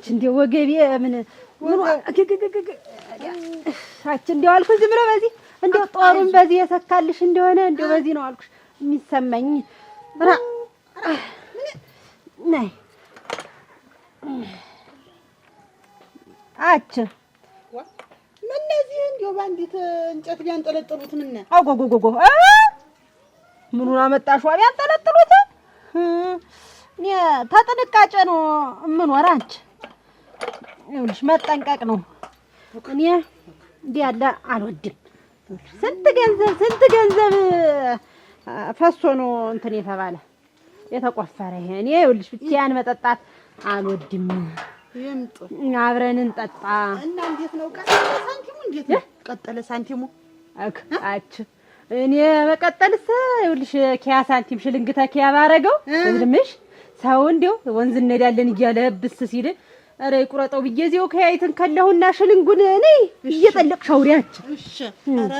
አንቺ እንደው ወገቤ ምን አች እንደው አልኩሽ ዝም ብሎ በዚህ እንደው ጦሩን በዚህ የሰካልሽ እንደሆነ እንደው በዚህ ነው አልኩሽ የሚሰማኝ ነይ አች እነዚህ እንደው ባንዲት እንጨት ቢያንጠለጥሉት ምን አጎጎጎጎ ምኑን አመጣሽው ቢያንጠለጥሉት ተጥንቃቄ ነው የምኖር አንቺ ይኸውልሽ መጠንቀቅ ነው እኔ እንዲህ ያለ አልወድም ስንት ገንዘብ ፈሶ ነው እንትን የተባለ የተቆፈረ ይሄ እኔ ይኸውልሽ ብቻዬን መጠጣት አልወድም ይምጡ አብረን እንጠጣ እና እንዴት ነው ቀጠለ ሳንቲሙ እንዴት ነው ቀጠለ ሳንቲሙ አች እኔ መቀጠልስ ይኸውልሽ ኪያ ሳንቲም ሽልንግታ ኪያ ባረገው ዝምሽ ሰው እንደው ወንዝ እንሄዳለን እያለ ብስ ሲል አረ ይቁረጠው ብዬ እዚያው ከያይተን ከለሁና ሽልንጉን እኔ እየጠለቅሽ አውሪያች እሺ አረ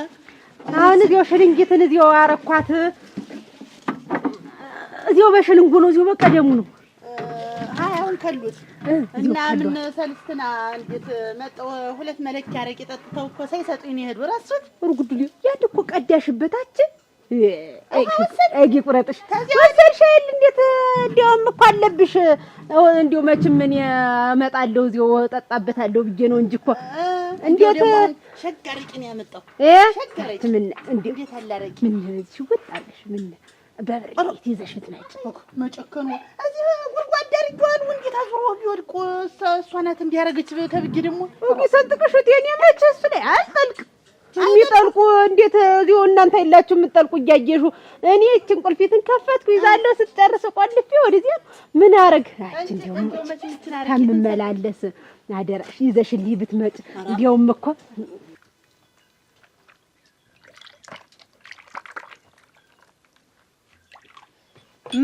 አሁን እዚያው ሽልንጊትን እዚያው አረኳት እዚያው በሽልንጉ ነው እዚያው በቀደሙ ነው አሁን ከሉት እና ምን ሰልስትና እንዴት መጣው ሁለት መለኪያ አረቄ ጠጥተው እኮ ሳይሰጡኝ ነው የሄዱ ራሱት ሩጉዱሊ ያን እኮ ቀዳሽበታችን እጊ ቁረጥሽ ወሰልሻል እንዴት እንደውም እኮ አለብሽ እንደው መቼም ምን ያመጣለው እዚው ጠጣበታለሁ ብዬ ነው እንጂ እኮ እንዴት ሸጋሪቅ ነው ያመጣው ሸጋሪቅ ምን እንዴት አላረቂ ምን ሲወጣልሽ ምን በብሬት ይዘሽ ትናጭ መጨከኑ እዚህ ጉርጓድ ዳርጓል እንዴት አዝሮ ቢወድቁ እሷናት እንዲያረገች ተብዬ ደግሞ ሰንጥቀሽ ወቴን ያመች እሱ ላይ አልጠልቅ የሚጠልቁ እንዴት እዚሁ እናንተ አይላችሁ የምትጠልቁ እያየሹ እኔ እቺን ቁልፊትን ከፈትኩ ይዛለሁ ስትጨርስ ቆልፌ ወደዚህ ምን አረግ አቺ እንደውም ታምመላለስ አደራሽ ይዘሽልኝ ብትመጭ እንደውም እኮ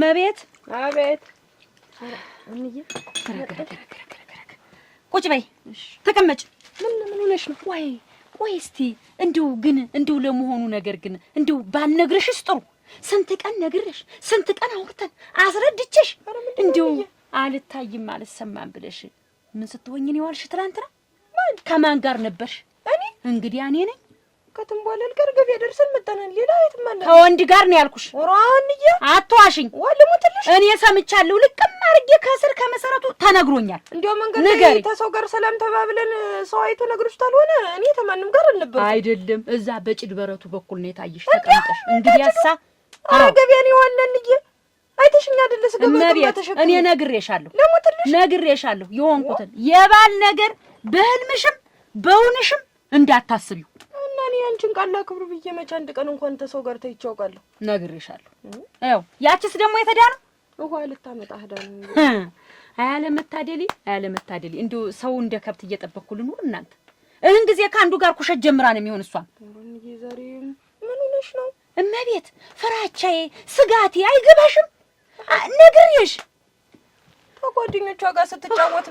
መቤት አቤት እንዬ ቁጭ በይ ተቀመጭ ምን ሆነሽ ነው ቆይ እስቲ እንደው ለመሆኑ ነገር ግን እንደው ባልነግርሽስ ጥሩ ስንት ቀን ነግርሽ ስንት ቀን አውርተን አስረድቼሽ እንደው አልታይም አልሰማም ብለሽ ምን ስትወኝ ነው ያልሽ ትላንትና ከማን ጋር ነበርሽ እንግዲህ እኔ ነኝ ከትምቧለል ጋር ገበያ ደርሰን መጣናል ሌላ የትም አለ ከወንድ ጋር ነው ያልኩሽ ወራንዬ አትዋሽኝ ወልሙትልሽ እኔ ሰምቻለሁ ልቅም አርጌ ከስር ከመሰረቱ ተነግሮኛል እንደው መንገድ ላይ ተሰው ጋር ሰላም ተባብለን ሰው አይቶ ነግሮሽታል ሆነ እኔ ተማንም ጋር አልነበርኩም አይደለም እዛ በጭድ በረቱ በኩል ነው የታየሽ ተቀምጠሽ እንግዲህ ያሳ ገበያ ነው ዋለልኝ አይተሽኛ አይደለ ስገባ ተሸክም እኔ ነግሬሻለሁ የሆንኩትን የባል ነገር በህልምሽም በውንሽም እንዳታስቢው እኔ አንቺን ቃል አክብሩ ብዬ መቼ አንድ ቀን እንኳን ተሰው ጋር ተይቻውቃለሁ ነግሬሻለሁ አው ያቺስ ደግሞ የተዳነ ውሃ ልታመጣ ሄዳን አያለመታደሊ እንደው ሰው እንደ ከብት እየጠበቅኩ ልኑር እናንተ እህን ጊዜ ካንዱ ጋር ኩሸት ጀምራ ነው የሚሆን እሷ እንዴ ዛሬ ምን ሆነሽ ነው እመቤት ፍራቻዬ ስጋቴ አይገባሽም ነግሬሽ ከጓደኞቿ ጋር ስትጫወት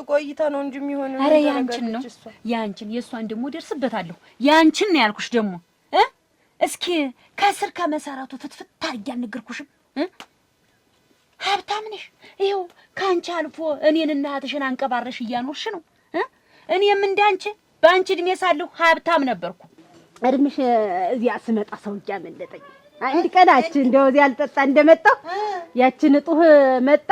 ቆይታ ነው እንጂ የሚሆን አረ ያንቺን ነው ያንቺን የሷን ደግሞ ደርስበታለሁ ያንቺን ነው ያልኩሽ ደግሞ እስኪ ከስር ከመሰረቱ ፍትፍት ታርጊ አልነገርኩሽም ሀብታም ነሽ ይኸው ካንቺ አልፎ እኔንና እህትሽን አንቀባረሽ እያኖርሽ ነው እኔም እንዳንቺ በአንቺ እድሜ ሳለሁ ሀብታም ነበርኩ እድምሽ እዚያ ስመጣ ሰውዬ አመለጠኝ አንድ ቀናችን እንደው እዚያ አልጠጣ እንደመጣሁ ያችን ጡህ መጣ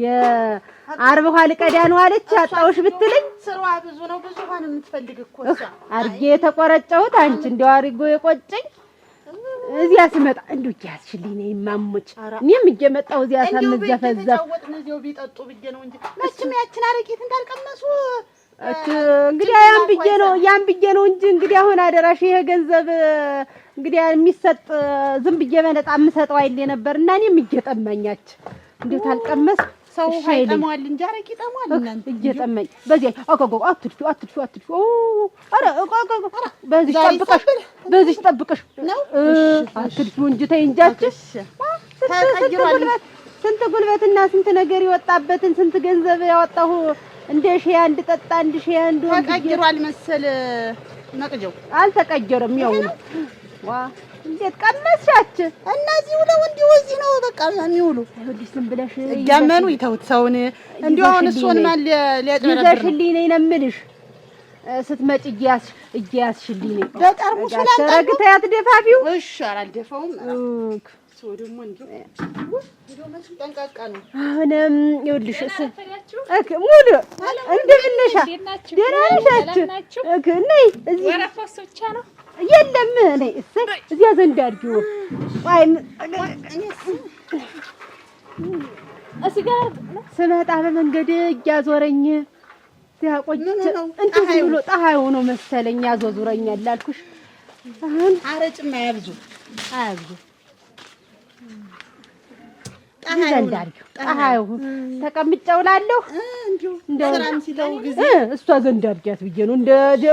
የአርብ ውሃ ልቀዳ ነው አለች አጣውሽ ብትልኝ ስሯ ብዙ ነው ብዙ ሆነ የምትፈልግ እኮ እሷ አርጌ የተቆረጨሁት አንቺ እንደው አርጎ የቆጨኝ እዚያ ስመጣ እንደው ያስሽልኝ ነው ማሙች እኔም እየመጣሁ እዚያ ሳምዘፈዘፍ እዚያው ቢጠጡ ብዬ ነው እንጂ መቼም ያችን አረቄት እንዳልቀመሱ እንግዲህ ያን ብዬ ነው እንጂ እንግዲህ አሁን አደራሽ ይሄ ገንዘብ እንግዲህ የሚሰጥ ዝም ብዬ በነጣ የምሰጠው አይደል ነበርና እኔም እየጠማኛች እንዴት አልቀመስ ሰው ሃይጠማል እንጂ አረቄ ጠማል እናንተ እየጠማኝ በዚህ አትጥፊ አረ በዚህ ጠብቀሽ ነው አትጥፊ እንጂ ተይ እንጃችሽ ስንት ጉልበትና ስንት ነገር ይወጣበትን ስንት ገንዘብ ያወጣሁ እንደ ሺህ አንድ ጠጣ እንደ ሺህ አንድ ተቀይሯል መሰል መቅጀው አልተቀየረም ያው ዋ እንዴት ቀመስሻች? እነዚህ ውለው እንዲሁ እዚህ ነው በቃ የሚውሉ። ይኸውልሽ ዝም ብለሽ እያመኑ ይተውት ሰውን እንዲሁ አሁን እሱን ማን ሊያጭበረብር ነው? ይዘሽልኝ ነኝ ነው የምልሽ። ስትመጪ እያያዝሽልኝ ነኝ። በጠርሙስ ተረግተህ አትደፋፊው። እሺ አልደፋውም። ሰው ደግሞ እንዲሁ ጠንቃቃ ነው። አሁንም ይኸውልሽ ሙሉ እንደምን ነሽ? ደህና ነሽ? ነይ እዚህ ወረፋስ ብቻ ነው የለም ነይ እዚያ ዘንድ አድርጊው። አይ እሲጋር ስመጣ በመንገድ እያዞረኝ ሲያቆይ እንትን ብሎ ፀሐይ ሆኖ መሰለኝ ያዞዙረኛል አልኩሽ። አሁን አረጭማ ያብዙ ፀሐዩ ተቀምጬ እውላለሁ። እንደ ሰላም ሲለው ጊዜ እሷ ዘንድ አድርጊያት ብዬሽ ነው። እንደ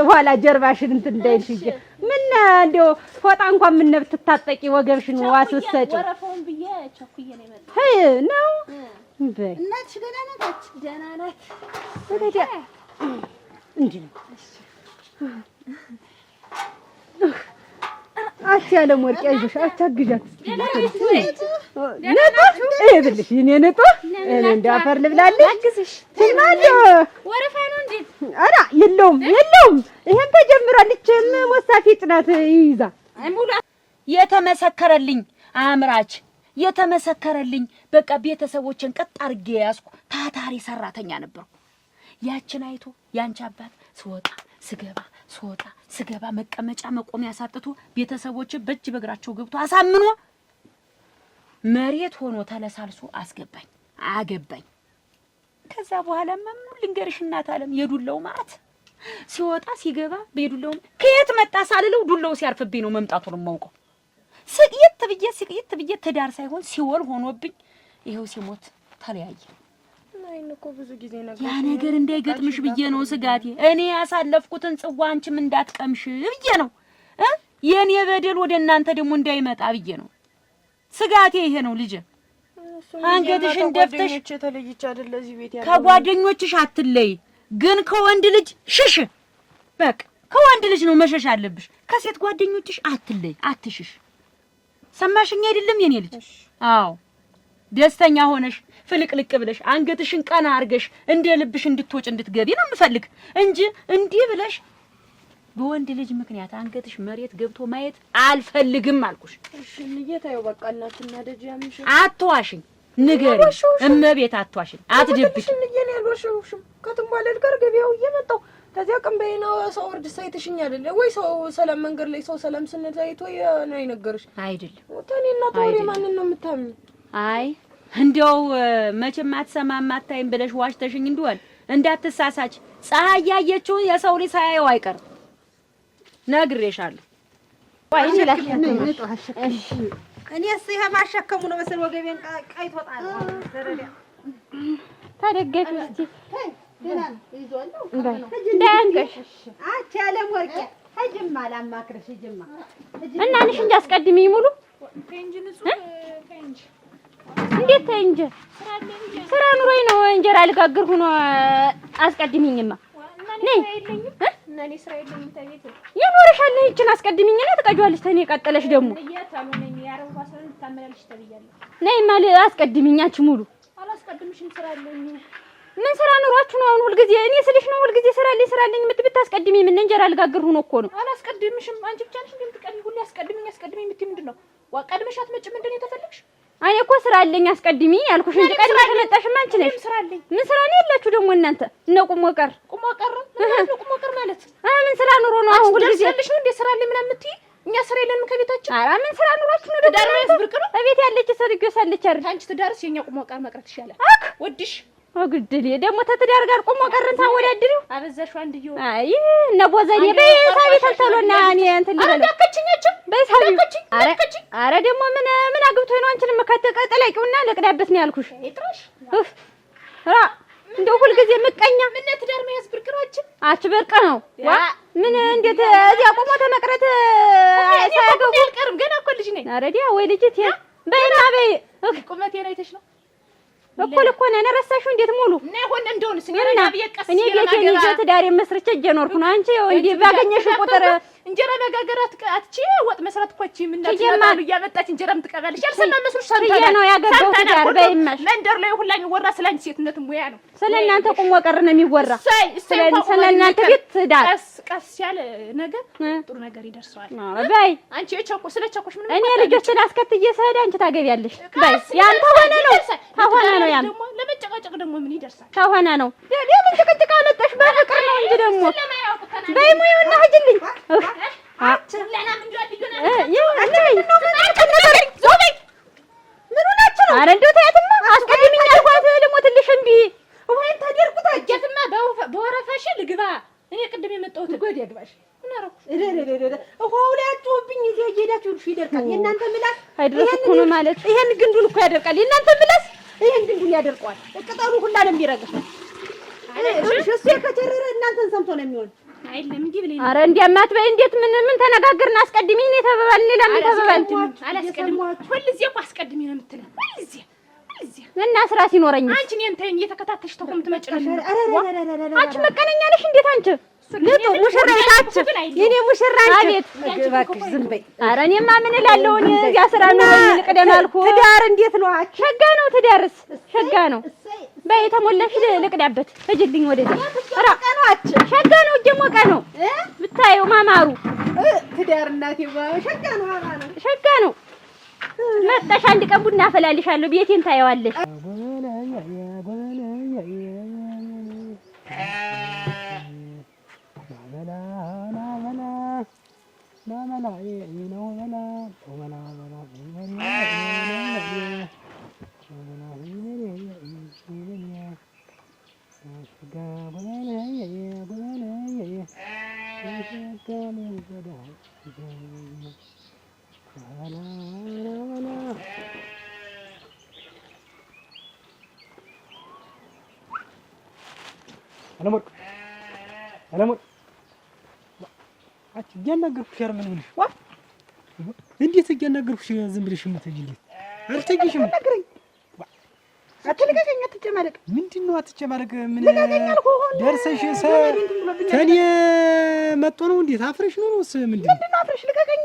ኋላ ጀርባሽን እንትን እንዳይልሽ ብዬሽ ምን እንደው ፎጣ እንኳን ምን ብትታጠቂ ወገብሽን ዋስ ብትሰጪው ወረፋውን ብዬ ቸኩዬ ነው የመጣው ነው። በይ እናትሽ ደህና ናት? ደህና ናት። ወዲያ እንዴ አትያለም ወርቄ አይዞሽ አታግዣት ነጣ ይብልሽ እኔ ነጣ እኔ እንዳፈር ልብላለች አግዝሽ ትማዶ ወረፋ ነው እንዴ? አራ የለውም ይሄን ተጀምራለች። ሞሳፊ ጽናት ይይዛ ሙሉ የተመሰከረልኝ አምራች የተመሰከረልኝ በቃ ቤተሰቦችን ቀጥ አርጌ ያስኩ ታታሪ ሰራተኛ ነበርኩ። ያችን አይቶ ያንቺ አባት ስወጣ መቀመጫ መቆሚያ ያሳጥቶ ቤተሰቦችን በእጅ በእግራቸው ገብቶ አሳምኖ መሬት ሆኖ ተለሳልሶ አገባኝ። ከዛ በኋላ ምን ልንገርሽ እናት ዓለም የዱላው ማለት ሲወጣ ሲገባ በዱላው ከየት መጣ ሳልለው ዱላው ሲያርፍብኝ ነው መምጣቱን የማውቀው። ስቅይት ብዬ ትዳር ሳይሆን ሲወል ሆኖብኝ ይሄው ሲሞት ተለያየ። እኮ ብዙ ጊዜ ያ ነገር እንዳይገጥምሽ ብዬ ነው ስጋቴ። እኔ ያሳለፍኩትን ጽዋ አንቺም እንዳትቀምሽ ብዬ ነው የኔ በደል ወደ እናንተ ደግሞ እንዳይመጣ ብዬ ነው ስጋቴ። ይሄ ነው ልጅ አንገትሽን ደፍተሽ ተለይቼ አይደል እዚህ ቤት ያለው ከጓደኞችሽ አትለይ፣ ግን ከወንድ ልጅ ሽሽ። በቃ ከወንድ ልጅ ነው መሸሽ አለብሽ። ከሴት ጓደኞችሽ አትለይ፣ አትሽሽ። ሰማሽኝ አይደለም የኔ ልጅ? አዎ ደስተኛ ሆነሽ ፍልቅልቅ ብለሽ አንገትሽን ቀና አርገሽ እንደ ልብሽ እንድትወጭ እንድትገቢ ነው የምፈልግ እንጂ እንዲህ ብለሽ በወንድ ልጅ ምክንያት አንገትሽ መሬት ገብቶ ማየት አልፈልግም አልኩሽ። እሺ ልየታዩ በቃ እናትና ደጅ ያምሽ አትዋሽኝ፣ ንገሪ እመቤት አትዋሽኝ፣ አትደብቂ። ልየኔ ያልዋሽውሽም ከትንባለል ጋር ገበያው እየመጣው ከዚያ ቀን በይናው ሰው ወርድ ሳይተሽኝ አይደለ ወይ? ሰው ሰላም መንገድ ላይ ሰው ሰላም ስንታይቶ ነው አይነገርሽ አይደለም? ወተኔና ተወሬ ማንን ነው የምታምኚ? አይ እንደው መቼም አትሰማም አታይም ብለሽ ዋሽተሽኝ እንደሆነ እንዳትሳሳች። ፀሐይ ያየችውን የሰው ልጅ ሳያየው አይቀርም ነግሬሻለሁ። ወይ ይላሽ እሺ እኔስ ይሄ ማሸከሙ ነው መሰል ወገቤን ቀይቶ ጣል ተረዳ ታደገፍ እስቲ ደህና ይዟለሁ እንዳንቀሽ አቻ ያለም ወርቄ ሂጂማ ላማክርሽ ሂጂማ እና አንሽ እንጂ አስቀድሚኝ ሙሉ ከእንጂ ንጹህ ከእንጂ እንዴት እንጂ ስራ ኑሮኝ ነው እንጀራ ልጋግር ሆኖ አስቀድሚኝማ ነይ እና እኔ ስራ የለኝም ታየት ይኖርሻል። ይችን አስቀድሚኝና ተቀጇልሽ ተኔ ቀጠለሽ ደግሞ እያታመነኝ ያረው ባሰን ተታመናልሽ ተብያለሁ። ነይ ማለ አስቀድሚኛች ሙሉ አላስቀድምሽም ስራ አለኝ። ምን ስራ ኑሯችሁ ነው አሁን ሁልጊዜ? እኔ ስልሽ ነው ሁልጊዜ ስራ አለኝ ብታስቀድሚ ምን እንጀራ ልጋግር ሆኖ እኮ ነው። አላስቀድምሽም። አንቺ ብቻ ነሽ እንደምትቀድሚ ሁሉ አስቀድሚኝ የምትይ ምንድነው? ቀድመሽ አትመጭም እንደኔ ተፈልግሽ? አይ እኮ ስራ አለኝ አስቀድሚ ያልኩሽ እንጂ ቀድመሽ መጣሽማ አንቺ ነሽ። ስራ አለኝ። ምን ስራ ነው ያላችሁ ደግሞ እናንተ? እነ ቁሞ ቀር ማለት ምን ስራ ኑሮ ነው አሁን ሁልጊዜ ያለሽ ነው እንዴ? ስራ አለኝ ምናምን የምትይ? እኛ ስራ የለንም ከቤታችን። ኧረ ምን ስራ ኑሯችሁ ነው? ትዳር ያስብርቅ ነው እቤት ያለች ሰርግ ሳለች አይደል? አንቺ ትዳርስ የኛ ቁሞ ቀር መቅረት ይሻላል። ወድሽ ወግድል ደግሞ ተትዳር ጋር ቁሞ ቀርን ታወዳድሪው አበዛሽው አንድየው። አይ እነ ቦዘኔ በሳቢ ተልተሎና እኔ እንትን ልበል አረጋከችኛችሁ በሳቢ አረ ደግሞ ምን አግብቶ ነው አንቺንም ከተቀጠለቂውና ለቅዳበት ነው ያልኩሽ። እጥራሽ ራ እንደው ሁልጊዜ ምቀኛ ምን ትዳር መያዝ ብርቅራችን አትበርቅ ነው ዋ ምን እንዴት እዚያ ቆሞ ተመቅረት ሳያገቡ አልቀርም ገና እኮ ልጅ ነኝ። አረዲያ ወይ ልጅት በይና በይ ቁመቴን አይተሽ ነው እኮል እኮ ነኝ ረሳሽው እንዴት ሙሉ እና ይሆን እንደሆነ ሲኛና ቢየቀስ እኔ ቤቴን ይዤ ትዳሬን መስርቼ እየኖርኩ ነው። አንቺ እንዴ ባገኘሽ ቁጥር እንጀራ መጋገራት አትቺ ወጥ መስራት እኮ እቺ ምን እናት እያመጣች እንጀራ ምትቀበልሽ ያልሰማ መስሎሽ ሰምተና ነው ያገባው ትዳር በይማሽ መንደር ላይ ሁላ የሚወራ ስላንቺ ሴትነት ሙያ ነው። ስለናንተ ቁም ወቀር ነው የሚወራ ስለናንተ ቤት ትዳር ቀስ ያለ ነገር ጥሩ ነገር ይደርሰዋል። በይ አንቺ ስለቸኮሽ ምን እኔ ልጆችን አስከትዬ ስሄድ አንቺ ታገቢያለሽ። በይ ያንተ ሆነ ነው ታሆነ ነው ያም ለመጨቃጨቅ ደግሞ ምን ይደርሳል? ታሆነ ነው ለምን ጭቅጭቅ አመጣሽ? በፍቅር ነው እንጂ ደግሞ በይ ሙዩና ሂጂልኝ ለና ምን ጃት ይገና ኧረ እንደው ተያትማ አስቀድሚኝ አልኳት ልሞትልሽ እምቢ ወይን ታደርኩት አጀትማ በወረፋሽ ልግባ እኔ ቅድም የመጣሁት ጎድ ያግባሽ ምን አረኩ ውሃው ላይ አጥቶብኝ እዚህ እየሄዳችሁ እሺ ይደርቃል። የእናንተ ምላስ አይድረስ እኮ ነው ማለት ይሄን ግንዱን እኮ ያደርቃል። የእናንተ ምላስ ይሄን ግንዱን ያደርቀዋል። ቅጠሉ ሁላ ነው የሚረግፈው። እሱ ከቸረረ እናንተን ሰምቶ ነው የሚሆን አይደለም እንዴ ብለኝ ኧረ እንዲያማት በይ እንዴት ምን ተነጋግርና አስቀድሚኝ ነው ተባባልን። ሌላ ምን ተባባልን? አላስቀድም ሁልጊዜ እኮ አስቀድሚ ነው የምትለው ሁልጊዜ እና ስራ ሲኖረኝ አንቺ እኔን ተይኝ እየተከታተልሽ ተቆም ትመጭልኝ። አንቺ መቀነኛ ነሽ እንዴት አንቺ ለጡ ሙሽራይታች የኔ ሙሽራ አቤት እባክሽ ዝም በይ። ኧረ እኔማ ምን እላለሁ እዚያ ስራ ነው ልቅደም አልኩ። ትዳር እንዴት ነው? ሸጋ ነው ትዳርስ ሸጋ ነው። በይ ተሞላሽ ልቅዳበት እጅልኝ ወደዚህ ኧረ ሸጋ ነው እጀ ሞቀ ነው ብታዪው ማማሩ ትዳር እናቴ ሸጋ ነው ሸጋ ነው። መጣሽ አንድ ቀን ቡና አፈላልሻለሁ ቤቴን ታየዋለሽ። አለሞት አቺ እያናገርኩሽ አይደል? ምን ብለሽ ዋ እንዴት እያናገርኩሽ ዝም ብለሽ የምትሄጂልኝ? አልተገኝሽም። አትልቀቀኝ፣ አትጨማለቅ። ምንድነው አትጨማለቅ? ምን ደርሰሽ ከኔ መጥቶ ነው? እንዴት አፍረሽ ነው ወይስ ምንድነው? አፍረሽ ልቀቀኝ።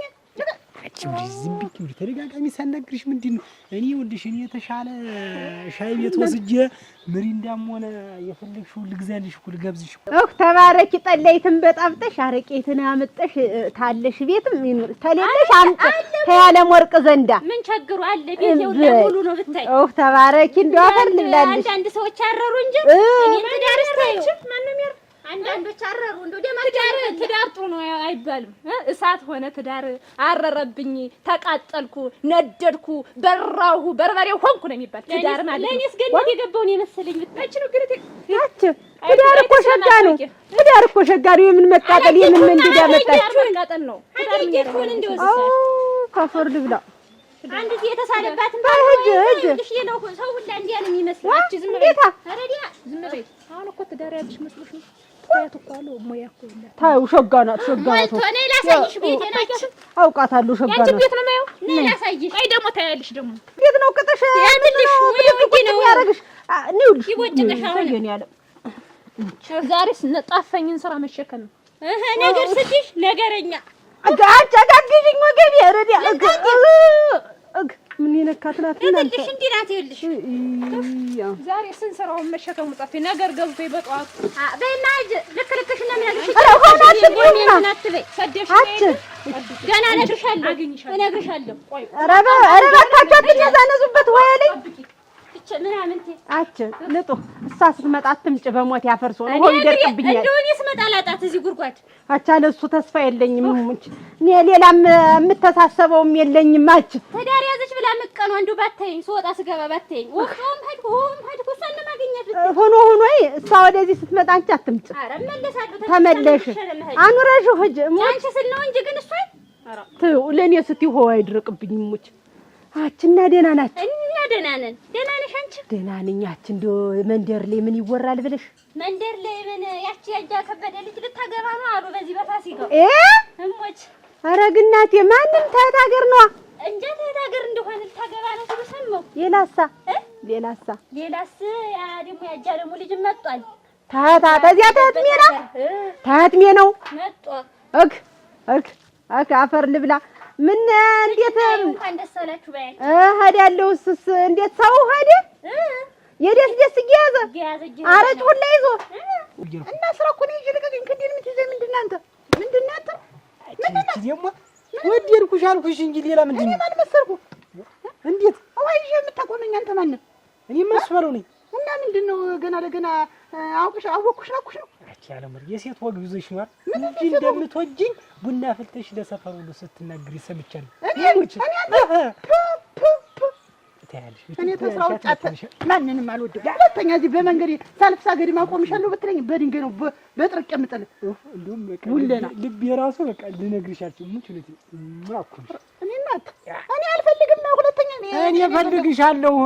አቺ ዝም ብዬሽ ተደጋጋሚ ሳናግርሽ ምንድነው? እኔ ወልሽ እኔ የተሻለ ሻይ ቤት ወስጄ ምሪንዳም ሆነ የፈለግሽው ልግዛልሽ እኮ ልገብዝሽ እኮ። ተባረኪ ጠላይትን በጣብጠሽ አረቄትን አመጣሽ ታለሽ ቤትም ይኑር ተሌለሽ አምጥ ከያለም ወርቅ ዘንዳ ምን ቸግሩ አለ ቤት ይውል ሙሉ ነው ብታይ። ተባረኪ እንደው አፈር ልብላለሽ። አንዳንድ ሰዎች አረሩ እንጂ እኔ ትዳርስ ታዩ ማንንም ያር አንዳንዶች አረሩ እንደው ትዳር ጥሩ ነው አይባልም። እሳት ሆነ ትዳር አረረብኝ፣ ተቃጠልኩ፣ ነደድኩ፣ በራሁ፣ በርበሬው ሆንኩ ነው የሚባል ትዳር ማለት ነው። ለኔስ ገነት የገባውን የመሰለኝ ብታች ነው ግሬት ያች ትዳር እኮ ሸጋ ነው። ትዳር እኮ ሸጋ ነው። የምን መቃጠል የምን መንደዳ መጣች መቃጠል ነው። ትዳር ይሁን እንደው ከፈር ልብላ አንድ ዚህ የተሳለባትን ባልሽ ነው ሰው ሁላ እንዲያ ነው የሚመስለው። አቺ ዝም በይ አረዲያ ዝም በይ። አሁን እኮ ትዳር ያለሽ መስሎሽ ነው? ታያት እኮ አለው ሞያ እኮ ይላል። ታዩ ሸጋ ናት፣ ሸጋ ናት። እኔ ላሳይሽ ቤት ናት። አውቃታለሁ ሸጋ ናት። ያንቺ ቤት ነው ማየው። እኔ ላሳይሽ። አይ ደግሞ ታያለሽ ደግሞ ቤት ነው ቅጥሽ ያንልሽ ወይ ነው ያረግሽ ንውልሽ ይወጭቀሽ። አሁን ያለ ዛሬስ ነጣፈኝን ስራ መሸከም ነው ነገር ስትሽ ነገረኛ አጋጋግሽኝ ወገብ ያረዲያ ምን የነካት ናት እናንተ? እልሽ እንዲህ ናት። ይኸውልሽ ዛሬ ስንሰራው መሸከሙ ጠፊ ነገር ገብቶ ይበጣዋት በእናጅ ልክ ልክሽ ነው የሚያልሽ። ኧረ ሆናት ቡና አትበይ ሰደሽ ገና እነግርሻለሁ እነግርሻለሁ። ኧረ እባካችሁ አትነዛነዙበት ወይ አለኝ ምናምን አች ልጡ እሷ ስትመጣ አትምጭ በሞት ያፈርሶ ነው ሆይ ይደርቅብኛል። እንደው እኔ ስመጣ ላጣት እዚህ ጉርጓድ አቻ ለሱ ተስፋ የለኝም። ሙች እኔ ሌላም የምተሳሰበውም የለኝም። አች ትዳር ያዘች ብላ መቀኑ አንዱ ባታየኝ ስወጣ ስገባ ባታየኝ ወጣም ሄድኩ እሷን ለማግኘት ሆኖ እሷ ወደዚህ ስትመጣ አንቺ አትምጭ። ኧረ እመለሳለሁ። ተመለሽ አኑረሽው ሂጅ። አንቺ ስል ነው እንጂ ግን እሷ ተው ለኔ ስትይ ሆይ አይድርቅብኝም። ሙች አችና ደህና ናችሁ? እኛ ደህና ነን። ደህና ነሽ አንቺ? ደህና ነኝ። አች እንደው መንደር ላይ ምን ይወራል ብለሽ? መንደር ላይ ምን ያቺ ያጃ ከበደ ልጅ ልታገባ ነው አሉ በዚህ በፋሲካው እሞች። ኧረ ግን እናቴ ማንም ተት ሀገር ነው እንጃ ተት ሀገር እንደሆነ ልታገባ ነው ሲሉ ሰማሁ። ሌላስ ያ ደግሞ ያጃ ደግሞ ልጅ መጥቷል። ተዚያ ተህትሜ ነው መጥቷ አፈር ልብላ። ምን እንዴት እንኳን ደስ አላችሁ ባይ ሄዳለሁ። እሱስ እንዴት ሰው ሄደ? የደስ እየያዘ አረጭ ሁላ ይዞ እና ስራ እኮ ነው። ይልቀቀኝ ከእንዴት የምትይዘኝ ምንድን ነህ አንተ? ምንድን ነህ አንተ? ደግሞ ወደድኩሽ አልኩሽ እንጂ ሌላ ምንድን ነው? እኔ ማን መሰልኩ? እንዴት ወይ የምታቆመኝ አንተ ማን ነህ? እኔ መስፈረው ነኝ። እና ምንድን ነው ገና ለገና አውቅሽ አወቅኩሽ ናኩሽ ነው? አቺ ያለምር የሴት ወግ ይዞሽ ነው እንጂ እንደምትወጂኝ ቡና ፍልተሽ ለሰፈሩ ሁሉ ስትናገሪ ሰምቻለሁ። እኔ ተስራው ጫተሽ ማንንም አልወድም። ሁለተኛ እዚህ በመንገድ ሳልፍ ሳገድ ማቆምሻለሁ ብትለኝ በድንጋይ ነው በጥርቅ የምጥልህ። እንደውም በቃ ልብ የራሱ በቃ ልነግርሽ አልችልም። ምን ችሎት ማኩሽ እኔ አልፈልግም። ሁለተኛ እኔ እፈልግሻለሁ።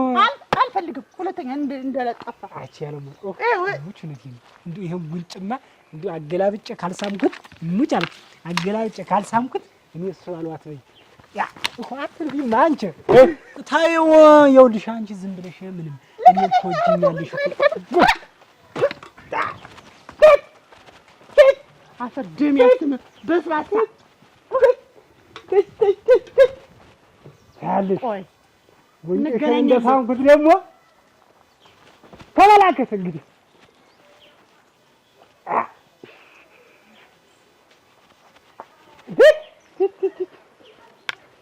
አልፈልግም። ሁለተኛ እንደለጠፋ አቺ ያለው ሙች ነው እንዴ ይሄን ጉንጭማ እንዴ አገላብጬ ካልሳምኩት ሙች አለ አገላብጬ ካልሳምኩት እኔ እሱ አልዋት በይ ያ አትልፊ ማንቺ ታየው ይኸውልሽ አንቺ ዝም ብለሽ ምንም እኔ ትወጂኛለሽ አፈር ደም ያስም በስራታ ያለሽ ጉንጭሽ እንደሳምኩት ደግሞ ተበላከተ እንግዲህ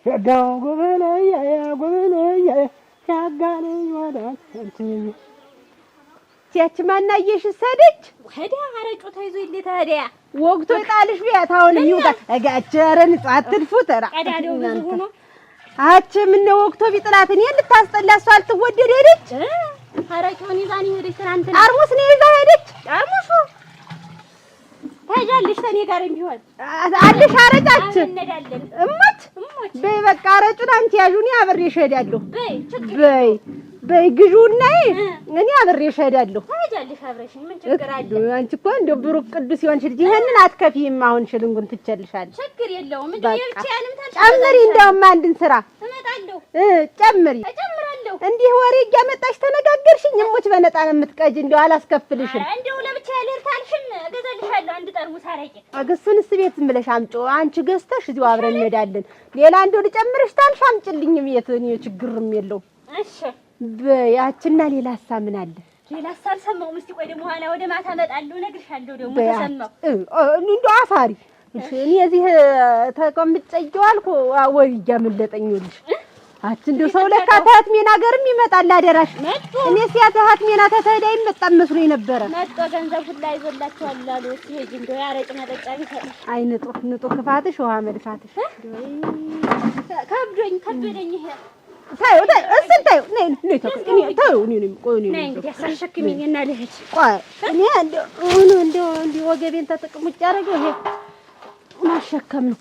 ሸጋው ጎበለያ ጎበለያ ሸጋለኝ ወዳንቺ ሲያች ማናየሽ ሰደች ወዳ አረጩ ተይዞ ይልታ ታዲያ ወግቶ ይጣልሽ ቢያት አሁንም ይውጣ አጋቸረን አትልፉ ተራ ቀዳደው ብዙ ሆኖ አች ምን ወግቶ ቢጥላት እኔ ልታስጠላ እሷ አልትወደድ ሄደች አረጩን ይዛኒ ሄደች ትናንትና ጠርሙስ ነው ይዛ ሄደች ጠርሙሱ ታጃልሽ ተኔ ጋር ቢሆን አለሽ አረጫች እንነዳለን እሞት በይ በቃ አረጩን አንቺ ያዡኝ አብሬሽ ሄዳለሁ በይ በይ ግዢውና እኔ አብሬሽ ሄዳለሁ ታጃልሽ አብረሽኝ ምን ችግር አለ አንቺ እኮ እንደው ብሩክ ቅዱስ ይሆንሽ ልጅ ይሄንን አትከፊም አሁን ሽልንጉን ትቸልሻለሽ ችግር የለውም እንዴ የብቻዬንም ጨምሪ እንደውም አንድን ስራ እመጣለሁ ጨምሪ እጨምራለሁ እንዲህ ወሬ እያመጣሽ ተነጋገርሽኝ እሞች በነጣ ነው የምትቀጅ እንደው አላስከፍልሽም እንደው ለብቻዬ ልርታልሽም እገዛልሻለሁ አንድ ጠርሙስ አረቄ አገሱንስ ቤት ዝም ብለሽ አምጪው አንቺ ገዝተሽ እዚሁ አብረን እንሄዳለን ሌላ እንደው ልጨምርሽ ታልሽ አምጪልኝ ቤት እኔ ችግርም የለው እሺ በያችና ሌላ ምን አለ ሌላ ሳልሰማው እስቲ ቆይ ደግሞ ኋላ ወደ ማታ እመጣለሁ እነግርሻለሁ ደግሞ ተሰማው እንደው አፋሪ እኔ እዚህ ተቀምጬው አልኩ ወይ እያመለጠኝልሽ አች እንደው ሰው ለካ ታህት ሜና ሀገርም ይመጣል አደራሽ እኔ ሲያት ታህት ሜና ተተዳ ይመጣ መስሎኝ ነበር መጥቶ ገንዘብ ሁላ ይዘላችኋል አሉ ሲሄድ እንደው ያረጭ መጠጫ ቢሰጥ አይ ንጡ ክፋትሽ ውሃ መልፋትሽ ከበደኝ ይሄ ታዩ ታዩ ነይ ታዩ ነይ እንግዲህ አሳሸክሚኝ እና ልሂድ ቆይ እኔ እንደው ወገቤን ተጠቅሙጭ ያደረገው ይሄ ማሸከም ነው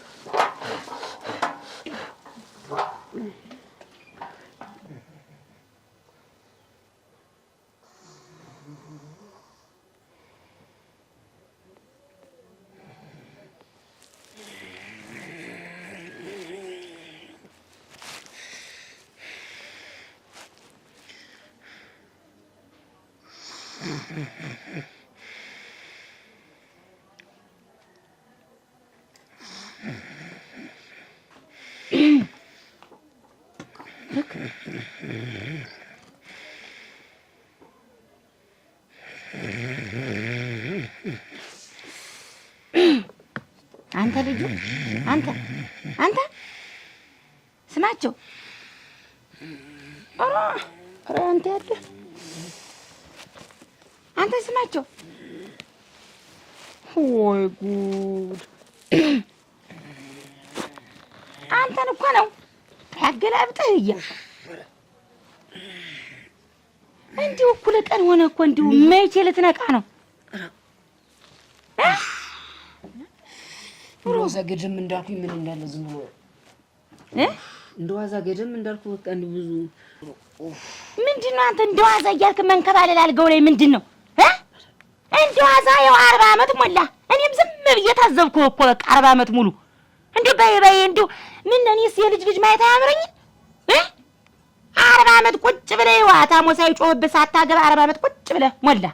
አንተ ልጅ አንተ ስማቸው ኧረ አንተ ያለ አንተ ስማቸው ወይ ጉድ አንተን እኮ ነው ያገላብጠህ እንዲሁ እኩለ ቀን ሆነ እኮ እንዲሁ መቼ ልትነቃ ነው እንደዋዛ ገደም እንዳልኩኝ ምን እንዳለ ዝም ብሎ እንደዋዛ ገደም እንዳልኩ በቃ እንደው ብዙ ምንድነው አንተ እንደዋዛ እያልክ መንከባለል አልገው ላይ ምንድነው እንደዋዛ ያው 40 አመት ሞላ እኔም ዝም ብዬ ታዘብኩ እኮ በቃ 40 አመት ሙሉ እንዴ በይ እንዴ ምን እኔስ የልጅ ማየት አያምረኝ 40 አመት ቁጭ ብለህ ዋታ ሞሳይ ጮህብህ ሳታገባ 40 አመት ቁጭ ብለህ ሞላ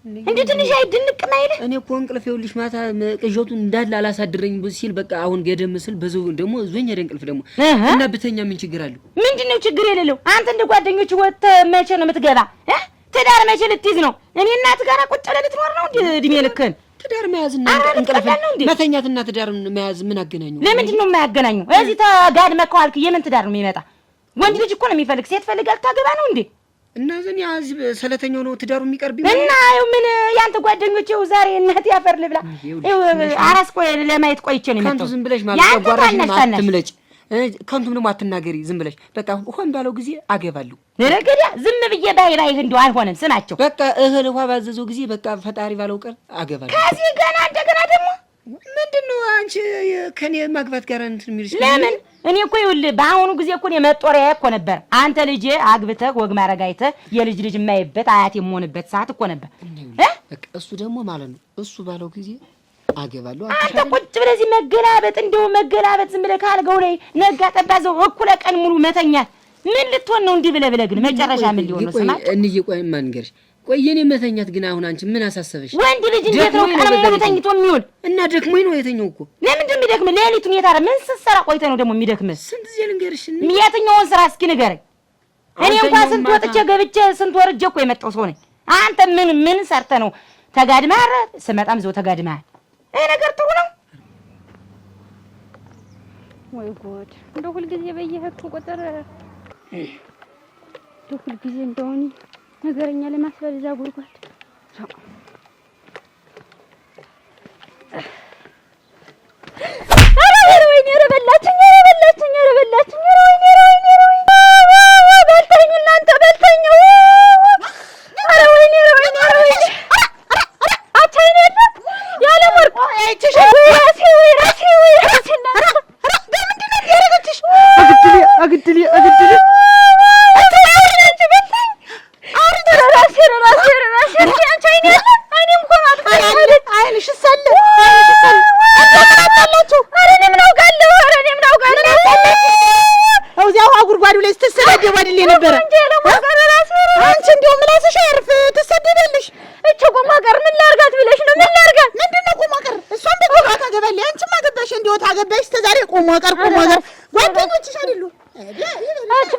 እንዴ ትንሽ አይድንቅ ማይለ እኔ እኮ እንቅልፍ ይኸውልሽ ማታ ቅዠቱን እንዳለ አላሳድረኝ ሲል በቃ አሁን ገደም ምስል በዘው ደግሞ ዞኝ ሄደ እንቅልፍ ደግሞ እና ብተኛ ምን ችግር አለው? ምንድነው ችግር የሌለው? አንተ እንደ ጓደኞች ወጥ መቼ ነው የምትገባ? ትዳር መቼ ልትይዝ ነው? እኔ እናት ጋር ቁጭ ብለህ ልትኖር ነው እንዴ እድሜ ልክህን? ትዳር መያዝና እንቅልፍ መተኛትና ትዳር መያዝ ምን አገናኘው? ለምንድን ነው የማያገናኘው? እዚህ ተጋድመህ ከዋልክ የምን ትዳር ነው የሚመጣ? ወንድ ልጅ እኮ ነው የሚፈልግ። ሴት ፈልጋል ታገባ ነው እንዴ? እና ዘን ያዝ ሰለተኛው ነው ትዳሩ የሚቀርብ እና ምን ያንተ ጓደኞች ይኸው ዛሬ እናት ያፈር ልብላ ይኸው አራስ ቆይ ለማየት ቆይቼ ነው የመጣው። ከንቱ ዝም ብለሽ ማለት ጓራሽ አትምለጭ፣ ከንቱም ደግሞ አትናገሪ። ዝም ብለሽ በቃ ሆን ባለው ጊዜ አገባለሁ። ነገዲያ ዝም ብዬ ባይባይህ እንደው አይሆንም። ስማቸው በቃ እህል ውሃ ባዘዘው ጊዜ በቃ ፈጣሪ ባለው ቀር አገባለሁ። ከዚህ ገና እንደገና ደግሞ ምንድነው አንቺ ከኔ ማግባት ጋር እንትን የሚልሽ? ለምን እኔ እኮ ይኸውልህ በአሁኑ ጊዜ እኮ እኔ መጦሪያዬ እኮ ነበር። አንተ ልጄ አግብተህ ወግ ማድረግ አይተህ የልጅ ልጅ የማይበት አያት የምሆንበት ሰዓት እኮ ነበር። በቃ እሱ ደግሞ ማለት ነው እሱ ባለው ጊዜ አገባለሁ። አንተ ቁጭ ብለህ እዚህ መገላበጥ እንደው መገላበጥ ዝም ብለህ ካልገው ላይ ነጋ ጠባ ዘው እኩለ ቀን ሙሉ መተኛት ምን ልትሆን ነው? እንዲህ ብለህ ግን መጨረሻ ምን ሊሆን ነው? ስማ እንዬ ቆይ ማንገርሽ ቆይ የኔ መተኛት ግን አሁን አንቺ ምን አሳሰበሽ? ወንድ ልጅ እንዴት ነው ቀን ሙሉ ተኝቶ የሚውል? እና ደክሞኝ ነው የተኛው እኮ። ለምንድን ነው የሚደክም? ሌሊቱን የታረ ምን ስትሰራ ቆይተህ ነው ደግሞ የሚደክም? ስንት ጊዜ ልንገርሽ? የትኛውን ስራ እስኪ ንገረኝ። እኔ እንኳን ስንት ወጥቼ ገብቼ ስንት ወርጄ እኮ የመጣው ሰው ነኝ። አንተ ምን ሰርተህ ነው ተጋድመህ? ስመጣም ዘው ተጋድመህ። ይሄ ነገር ጥሩ ነው ወይ ጉድ! እንደው ሁልጊዜ በየሄድኩ ቁጥር እንደው ሁልጊዜ እንደሆነ ነገረኛ ለማስበል እዛ ጉድጓድ ኧረ ወይኔ ኧረ በላችኝ ኧረ በላችኝ በልተኝ እናንተ በልተኝ ኧረ ወይኔ አቻይኔ ያለ ወርቅ ራሴ በምንድን ነው ያደረገችሽ? አግድሌ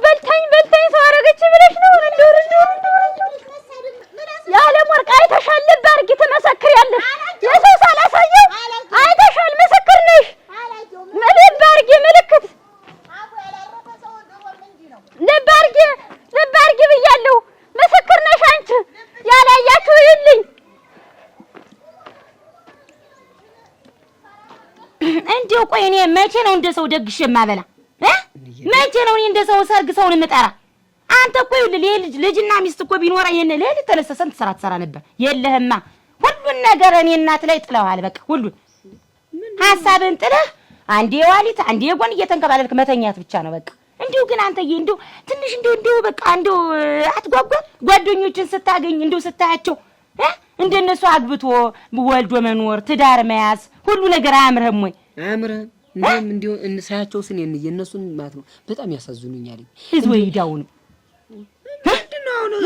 በልተኝ ሰው አደረገች ብለሽ ነው? የዓለም ወርቅ አይተሻል። ልብ አድርጊ ትመሰክሪያለሽ። የሰው ሳላሳየው አይተሻል፣ ምስክር ነሽ። ልብ አድርጊ ምልክት ልብ አድርጊ ብያለሁ። ምስክር ነሽ አንቺ። ያላያችሁ ይልኝ እንዴው። ቆይ እኔ መቼ ነው እንደ ሰው ደግሼ የማበላ? መቼ ነው እኔ እንደ ሰው ሰርግ ሰውን የምጠራ? አንተ እኮ ልጅና ሚስት እኮ ቢኖራ ይሄን ለሌት ተነስተህ ስንት ስራ ትሰራ ነበር። የለህማ ሁሉን ነገር እኔ እናት ላይ ጥለዋል። በቃ ሁሉን ሐሳብን ጥለህ አንዴ ዋሊት አንዴ ጎን እየተንከባለልክ መተኛት ብቻ ነው በቃ። እንዲሁ ግን አንተዬ እንዲሁ ትንሽ እንዲሁ በቃ እንዲሁ አትጓጓም? ጓደኞችን ስታገኝ እንዲሁ ስታያቸው እንደነሱ አግብቶ ወልዶ መኖር ትዳር መያዝ ሁሉ ነገር አያምርህም ወይ? አያምርህም? እንዲሁ እንሳያቸው ስን የነሱን ማለት ነው በጣም ያሳዝኑኛል። ህዝብ ይዳው ነው።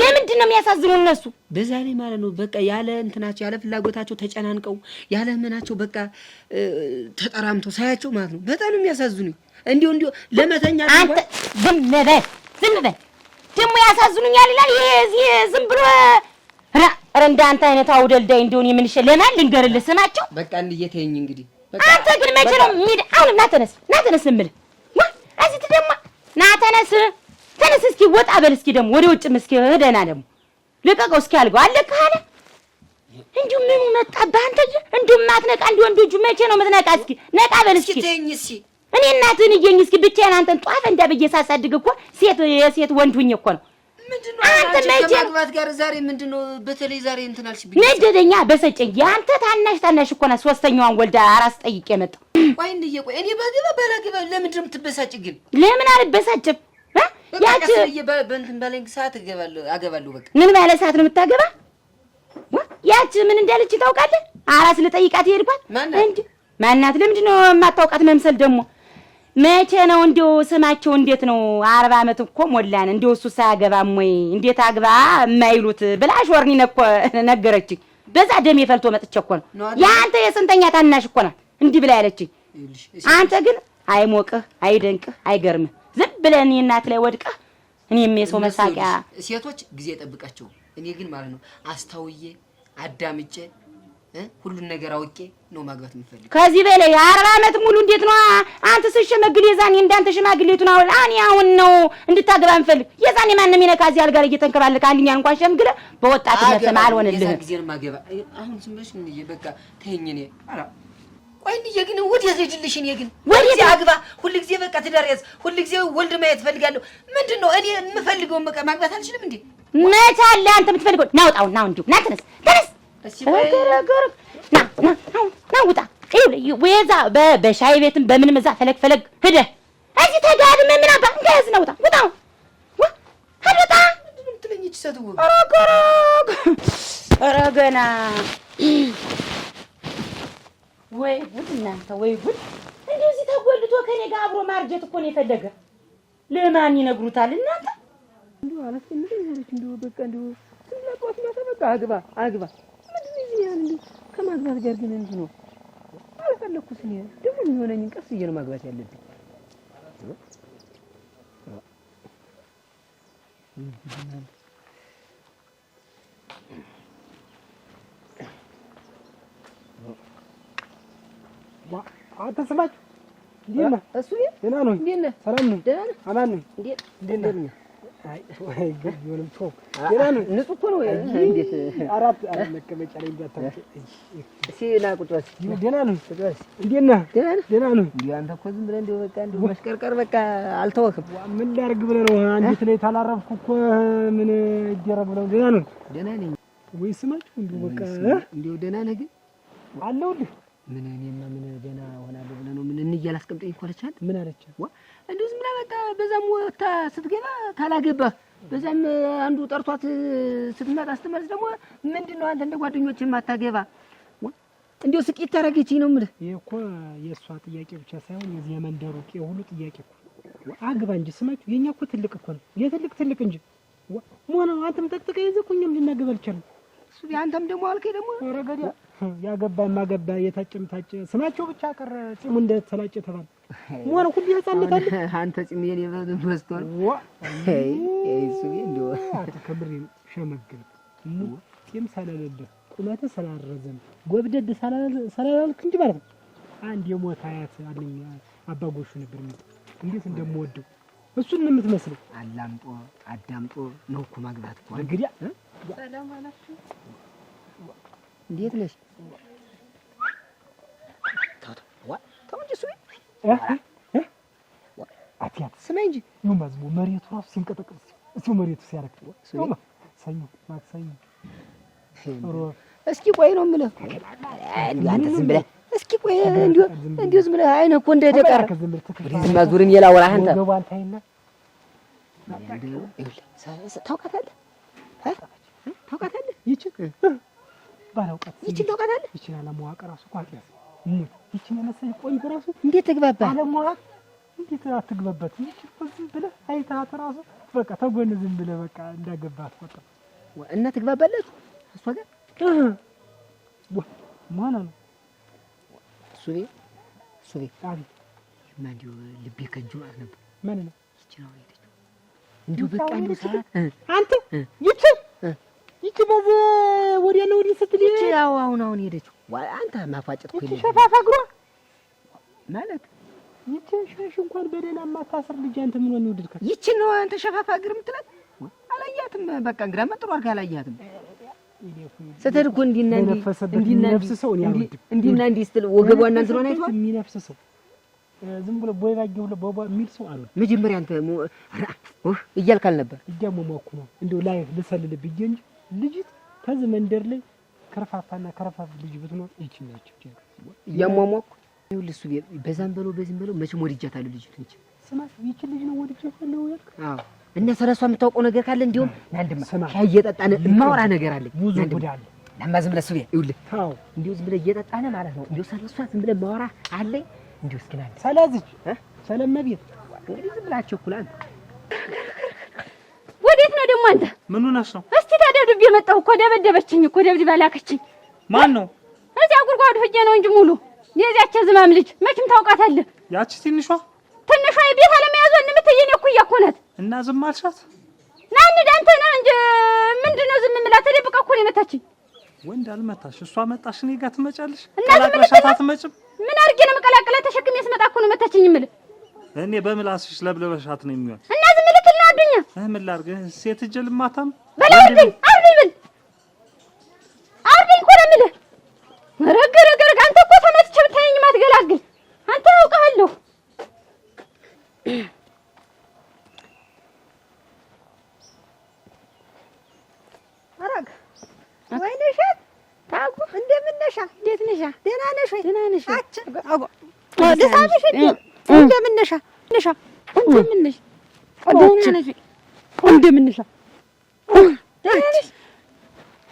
ለምንድን ነው የሚያሳዝኑ እነሱ? በዛ ላይ ማለት ነው በቃ ያለ እንትናቸው ያለ ፍላጎታቸው ተጨናንቀው ያለ ምናቸው በቃ ተጠራምተው ሳያቸው ማለት ነው በጣም ነው የሚያሳዝኑኝ። እንዲሁ ለመተኛ አንተ ዝም በል ደግሞ ያሳዝኑኛል ይላል። ይሄ እዚህ ዝም ብሎ ኧረ እንዳንተ አይነት አውደልዳይ እንደሆነ የምንሽ ለማን ልንገርልህ? ስማቸው በቃ እንየተኝ እንግዲህ አንተ ግን መቼ ነው አሁን ናተነስ እምልህ እዚህ ደግሞ ናተነስ እስኪ ወጣ በል እስኪ ደግሞ ወደ ውጭም እስኪ ሄደና ደግሞ ልቀቀው እስኪ አልገው አለቅህ አለ። እንዲሁ ምኑ መጣብህ አንተ? እንዲሁ ማትነቃ እንዲሁ ወንዶጁ መቼ ነው የምትነቃ? እስኪ ነቃ በል እስኪ ተኝ እስኪ እኔ እናትህን እየኝ እስኪ ብቻዬን አንተን ጧፍ እንዳብዬ ሳሳድግ እኮ የሴት ወንድ ሁኜ እኮ ነው። ምንድነው አንተ ከማግባት ጋር ዛሬ ምንድነው በተለይ ዛሬ እንትን አልሽብኝ? ነደደኛ በሰጨኝ ያንተ ታናሽ እኮ ነው ሶስተኛዋን ወልዳ አራስ ጠይቄ መጣሁ። ቆይ እኔ በላግባ ለምንድን ነው የምትበሳጭ ግን? ለምን አልበሳጭም? ያቺ በእንትን ባለኝ ሰዓት አገባለሁ በቃ። ምን ማለት ሰዓት ነው የምታገባ? ያቺ ምን እንዳለች ታውቃለህ? አራስ ልጠይቃት ይሄድኳት እንዴ ማናት? ለምንድን ነው የማታውቃት መምሰል ደግሞ? መቼ ነው እንደው ስማቸው እንዴት ነው? 40 ዓመት እኮ ሞላን። እንደው እሱ ሳያገባም ወይ እንዴት አግባ የማይሉት ብላሽ ወርኒ እኮ ነገረችኝ። በዛ ደም የፈልቶ መጥቼ እኮ ነው። ያንተ የስንተኛ ታናሽ እኮ ነው እንዲህ ብላ ያለችኝ። አንተ ግን አይሞቅህ፣ አይደንቅህ፣ አይገርምህ። ዝም ብለህ እኔ እናት ላይ ወድቀህ እኔም የሰው መሳቂያ። ሴቶች ጊዜ ጠብቃቸው። እኔ ግን ማለት ነው አስታውዬ አዳምጬ ሁሉን ነገር አውቄ ነው ማግባት የምፈልግ። ከዚህ በላይ 40 ዓመት ሙሉ እንዴት ነው አንተ ስሸመግል የዛኔ እንዳንተ ሽማግሌቱን አሁን ነው እንድታገባ የምፈልግ። የዛኔ ማንም ይነካ እዚህ አልጋ ላይ እየተንከባለክ አንድኛ እንኳን ሸምግለ በወጣትነት ሰማ አልሆነልህ። የዛ ጊዜ ማገባ አሁን ዝም ብለሽ እንዴ በቃ ተይኝ። እኔ አላ ቆይ እንዴ ግን ወዴት ልጅልሽ? እኔ ግን ወዴት አግባ ሁሉ ጊዜ በቃ ትዳር ያዝ ሁሉ ጊዜ ወልድ ማየት ፈልጋለሁ። ምንድነው እኔ የምፈልገው? በቃ ማግባት አልችልም እንዴ? መች አለ አንተ የምትፈልገው? ናውጣው ናው እንዴ ና ተነስ ገረገር ና ውጣ። ወይዛ በሻይ ቤትም በምንም እዛ ፈለግ ሄደህ እዚህ ተጋድመ ምን አባ እንደያዝ ነው። ውጣ ሀደታ ምንድን ነው የምትለኝ? እቺ ሰው ኧረ ገና ወይ ጉድ እናንተ ወይ ጉድ! እንደዚህ ተጎልቶ ከኔ ጋር አብሮ ማርጀት እኮ ነው የፈለገ። ለማን ይነግሩታል እናንተ? እንደው አላስ ምን ይሆነች እንደው በቃ እንደው ስለቋት ማተበቃ አግባ ከማግባት ጋር ግን እንዴ ነው አልፈለኩት። እኔ ደግሞ የሚሆነኝ ቀስ እየነ ማግባት ያለብኝ አትስማችሁ። እንዴ እሱ ደህና ነው። እንዴ ሰላም ነው። ደህና ነው። አማን ነው። እንዴ ነው። አይ ወይ ግብዩንም ቶ ደህና ነው። ንጹህ እኮ ነው። እንዴት አራት መቀመጫ ላይ እንዳታውቅ ሲና ቁጥራስ ደህና ነው። እንዴት ነህ? ደህና ነው። እንዴ አንተ እኮ ዝም ብለህ እንደው በቃ እንደው መሽቀርቀር በቃ አልተወክም። ምን ላድርግ ብለህ ነው? አንዲት ላይ ታላረፍኩ እኮ ምን ይደረግ ብለው። ደህና ነው። ደህና ነኝ። ወይ ስማችሁ እንደው በቃ እንደው ደህና ነህ ግን አለሁልህ። ምን እኔማ ምን ደህና ሆናለሁ ብለህ ነው? ምን እንያል አስቀምጠኝ እኮ አለቻት። ምን አለቻት? እንደው ዝም ብላ በቃ በዛም ወጣ ስትገባ ካላገባህ በዛም አንዱ ጠርቷት ስትመጣ ስትመለስ ደግሞ ምንድነው አንተ እንደ ጓደኞችህ ማታገባ እንደው ስቂት ታረገችኝ ነው የምልህ። ይሄ እኮ የእሷ ጥያቄ ብቻ ሳይሆን የዚህ የመንደሩ የሁሉ ጥያቄ እኮ አግባ እንጂ ስማችሁ የኛ እኮ ትልቅ እኮ ነው የትልቅ እንጂ ሞና አንተም ተጠቀኝ ዘኩኝም ልናገባ አልቻለም። እሱ አንተም ደግሞ አልከኝ ደግሞ ረገዲያ ያገባ ማገባ የታጨም ታጨ ስማቸው ብቻ ቀረ ጺሙ እንደ ተላጨ ተባለ። ሞና ሁሉ ህፃንነት አለ። አንተ ጺም የኔ በመስቶል እሱ እንደው ተከብሬ ሸመግል ጺም ሳላለ ቁመተ ሰላረዘም ጎብደድ ሰላልክ እንጂ ማለት ነው። አንድ የሞት አያት አለኝ አባጎሹ ነበር እንዴት እንደምወደው እሱን የምትመስለው አዳምጦ ነው እኮ ማግባት እኮ እንግዲህ ሰላም አላችሁ። እንዴት ነሽ? ተው እንጂ እሱ አትያት ስማኝ እንጂ ይማዝሙ መሬቱ ራሱ ሲንቀጠቀጥ እሱ መሬቱ ሲያረክ ሰኞ ማክሰኞ እስኪ ቆይ ነው የምልህ። አንተ ዝም ብለህ እስኪ ቆይ እንዲሁ ዝም ብለህ አይነህ እኮ እንደተቀረ ዝም አዙርን የላወራህ አንተ ታውቃታለህ? ታውቃታለህ? ባላውቃት ታውቃታለህ? ይቺን አለማወቅ ራሱ እኮ አጥያስ ይቺን የመሰለኝ ቆንጆ ራሱ እንዴት ተግባባ? አለማወቅ እንዴት አትግባባት? ይቺ ዝም ብለህ አይተሃት ራሱ በቃ ተጎን ዝም ብለህ በቃ እንዳገባት ቆጣ እና ትግባባላችሁ እሷ ጋር ማን ነው እሱ ቤት አቤት ማንዲው ልቤ ከንጆት ነበር። ማን ነው ይቺ ነው አይደል? እንዲሁ በቃ እንዲሁ ሰዓት አንተ ይቺ በዚህ ወዲያ ነው ወዲህ ስትል ይቺ አሁን ሄደችው። አንተ ማፋጨት እኮ ይሄ ሸፋፋ እግሯ ማለት ይቺ ሻሽ እንኳን በደህና ማታስር ልጅ አንተ ምን ነው ወድድካት? ይቺ ነው አንተ ሸፋፋ እግር የምትላት? አላያትም በቃ እንግራ መጥሮ አድርጋ አላያትም። ስትል እኮ እንዲና እንዲህ ስትል ወገቧ እናንተ ነው አይቷ የሚነፍስ ሰው ዝም ብሎ ቦይ ባየው ለቦባ የሚል ሰው አሉ። መጀመሪያ አንተ እያልካል ነበር እያሞሞኩ ነው እንደው ላይ ልሰልልብ እንጂ ልጅት ከዚህ መንደር ላይ ከረፋፋና ከረፋፍ ልጅ ብትኖር ይችላልች እያሞሞኩ ይኸውልህ እሱ በዛም በዚህም በለው መቼም ወድጃታለሁ ልጅት እንጂ ስማት ይቺ ልጅ ነው ወድጃታለሁ ያልክ? አዎ እና ስለሷ የምታውቀው ነገር ካለ እንዲሁም ናንድማ ሻይ እየጠጣን ማውራ ነገር አለ ብዙ ጉድ አለ። ለማ ዝም ብለህ እሱ ይኸውልህ አዎ እንዲሁ ዝም ብለህ እየጠጣን ማለት ነው እንዲሁ ስለሷ ዝም ብለህ ማውራ አለኝ እንዲሁ እስኪናል ሰላዝች ሰለመቤት እንግዲህ ዝም ብላችሁ ኩላን ወዴት ነው ደግሞ አንተ? ምን ሆነሽ ነው? እስቲ ታዲያ ድብ የመጣው እኮ ደበደበችኝ እኮ ደብድባ ላከችኝ። ማን ነው? እዚያ ጉድጓዱ ሂጅ ነው እንጂ ሙሉ የዚያች ዝማም ልጅ መቼም ታውቃታለህ። ያቺ ትንሿ ቤት አለመያዟን የምትየኝ እኩያ እኮ ናት። እና ዝም አልሻት? ና እንሂድ አንተ ነህ እንጂ ምንድን ነው ዝም የምላት? ተደብቃ እኮ ነው የመታችኝ። ወንድ አልመታሽ፣ እሷ መጣሽ። እኔ ጋር ትመጫለሽ? እና ዝም ቀላቅለሻት አትመጭም? ምን አድርጌ ነው የምቀላቅላት? ተሸክሜ ስመጣ እኮ ነው መታችኝ የምልህ። እኔ በምላስሽ ለብለበሻት ነው የሚሆን። እና ዝም ልትል ነው አዱኛ? ምን ላድርግ? ሴት እጅ ልማታም በላ አውርደኝ ብል አውርደኝ እኮ ነው የምልህ። ረግ አንተ እኮ ተመትቼ ብታየኝ ማትገላግል አንተ አውቃለሁ። አረግ ወይኔ ሸት ታጉ እንደምን ነሽ? እንዴት ነሽ? ደህና ነሽ ወይ? ደህና ነሽ? አጭ አጎ ደሳብሽ እንደምን ነሽ? እንደምን ነሽ? ደህና ነሽ? እንደምን ነሽ? ደህና ነሽ?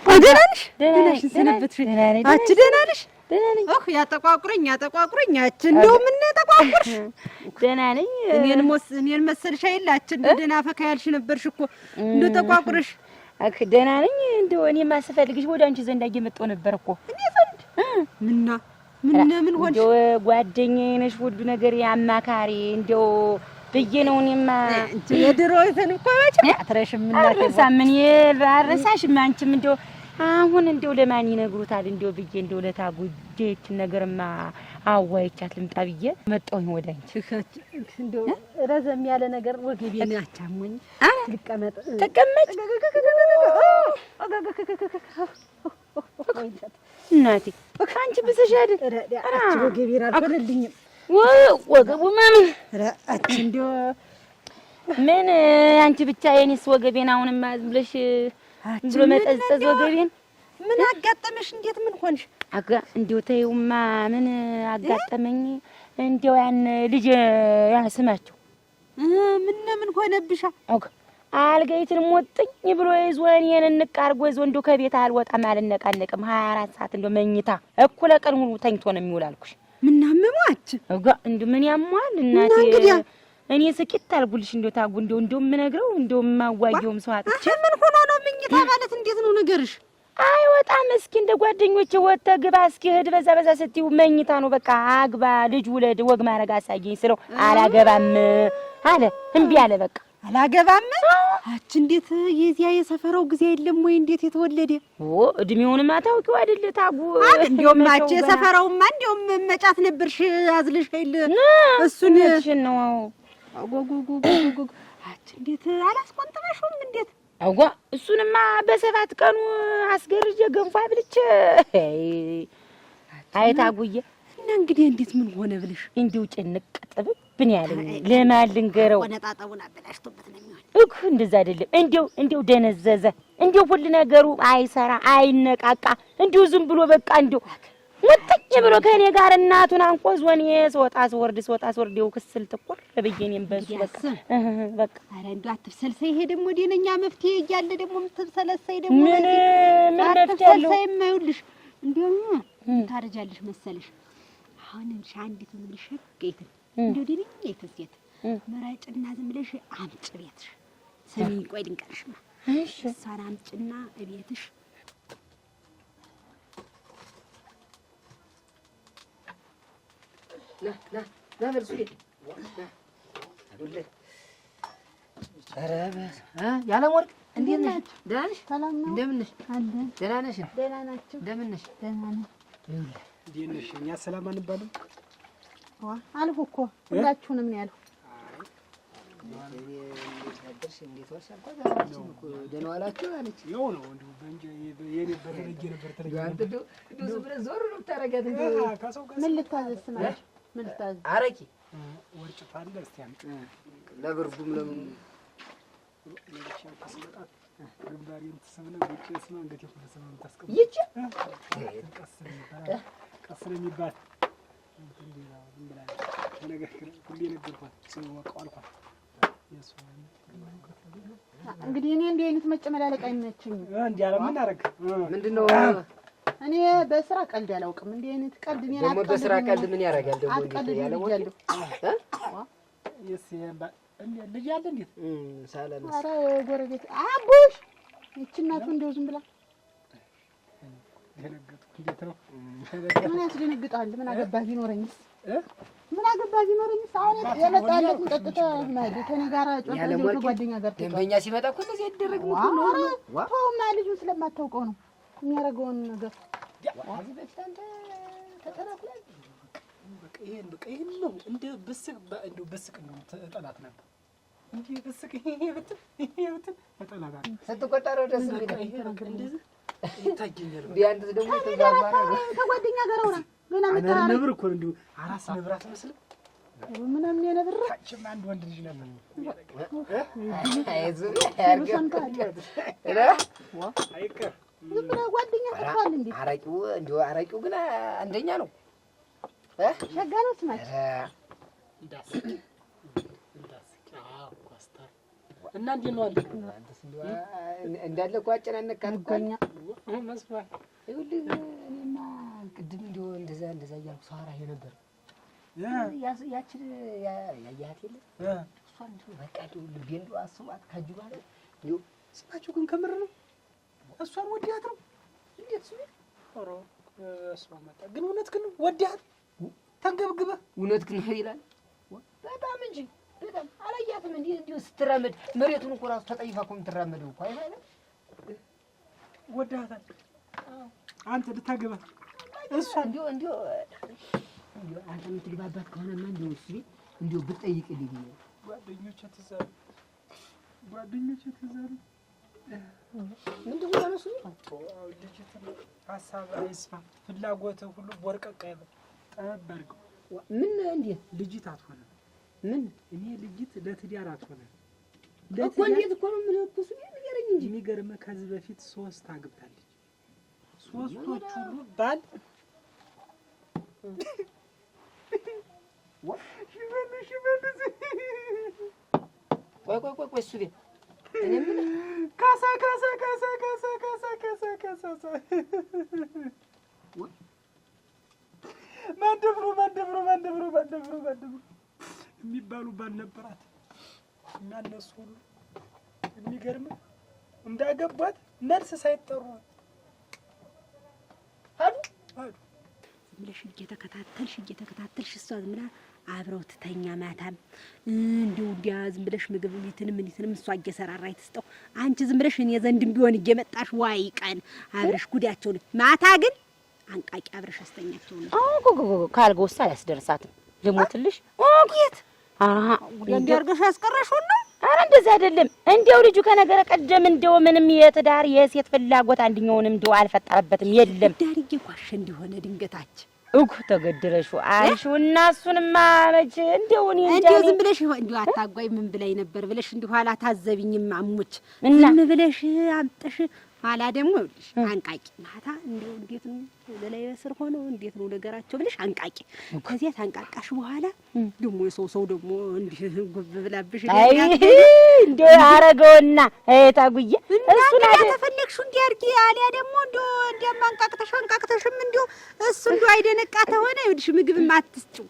ደህና ነሽ? ደህና ነሽ? ሰነበትሽ? አጭ ደህና ነሽ? ደህና ነኝ። ያጠቋቁረኝ አጭ እንደው ምን ተቋቁርሽ? ደህና ነኝ። እኔን መሰልሽ አይላችሁ እንደ ደህና ፈካ ያልሽ ነበርሽ እኮ እንደ ተቋቁርሽ። ደህና ነኝ። እንደው እኔማ ስፈልግሽ ወደ አንቺ ዘንድ እየመጣሁ ነበር እኮ። እኔ ዘንድ ምን ሆንሽ? እንደው ጓደኛዬ ነሽ፣ ሁሉ ነገር አማካሪ እንደው ብዬ ነው። እኔማ የድሮ ይተን እኮ መቼም አትረሽም። ምን አልረሳሽም። አንቺም እንደው አሁን እንደው ለማን ይነግሩታል እንደው ብዬ እንደው ለታጉጄች ነገርማ አዋይቻት ልምጣ ብዬ መጣሁኝ ወደ አንቺ። እንደው ረዘም ያለ ነገር ወገቤን አቻሞኝ ልቀመጥ ተቀመጥ እናቴ አንቺ ብሰሽ አይደል አንቺ ወገቤን አልፈለልኝም። ወገቡ ማምን አንቺ እንደው ምን አንቺ ብቻ የኔስ ወገቤን አሁንማ ዝም ብለሽ ብሎ መጠዘዝ ወገቤን። ምን አጋጠመሽ? እንዴት ምን ሆንሽ? እንደው ተይውማ ምን አጋጠመኝ? እንደው ያን ልጅ ያስማቸው ምን ሆነብሻ? አልጋይትን ሞጥኝ ብሎ ይዞ እኔን እንቅ አድርጎ ይዞ እንደው ከቤት አልወጣም አልነቃነቅም 24 ሰዓት እንደው መኝታ እኩለ ቀን ሙሉ ተኝቶ ነው የሚውል አልኩሽ። ምን አመሟች? እንደው ምን ያሟል እናቴ። እኔ ስቂት አልኩልሽ እንደው ታጉ እንደው የምነግረው እንደው የማዋየውም ሰው አጥቼ። ምን ሆኖ ነው መኝታ ማለት? እንዴት ነው ነገርሽ? አይወጣም። እስኪ እንደ ጓደኞቼ ወጥተህ ግባ እስኪ ሂድ በዛ ስትይው መኝታ ነው በቃ። አግባ ልጅ ውለድ ወግ ማረግ አሳየኝ ስለው አላገባም አለ። እምቢ አለ በቃ አላገባም። አች እንዴት የዚያ የሰፈረው ጊዜ የለም ወይ? እንዴት የተወለደ እድሜውንማ ታውቂው አይደል ታጉ? እንደውም አች የሰፈረውማ እንደውም መጫት ነበርሽ አዝልሽ አይል እሱን ነው አጎጎጎጎጎ አች እንዴት አላስቆንጥበሽም? እንዴት አጓ እሱንማ በሰባት ቀኑ አስገርጀ ገንፎ አብልቼ አይታጉዬ። እና እንግዲህ እንዴት ምን ሆነ ብለሽ እንዲው ጭንቅ ጥብብን ያለኝ ለማን ልንገረው? ወነጣጣውን አበላሽቶበት ነው የሚሆን እኮ። እንደዛ አይደለም እንዲው ደነዘዘ። እንዲው ሁሉ ነገሩ አይሰራ አይነቃቃ። እንዲው ዝም ብሎ በቃ እንዲው ወጥቼ ብሎ ከኔ ጋር እናቱን አንቆዞን የስወጣ ስወርድ ክስል ትቆር በየኔም በሱ በቃ አረ እንደው አትብሰልሰይ። ይሄ ደግሞ ደነኛ መፍትሄ እያለ ደግሞ የምትብሰለሰይ ደግሞ ምን መፍትሄ አለው? የማይውልሽ እንደው ታረጃለሽ መሰለሽ። አሁን ሻንዲት ምን ልሽገይት እንደው ደነኛ የተሴት መራጭና ዝም ብለሽ አምጭ ቤትሽ። ሰሚ ቆይ ድንቀርሽማ እሺ ሳራ አምጭና ቤትሽ لا بالسويد ኧረ ያለ ወርቅ እንዴት ነሽ? ደህና ነሽ? ሰላም ነው። እንደምን ነሽ? አለን። ደህና ነሽ? ደህና ናችሁ? እንደምን ነሽ? ደህና ነኝ። እንዴት ነሽ? እኛ ሰላም አንባልም። አልሁ እኮ ሁላችሁንም ነው ያልሁ። እንዴት ወርሻል? ደህና ዋላችሁ አለች። ያው ነው እንዴ በእንጀ የኔ በተለየ ነበር ተለየ። አንተ ዝም ብለህ ዞር ነው የምታረጋት እንዴ? ምን ልታዘዝ ስማች? ምን ልታዘዝ? አረቂ ወርጭ ታለ እስቲ አምጪ። ለብርዱም ለምን ለብቻው ከስመጣት ግንባሬን ተሰብለ ወጭ ስማ እንዴት ይሆነ ሰማም ታስቀም ይጭ ቀስር የሚባል እንዴላው እንብላ ነገር ሁሌ ነገርኳት ሰው ወቀዋልኳት። እንግዲህ እኔ እንዲህ አይነት መጨመላለቅ አይመቸኝም። እንዴ አለ ምን አረግ ምንድነው? እኔ በስራ ቀልድ አላውቅም። እንዲህ አይነት ቀልድ እኔ ደግሞ በስራ ቀልድ ምን ያረጋል? ደግሞ እንዴ ያለ ወጥ የሲያባ ልጅ አለ እንዴት ሳላነስ ኧረ ጎረቤት አቡሽ ይቺ እናቱ እንደው ዝም ብላ ደነገጥኩ። እንዴት ነው? ምን ያስደነግጣል? ምን አገባህ ቢኖረኝስ? ምን አገባህ ቢኖረኝስ? አሁን የመጣለትን ጠጥተህ መሄድ ከእኔ ጋር ጮኸህ ከጓደኛ ጋር ደንበኛ ሲመጣ እኮ እንደዚህ አይደረግም እኮ ነው። ተውማ ልጁን ስለማታውቀው ነው የሚያደርገውን ነገር። ከዚህ በፊት አንተ ተጠራኩላል። በቃ ይሄን ነው እንደ ብስቅ ነው ጠላት ነበር እንዴ? ብስቅ ይሄ ብትን ጠላት ነበር። ስትቆጣረው ደስ ይላል። እንደዚህ ይታየኛል። ቢያንተ ደግሞ ተዛማራ ከጓደኛ ጋር አውራ። ገና መጣ ነብር እኮ እንዴ አራስ ነብራት መስል ምንም የነብር ታችም አንድ ወንድ ልጅ ነበር። አይዞህ ያርገው አይቀር ዝም ብለህ ጓደኛ ተጣል እንዴ? አራቂው ግን አንደኛ ነው። ሸጋ ነው ስማች እንዳስቅ ኮስታ እና እንዴት ነው አለ እንዳለ እኮ አጨናነቃት እኮ መስፋ ይኸውልህ እኔማ ቅድም እንደዛ እያልኩ ሳወራህ ነበር። ያችን ያያት የለ እሷን በቃ ልቤ እንደው አስቧት ካጅ በኋላ ስማችሁ ግን ከምር ነው። እሷን ወዲያት ነው እንዴት ሲል ኦሮ እሷ መጣ ግን እውነት ግን ወዲያት ተንገብግበህ እውነት ግን ይላል በጣም እንጂ በጣም አላያትም። እንዲሁ ስትራመድ መሬቱን እኮ ራሱ ተጠይፋ እኮ የምትራመደው እኮ አይደለም። ወዲያታል አንተ ልታገባ እሷ እንዲሁ አንተ የምትግባባት ከሆነማ እንዲሁ ብትጠይቅልኝ ጓደኞቼ ትዝ አሉ። ምንድን ነው ያነሱ? ልጅት ሀሳብ አይስማ ፍላጎት ሁሉ ወርቀቅ ያለ ጠበብ አድርገው ምን እንዴት ልጅት አትሆንም? ምን እኔ ልጅት ለትዳር አትሆንም እኮ እንዴት እኮ ነው የምልህ እኮ እሱ ንገረኝ እንጂ። የሚገርምህ ከዚህ በፊት 3 አግብታለች። 3ቶቹ ሁሉ ባል ቆይ እሱ ቤት እኔ የምልህ ካሳ ማንደብሩ የሚባሉ ባል ነበራት። የሚያነሱ ሁሉ የሚገርምህ እንዳገቧት መልስ ሳይጠሩ ሄዱ። ብለሽ እየተከታተልሽ እሷ ዝም ብላ አብረው ትተኛ ማታም እንዲሁ እንዲያ ዝም ብለሽ ምግብ ምኒትንም እሷ እየሰራራይ ትስጠው። አንቺ ዝም ብለሽ እኔ ዘንድም ቢሆን እየመጣሽ ዋይ ቀን አብረሽ ጉዳያቸው ነው። ማታ ግን አንቃቂ አብረሽ አስተኛቸው ነው። ካልጎሳ አያስደርሳትም። ልሞትልሽ ጌት እንዲያርገሽ ያስቀረሽው ነው። ኧረ እንደዚህ አይደለም። እንዲያው ልጁ ከነገረ ቀደም እንዲያው ምንም የትዳር የሴት ፍላጎት አንድኛውንም እንዲያው አልፈጠረበትም። የለም ዳርዬ ኳሽ እንዲሆነ ድንገታች እኮ ተገድረሽው አልሽው እና እሱንማ መቼ እንዲያው እኔ እንዲያው ዝም ብለሽ እንዲያው አታጓይ ምን ብላይ ነበር ብለሽ እንዲያው ኋላ ታዘብኝም አሙች ዝም ብለሽ አምጥሽ ኋላ ደግሞ ይኸውልሽ አንቃቂ ማታ እንዲያው እንዴት ነው ለላይ ስር ሆኖ እንዴት ነው ነገራቸው ብለሽ አንቃቂ ከዚያ ታንቃቃሽ በኋላ ደግሞ የሰው ደግሞ እንዲህ ጉብ ብላብሽ እንዲያው አረገውና ታጉዬ እሱን ተፈለግሽው እንዲያርጊ አሊያ ደግሞ እንዲያው አንቃቅተሽም እንዲያው እሱ እንዲያው አይደነቃ ተሆነ ይኸውልሽ ምግብም አትስጪው።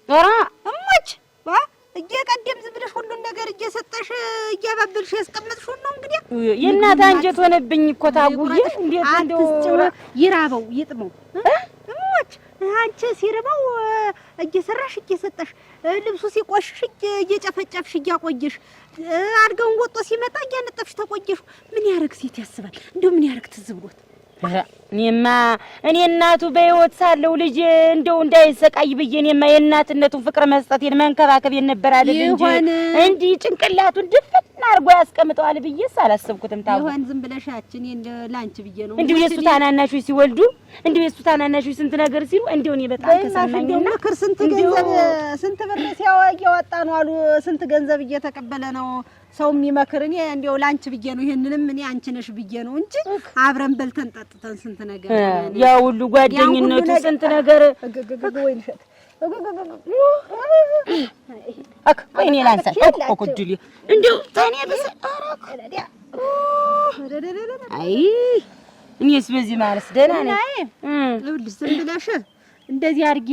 ኧረ እሞች እየቀደም ዝም ብለሽ ሁሉን ነገር እየሰጠሽ እያባብልሽ ያስቀመጥሽው ነው እንግዲህ የእናት አንጀት ሆነብኝ እኮ ታጉዬ። እንዴት እንደው ይራበው ይጥመው እሞች አንቺ ሲርበው እየሰራሽ እየሰጠሽ ልብሱ ሲቆሽሽ እየጨፈጨፍሽ እያቆየሽ አድርገውን ወጦ ሲመጣ እያነጠፍሽ ተቆየሽ። ምን ያረግ ሴት ያስባል እንደው ምን ያረግ ትዝብሎት እኔማ እኔ እናቱ በህይወት ሳለው ልጅ እንደው እንዳይሰቃይ ብዬ እኔማ የእናትነቱን ፍቅር መስጠቴን መንከባከቤን ነበር አይደል እንጂ እንዲህ ጭንቅላቱን ድፍን አድርጎ ያስቀምጠዋል ብዬስ አላሰብኩትም። ታው ይሆን ዝም ብለሻችን ላንቺ ብዬ ነው እንዲሁ የሱ ታናናሾች ሲወልዱ እንዲሁ የሱ ታናናሾች ስንት ነገር ሲሉ እንዲሁ እኔ በጣም ተሰማኝና ምክር ስንት ገንዘብ ስንት ብር ሲያወጣ ነው አሉ ስንት ገንዘብ እየተቀበለ ነው ሰው የሚመክር። እኔ እንዲያው ላንቺ ብዬ ነው ይሄንንም እኔ አንቺ ነሽ ብዬ ነው እንጂ አብረን በልተን ጠጥተን ስንት ነገር ያ ሁሉ ጓደኝነቱ ስንት ነገር ወይንሸት ወይኔ ላንሳሽ እኮድል እንዲያው ታኔ አይ እኔስ በዚህ ማለት ደህና ነኝ። ይኸውልሽ ዝም ብለሽ እንደዚህ አድርጊ።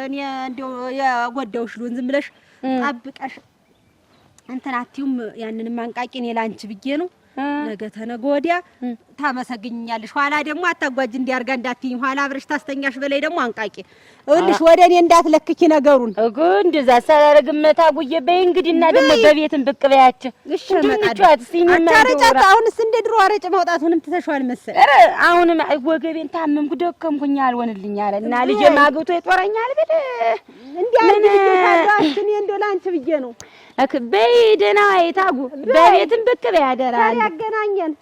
እኔ እንዲያው ያጎዳውሽ ሉን ዝም ብለሽ ጠብቀሽ እንትን አትይውም። ያንንም አንቃቂ እኔ ላንቺ ብዬ ነው ነገ ተነገ ወዲያ ታመሰግኛለሽ። ኋላ ደግሞ አታጓጅ እንዲያርጋ እንዳትይኝ። ኋላ አብረሽ ታስተኛሽ በላይ ደግሞ አንቃቂ እልሽ ወደ እኔ እንዳትለክኪ ነገሩን እኮ እንደዛ ሳላረግመታ ጉዬ በይ እንግዲህ እና ደግሞ በቤትም ብቅ በያቸው እሺ መጣት አታረጫት። አሁንስ እንደ ድሮ አረጭ ማውጣቱንም ትተሽዋል መሰል። ኧረ አሁንም ወገቤን ታመምኩ ደከምኩኝ አልሆንልኝ አለ እና ልጄ ማግብቶ ይጦረኛል ብል እንዴ ታዳችን እንደ ላንቺ ብዬ ነው በይ ደህና አይታጉ በቤትም ብቅ በያደራ ያገናኘን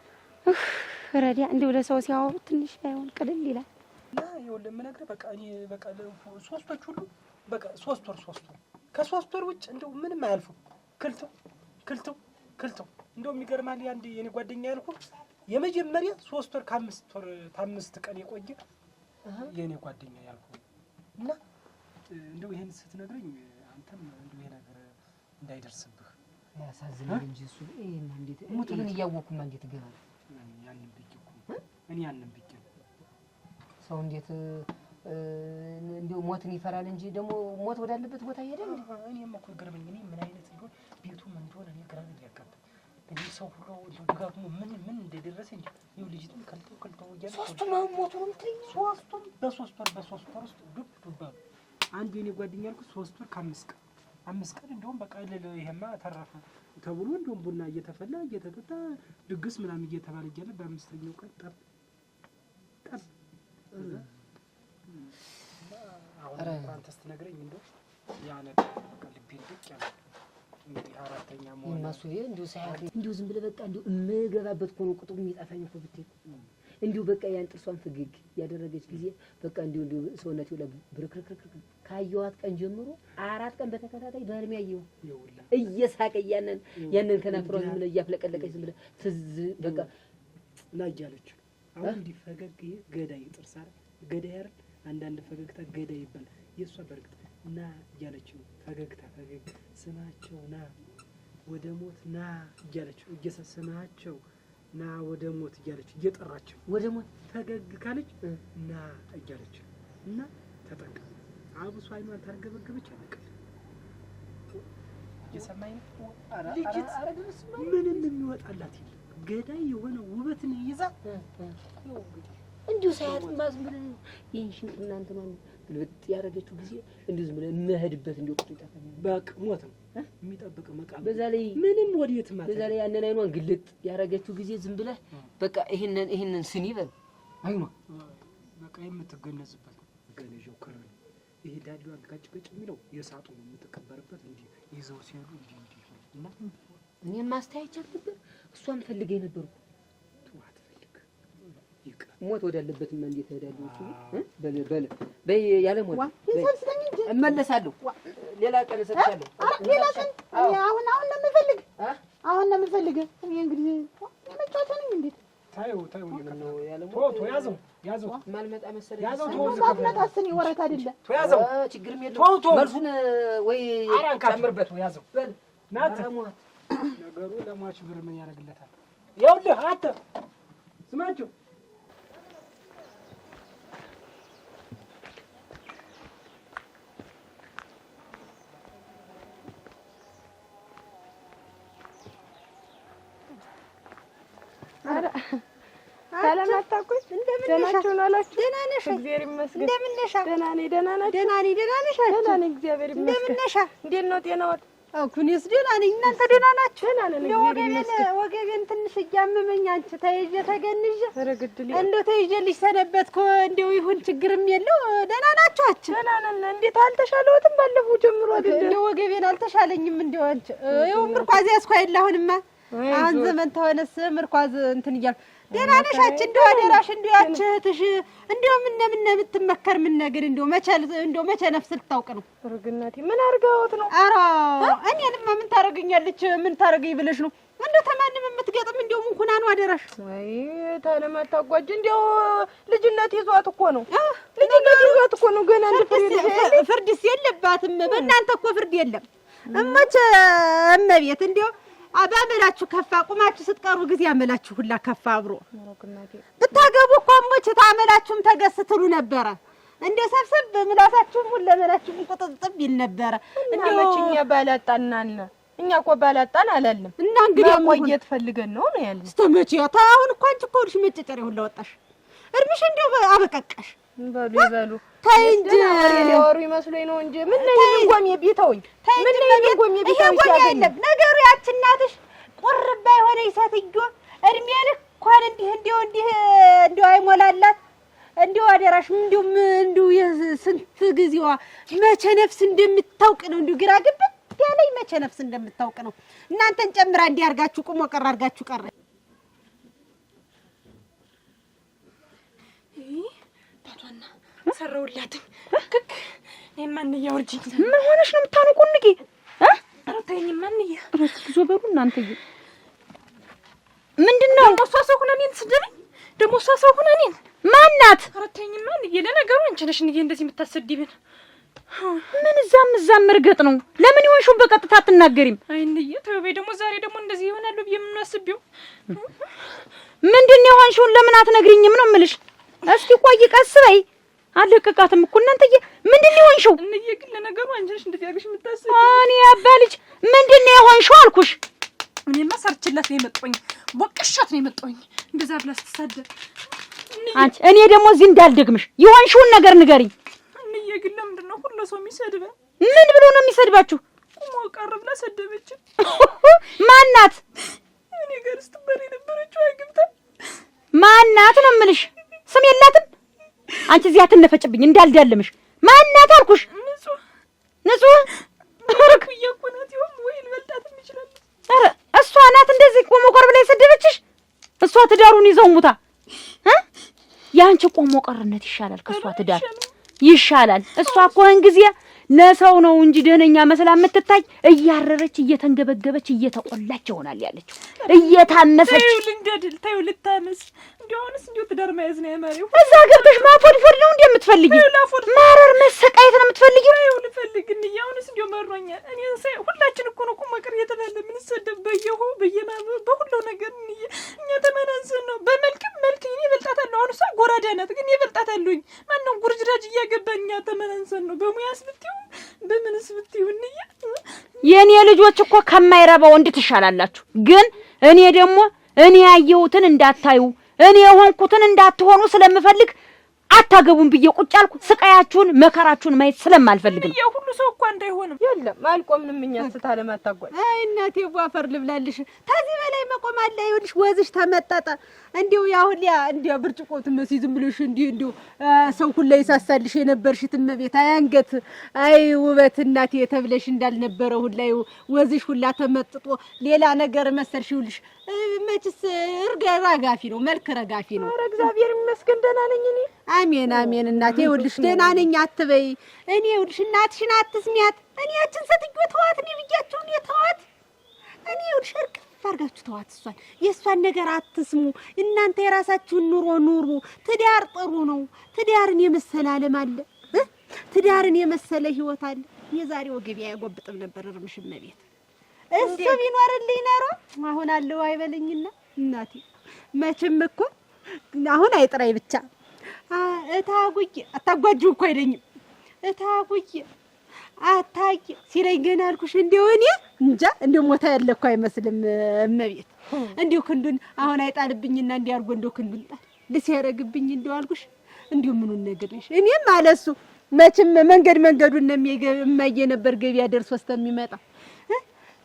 ረዲያ እንደው ለሰው ሲያወሩ ትንሽ ባይሆን ቅልል ይላል። እና ይኸውልህ የምነግርህ በቃ እኔ በቃ ሶስቶች ሁሉ በቃ ሶስት ወር ከሶስት ወር ውጭ እንደው ምንም አያልፉም። ክልተው እንደው የሚገርምህ አንድ የኔ ጓደኛ ያልኩህ የመጀመሪያ 3 ወር ከአምስት ቀን የቆየ የኔ ጓደኛ ያልኩህ እና እንደው ይሄን ስትነግረኝ አንተም እንደው ይሄ ነገር እንዳይደርስብህ ያሳዝናል እንጂ እሱ ይሄን እንዴት ሙቱን እያወኩማ እንዴት ገባል? እኔ ያንን ብዬ ሰው እንዴት እንደው ሞትን ይፈራል እንጂ ደግሞ ሞት ወዳለበት ቦታ ይሄዳል። እኔም እኮ ገርመኝ። እኔ ምን አይነት ቢሆን ቤቱ ምን እንደሆነ እኔ ግራ ያጋባኝ። እኔ ሰው ሁሉ እንደው ደጋግሞ ምን እንደደረሰ እንጂ ይኸው ልጅቱን ከልተው እያለ ሶስቱም ሞቱ ነው የምትለኝ? ሶስቱም በሶስት ወር ውስጥ ዱብ አሉ። አንዱ የኔ ጓደኛ ያልኩት 3 ወር ከ5 ቀን እንደውም በቃ ይሄማ ተረፈ ተብሎ እንደውም ቡና እየተፈላ እየተጠጣ ድግስ ምናምን እየተባለ እያለ በ5ኛው ቀን ጠብ አሁን አንተ ስትነግረኝ እንደው ያ ነገር በቃ ልቤን ድቅ ያለ እንግዲህ 4ኛ መሆን ማሱ እንደው ሳይሆን እንደው ዝም ብለህ በቃ እንደው የምገባበት እኮ ነው ቁጥሩ የሚጠፋኝ እኮ ብትይ እንዲሁ በቃ ያን ጥርሷን ፍግግ ያደረገች ጊዜ በቃ እንዲሁ ሰውነቴ ላይ ብርክርክርክ ካየኋት ቀን ጀምሮ 4 ቀን በተከታታይ በህልሜ ያየሁ እየሳቀ ያንን ከናፍሯ ዝም ብለህ እያፍለቀለቀች ዝም ብለህ ትዝ በቃ ላጃለች። አሁን እንዲፈገግ ገዳይ ጥርስ አይደል ገዳይ አይደል አንዳንድ ፈገግታ ገዳይ ይባላል። የሷ በርግጥ እና እያለች ነው ፈገግታ ፈገግ ስማቸው ና ወደ ሞት ና እያለች እየሰሰማቸው ና ወደ ሞት እያለች እየጠራቸው ወደ ሞት ፈገግ ካለች ና እያለች እና ተጠቃ አብሷ አይኗን ታርገበገበች አለቀ። የሰማኝ ልጅት ምንም የሚወጣላት የለም። ገዳይ የሆነ ውበትን ይዛ እንዲሁ ሳያጥማ ዝም ብለህ ይህን ሽንጥ እናንተ ነው ግልብጥ ያደረገችው ጊዜ እንዲሁ ዝም ብለህ መሄድበት እንዲሁ ቁጥ ይጣፋል። በቃ ሞት ነው የሚጠብቅ መቃብር። በዛ ላይ ምንም ወዲየት ማለት በዛ ላይ ያንን አይኗን ግልጥ ያደረገችው ጊዜ ዝም ብለህ በቃ ይሄንን ስኒ በል አይኗ በቃ የምትገነዝበት ገነጀው ከረ ይሄ ዳዲው አጋጭ የሚለው የሳጡ የምትከበርበት እንጂ ይዘው ሲሄዱ እንጂ እና እኔን ማስተያየት ነበር እሷን ፈልገኝ ነበርኩ ሞት ወዳለበት ምን እንዴት ሄዳለሁ እሱ በይ ያለ ሞት እመለሳለሁ። ሌላ ቀን እሰጥሻለሁ። ሌላ ቀን አሁን ነው የምፈልግ እኔ እንግዲህ የመጫወት ነኝ። እንዴት ታዩ ነው ያለ ሞት ያዘው ማልመጣ መሰለኝ ያዘው ማልመጣስ እኔ ወረት አይደለም ያዘው ችግርም የለውም። መልሱን ወይ ጨምርበት ያዘው ናት ነገሩ ለሟች ብር ምን ያደርግለታል? ይኸውልህ አንተ ስማቸው ሰላም አታውቁኝ? ደህናችሁ ነው አላችሁ? ደህና ነሽ? እግዚአብሔር ይመስገን። እንደምን ነሽ? ደህና ነኝ። ደህና ነሽ? ደህና ነኝ። ደህና ነሽ? ደህና ነኝ። እግዚአብሔር ይመስገን። እንደምን ነሽ? እንዴት ነው ጤናዎት? እኔስ ደህና ነኝ። እናንተ ደህና ናችሁ? ደህና ነን። ወገቤን ትንሽ እያመመኝ አንቺ ተይዤ ተገንዤ እንደው ተይዤልሽ ሰነበትኩ። እንደው ይሁን ችግርም የለው። ደህና ናችሁ? አንቺ ደህና ነን። እንዴት አልተሻለዎትም? ባለፈው ጀምሮ አይደል? እንደው ወገቤን አልተሻለኝም። እንደው አንቺ ይኸው ምርኳዝ ያዝኩ አይደል? አሁንማ አሁን ዘመን ተሆነስ ምርኳዝ እንትን እያልኩ ደህና ነሽ? አንቺ እንደው አደራሽ እንደው ያቺ እህትሽ እንደው ምን የምትመከር ምን ነገር እንደው መቼ ነፍስ ልታውቅ ነው? ርግናቴ ምን አድርገውት ነው? ኧረ እኔንማ ምን ታደርገኛለች? ምን ታደርገኝ ብለሽ ነው? እንደው ተማንም የምትገጥም እንደው ምን ኩና ነው? አደራሽ ወይ ታለማታጓጅ እንደው ልጅነት ይዟት እኮ ነው። ልጅነት ይዟት እኮ ነው። ገና ፍርድስ የለባትም። በእናንተ እኮ ፍርድ የለም። እመቼ እመቤት እንደው አባመላችሁ ከፋ ቁማችሁ ስትቀሩ ጊዜ አመላችሁ ሁላ ከፋ አብሮ ብታገቡ እኮ ሞች ታመላችሁም ተገስተሉ ነበረ። እንደ ሰብሰብ ምላሳችሁም ሁሉ ለመላችሁም ቁጥጥብ ይል ነበረ። እንደው መችኛ ባላጣናና እኛ እኮ ባላጣን አላለም እና እንግዲህ ማቆየት ፈልገን ነው ያለ። ስተመጪ አሁን እንኳን አንቺ እኮ ልሽ መጨጨሪያ ሁላ ወጣሽ። እርምሽ እንደው አበቀቀሽ። በሉ ይበሉ ተይ እንጂ ሊወሩ ይመስለኝ ነው እንጂ ምን ነው ይንጎም የቢተውኝ ምን ነው ይንጎም የቢተውኝ አይደለም ነገሩ። ያቺ እናትሽ ቁርባ የሆነ ሴትዮ እድሜ ልኳን እንዲህ አይሞላላት። እንዲሁ አደራሽ እንዲሁ የስንት ጊዜዋ መቼ ነፍስ እንደምታውቅ ነው። እንዲሁ ግራ ግብት ያለኝ መቼ ነፍስ እንደምታውቅ ነው። እናንተን ጨምራ እንዲህ አድርጋችሁ ቁሞ ቀር አድርጋችሁ ቀረ። ታቷና ሰራውላትኝ ክክ የማን ያወርጂኝ ምን ሆነሽ ነው የምታነቁ? ንቂ ተይኝ ማን ዞ በሩ እናንተዬ ምንድነው? እሷ ሰው ሆነ እኔን ትስደብኝ ደግሞ እሷ ሰው ሆነ እኔን ማናት? አረተኝ ማን ለነገሩ አንቺ ነሽ እንደዚህ የምታሰድብን። ምን እዛም እርገጥ ነው። ለምን ይሆንሽው በቀጥታ አትናገሪም? አይንዬ ተው በይ። ደግሞ ዛሬ ደግሞ እንደዚህ ይሆናል ብዬ ምን አስቤው ምንድነው የሆንሽውን ለምን አትነግሪኝም ነው የምልሽ። እስኪ ቆይ ቀስ በይ። አለቀቃትም እኮ እናንተዬ። ምንድነው የሆንሽው? እንዬ ግን ለነገሩ አንቺ ነሽ እንደዚህ አድርገሽ የምታስብ። እኔ አባልጅ ምንድነው የሆንሽው አልኩሽ። እኔማ ሰርችላት ነው የመጣሁኝ፣ ቦቅሻት ነው የመጣሁኝ እንደዛ ብላ ስትሳደብ። አንቺ እኔ ደግሞ እዚህ እንዳልደግምሽ የሆንሽውን ነገር ንገሪኝ። እንዬ ግን ለምንድን ነው ሁሉ ሰው የሚሰድበን? ምን ብሎ ነው የሚሰድባችሁ? ቁሞ ቀር ብላ ሰደበች። ማናት? እኔ ጋር ስትበሪ ነበረችው አይግብታ ማናት ነው የምልሽ። ስም የላትም። አንቺ እዚህ አትነፈጭብኝ እንዳልዳለምሽ። ማናት አልኩሽ። ንጹህ ይያቆናት ይሁን ወይ ልበልጣትም ይችላል። ኧረ እሷ ናት እንደዚህ ቆሞ ቀር ብላ የሰደበችሽ። እሷ ትዳሩን ይዘው ሙታ ያንቺ ቆሞ ቀርነት ይሻላል ከሷ ትዳር ይሻላል። እሷ እኮ ጊዜ ለሰው ነው እንጂ ደህነኛ መስላ የምትታይ እያረረች እየተንገበገበች እየተቆላች ይሆናል ያለችው እየታመሰች። ተይው ልንገድል ተይው ልታመስ እንዲያውንስ እንዲው ትዳር መያዝ ነው ያማሪው። እዛ ገብተሽ ማፎድፎድ ነው እንዴ የምትፈልጊው? ማረር መሰቃየት ነው የምትፈልጊው? ተይው ልፈልግ እንዲያውንስ እንዲው መሮኛል። እኔ ሁላችን እኮ ነው ቁም ቀር እየተባለ ምን ሰደብ በየሁ በየማበ በሁሉ ነገር እኛ ተመናንሰን ነው። በመልክም መልክ እኔ እበልጣታለሁ። አሁን እሷ ጎራዳ ናት ግን እበልጣታለሁኝ። ማነው ጉርጅራጅ እያገባኝ እኛ ተመናንሰን ነው። በሙያስ ብትይው በምንስ ብትይው እንዬ የኔ ልጆች እኮ ከማይረባው እንዴ ትሻላላችሁ። ግን እኔ ደግሞ እኔ ያየሁትን እንዳታዩ እኔ የሆንኩትን እንዳትሆኑ ስለምፈልግ አታገቡን ብዬ ቁጭ አልኩ። ስቃያችሁን መከራችሁን ማየት ስለማልፈልግ ነው። ሁሉ ሰው እኮ እንዳይሆንም የለም አልቆምንም። እኛ ስታለም አታጓል። አይ እናቴ ዋፈር ልብላልሽ። ከዚህ በላይ መቆም አለ። ይኸውልሽ ወዝሽ ተመጠጠ። እንዲው ያሁን ያ እንዲው ብርጭቆ ትመሲ ዝም ብለሽ እንዲው ሰው ሁሉ ይሳሳልሽ የነበርሽ ትመቤት አያንገት አይ ውበት እናቴ ተብለሽ እንዳልነበረ ሁሉ ወዝሽ ሁላ ተመጥጦ ሌላ ነገር መሰልሽ። ይኸውልሽ መችስ ረጋፊ ነው፣ መልክ ረጋፊ ነው። ኧረ እግዚአብሔር ይመስገን ደህና ነኝ እኔ። አሜን አሜን እናቴ። ይኸውልሽ ደህና ነኝ አትበይ። እኔ ይኸውልሽ እናትሽን አትስሚያት። እኔ ያችን ሴትዮ ተዋት ነው ብያችሁ እኔ ተዋት። እኔ ይኸውልሽ እርግፍ አድርጋችሁ ተዋት። የእሷን ነገር አትስሙ። እናንተ የራሳችሁን ኑሮ ኑሩ። ትዳር ጥሩ ነው። ትዳርን የመሰለ ዓለም አለ። ትዳርን የመሰለ ህይወት አለ። የዛሬው ገበያ ያጎብጥም ነበር እርምሽም ቤት እሱ ቢኖርልኝ ኖሮ አሁን አለው አይበለኝና እናቴ መቼም እኮ አሁን አይጥራይ ብቻ እታጉይ አታጓጂው እኮ አይደኝም። እታጉይ አታይ ሲለኝ ገና አልኩሽ። እንደው እኔ እንጃ እንደው ሞታ ያለ እኮ አይመስልም እመቤት። እንደው ክንዱን አሁን አይጣልብኝና እንዲያርጎ እንደው ክንዱን ጣል ልሲያረግብኝ እንደው አልኩሽ። እንደው ምኑን ነገርሽ እኔም አለሱ መቼም መንገዱን ነው የማየ ነበር ገቢያ ደርሶ እስከሚመጣ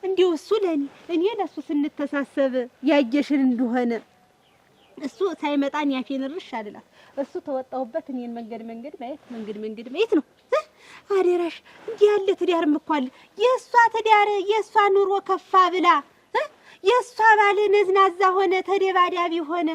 እንዲው እሱ ለኔ እኔ ለሱ ስንተሳሰብ ያየሽን እንደሆነ እሱ ሳይመጣን ያፌን ርሽ አይደለም። እሱ ተወጣውበት እኔን መንገድ ማየት ነው። አደራሽ እንዲህ ያለ ትዳርም እኮ አለ። የሷ ትዳር የሷ ኑሮ ከፋ ብላ የሷ ባለ ነዝናዛ ሆነ ተደባዳቢ ሆነ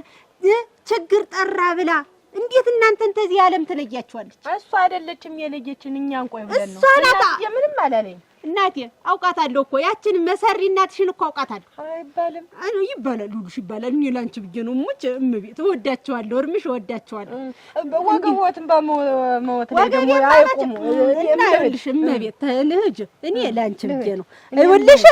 ችግር ጠራ ብላ እንዴት እናንተን ተዚህ ዓለም ትለያችኋለች? እሷ አይደለችም የለየችን እኛን ቆይ ብለን ነው። እሷ ናታ። ምንም አላለኝ እናቴ አውቃታለሁ እኮ ያችን መሰሪ እናትሽን እኮ አውቃታለሁ። አይባልም ይባላል ሁሉሽ ይባላል። እኔ ላንቺ ብዬ ነው ሙጭ እምቤት እወዳቸዋለሁ። እርምሽ እወዳቸዋለሁ። ወገቦትን በመወት ላይ ደግሞ አይቆሙ እናልሽ እምቤት ልጅ እኔ ላንቺ ብዬ ነው። ይኸውልሽ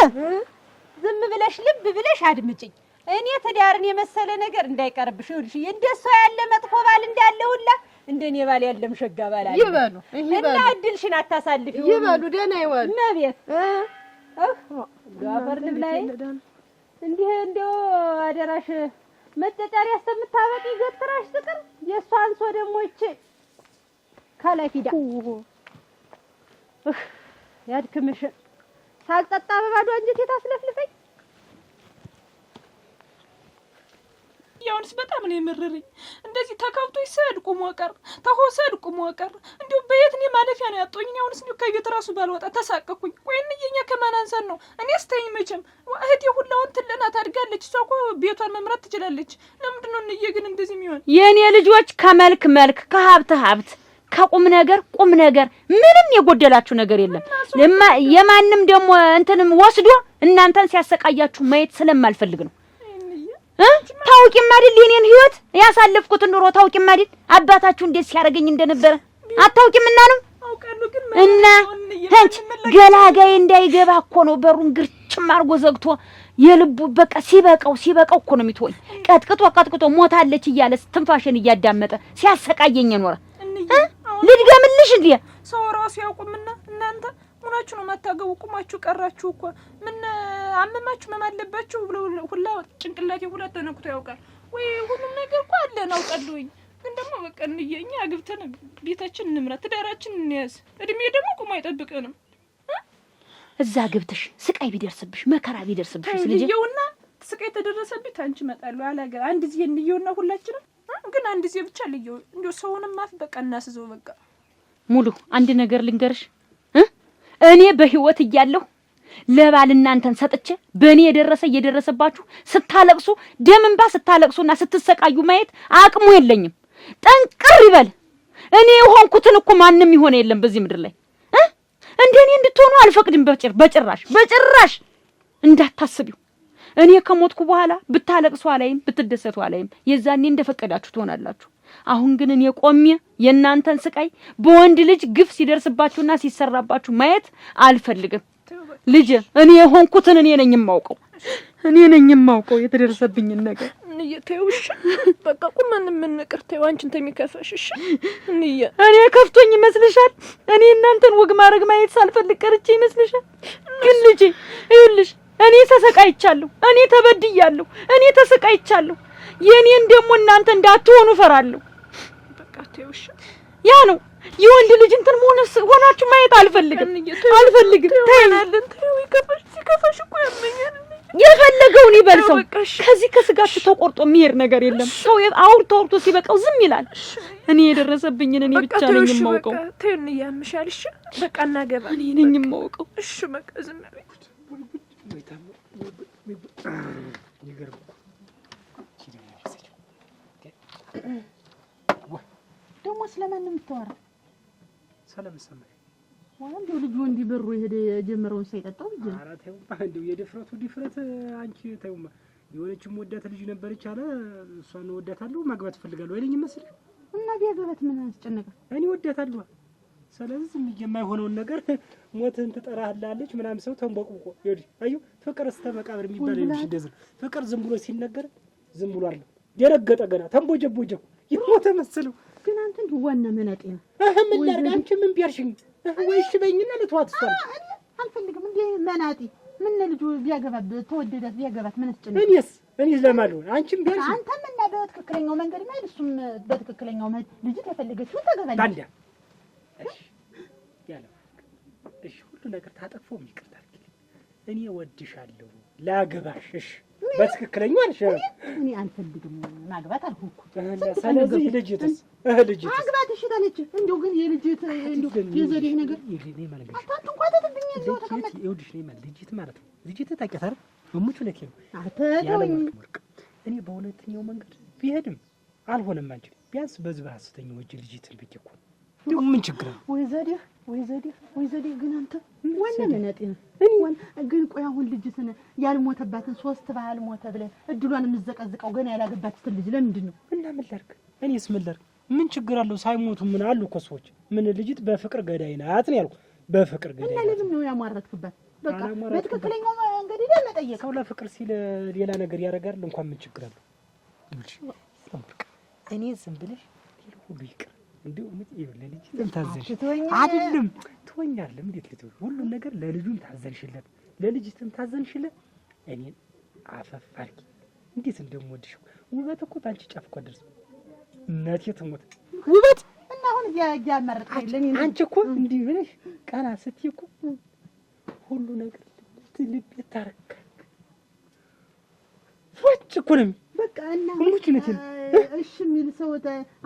ዝም ብለሽ ልብ ብለሽ አድምጪኝ። እኔ ትዳርን የመሰለ ነገር እንዳይቀርብሽ። ይኸውልሽ እንደሷ ያለ መጥፎ ባል እንዳለ ሁላ እንደኔ ባል ያለም ሸጋ ባል አለ። ይበሉ እና እድልሽን አታሳልፊ። ይበሉ ደህና ይዋሉ እመቤት ጋፈር ልብላይ እንዲህ እንደው አደራሽ መጨጫሪ ያስተምታበቂ ገትራሽ ትቅር የሷን ሰው ደግሞ እቺ ካላፊዳ ያድክምሽ ሳልጠጣ በባዶ አንጀቴ ታስለፍልፈኝ። ያውንስ በጣም ነው የመረረኝ። እንደዚህ ተከብቶ ይሰድ ቁሞ ቀር ተሆሰድ ቁሞ ቀር እንዴው በየት ነው ማለፊያ ነው ያጣኝ። ያውንስ ነው ከቤት ራሱ ባልወጣ ተሳቀኩኝ። ቆይን የኛ ከማናንሰን ነው እኔ አስተኝ መቼም እህቴ ሁላውን ትለና ታድጋለች። እሷ እኮ ቤቷን መምራት ትችላለች። ለምንድን ነው እንዬ ግን እንደዚህ የሚሆን? የኔ ልጆች ከመልክ መልክ ከሀብት ሀብት ከቁም ነገር ቁም ነገር ምንም የጎደላችሁ ነገር የለም። የማንም ደግሞ እንትንም ወስዶ እናንተን ሲያሰቃያችሁ ማየት ስለማልፈልግ ነው። ታውቂም አይደል የኔን ህይወት ያሳለፍኩትን ኑሮ ታውቂም አይደል አባታችሁ እንዴት ሲያረገኝ እንደነበረ አታውቂምና ነው እና አንቺ ገላጋይ እንዳይገባ እኮ ነው በሩን ግርጭም አርጎ ዘግቶ የልቡ በቃ ሲበቃው እኮ ነው የሚተወኝ። ቀጥቅጦ ሞታለች እያለ ትንፋሽን እያዳመጠ ሲያሰቃየኝ ኖረ። ልድገምልሽ እንዴ ሰው ራሱ ያውቁምና እናንተ ሆናችሁ ነው ማታገቡ ቁማችሁ ቀራችሁ እኮ ምን አመማችሁ መማለባችሁ ብሎ ሁላ ጭንቅላቴ ሁላ ተነክቶ ያውቃል ወይ? ሁሉም ነገር እኮ አለ ነው ቀልዶኝ። ግን ደግሞ በቃ እንየኛ አግብተን ቤታችን እንምራ ትዳራችን እንያዝ። እድሜ ደግሞ ቁም አይጠብቀንም። እዛ ግብተሽ ስቃይ ቢደርስብሽ መከራ ቢደርስብሽ ልጅየውና ስቃይ ተደረሰብኝ ታንቺ መጣሉ አላገር አንድ ጊዜ እንየውና ሁላችንም ግን አንድ ጊዜ ብቻ ልየው እንዴ ሰውንም ማፍ በቃ እናስዘው በቃ ሙሉ አንድ ነገር ልንገርሽ እኔ በህይወት እያለሁ ለባል እናንተን ሰጥቼ በእኔ እየደረሰባችሁ ስታለቅሱ ደምንባ ስታለቅሱና ስትሰቃዩ ማየት አቅሙ የለኝም። ጠንቅር ይበል እኔ ሆንኩትን እኮ ማንም ይሆነ የለም በዚህ ምድር ላይ እንደኔ እንድትሆኑ አልፈቅድም። በጭራሽ እንዳታስቢው። እኔ ከሞትኩ በኋላ ብታለቅሱ አላይም ብትደሰቱ አላይም። የዛኔ እንደፈቀዳችሁ ትሆናላችሁ። አሁን ግን እኔ ቆሜ የእናንተን ስቃይ በወንድ ልጅ ግፍ ሲደርስባችሁና ሲሰራባችሁ ማየት አልፈልግም። ልጅ እኔ ሆንኩትን እኔ ነኝ የማውቀው የተደረሰብኝን ነገር። ተይውሽ በቃ ቁመን ምንቅር ተይው አንቺን ተሚከፋሽ እሺ። እኔ ከፍቶኝ ይመስልሻል? እኔ እናንተን ወግ ማድረግ ማየት ሳልፈልግ ቀርቼ ይመስልሻል? ግን ልጅ ይኸውልሽ እኔ ተሰቃይቻለሁ፣ እኔ ተበድያለሁ፣ እኔ ተሰቃይቻለሁ። የኔን ደግሞ እናንተ እንዳትሆኑ ፈራለሁ። በቃ ተይውሽ ያ ነው የወንድ ልጅ እንትን ሆናችሁ ማየት አልፈልግም። ተይናለን ተይው ሲከፋሽ እኮ ያመኛል። የፈለገውን ይበልሰው። ከዚህ ከስጋችሁ ተቆርጦ የሚሄድ ነገር የለም። ሰው አውርቶ ሲበቃው ዝም ይላል። እኔ የደረሰብኝን እኔ ብቻ ነኝ የማውቀው። ተይን ያምሻል። እሺ በቃ እናገባ እኔ ነኝ የማውቀው። እሺ በቃ ዝም በይ። ደግሞ ስለማን ነው የምታወራው? ሰለምሰማይ ወንዱ ልጅ ወንዲ በሩ ይሄድ የጀመረውን ሳይጠጣው ይጀ ኧረ ተይውማ እንደው የድፍረቱ ድፍረት አንቺ ተይውማ። የሆነችም ወዳት ልጅ ነበረች አለ እሷን ወዳታለሁ ማግባት ፈልጋለሁ አይለኝ መስል እና ቢያገባት ምን አስጨነቀ? እኔ ወዳታለሁ። ስለዚህ የማይሆነውን ነገር ሞትን ትጠራህላለች ምናምን ሰው ተንበቁቆ ይወዲ አዩ ፍቅር እስከ መቃብር የሚባል ይልሽ እንደዚህ ፍቅር ዝም ብሎ ሲነገር ዝም ብሎ አይደለም ደረገጠ ገና ተንቦጀቦጀው ይሞተ መስለው። ግን አንተ እንዲህ ዋና መናጤ ነው። ምን ላድርግ? አንቺ ምን ቢያርሽኝ ወይሽ በይኝና ልትዋት እሷ አልፈልግም። እንዴ መናጤ ምን ልጁ ቢያገባት ተወደዳት ቢያገባት ምን አስጨነቀ? እኔስ ለማልሆን አንቺም ቢያርሽ አንተ ምን በትክክለኛው መንገድ ማለት እሱም በትክክለኛው ልጅ ተፈልገችው ተገባለች። ባንዳ እሺ ያለው እሺ ሁሉ ነገር ታጠፈው ይቅርታ አድርጊልኝ። እኔ ወድሻለሁ ላገባሽ። እሺ በትክክለኛው አልሽ። እኔ አልፈልግም ማግባት አልኩኩ። ስለዚህ ልጅትስ ማግባት እሺ ታለች። እንደው ግን የልጅት እንደው የዘዴ ነገር ይሄኔ ማለት ነው። አታንተ እንኳን ተጥብኝ ነው ተቀመጥ። ይኸውልሽ ነኝ ማለት ልጅት ማለት ነው። ልጅት ታውቂያታል? እሙቹ ነክ ነው አተደውኝ። እኔ በሁለተኛው መንገድ ቢሄድም አልሆነም። አንቺ ቢያንስ በዚህ በሐሰተኛው ወጅ ልጅትን ብዬ እኮ ነው። ምን ችግር ነው? ወይ ዘዴ ግን አንተ ዋና መናጤ ነው። ግን ቆይ አሁን ልጅትን ያልሞተባትን 3 ባህል ሞተ ብለህ እድሏን የምዘቀዝቀው ገና ያላገባትን ልጅ ለምንድን ነው? እና ምን ላድርግ? እኔስ ምን ላድርግ? ምን ችግር አለው? ሳይሞቱ ምን አሉ እኮ ሰዎች። ምን ልጅት በፍቅር ገዳይ ናት ነው ያልኩ። በፍቅር ገዳይ ናት። እና ለምን ነው ያማረክበት? በቃ በትክክለኛው መንገድ ሄደህ መጠየቅ። ሰው ለፍቅር ሲል ሌላ ነገር ያደርጋል። እንኳን ምን ችግር አለው? እኔ ዝም ብለሽ ሁሉ ይቅር እንደው ለልጅ ታዘልሽ አይደለም ትወኛለህ። እንዴት ልትወኝ? ሁሉን ነገር ለልጁም ታዘልሽለት ለልጅትም ታዘንሽልህ እኔን አፈፍ አድርጊ። እንዴት እንደምወድሽ ውበት እኮ ባንቺ ጫፍ እኮ ደርሶ እናቴ ትሞት ውበት እና አሁን እያመረጥከኝ ለኔ አንቺ እኮ እንዲህ ብለሽ ቀና ስትይ እኮ ሁሉ ነገር ልብ ታረካ ወጭ እኮ ነው በቃ። እና እሺ የሚል ሰው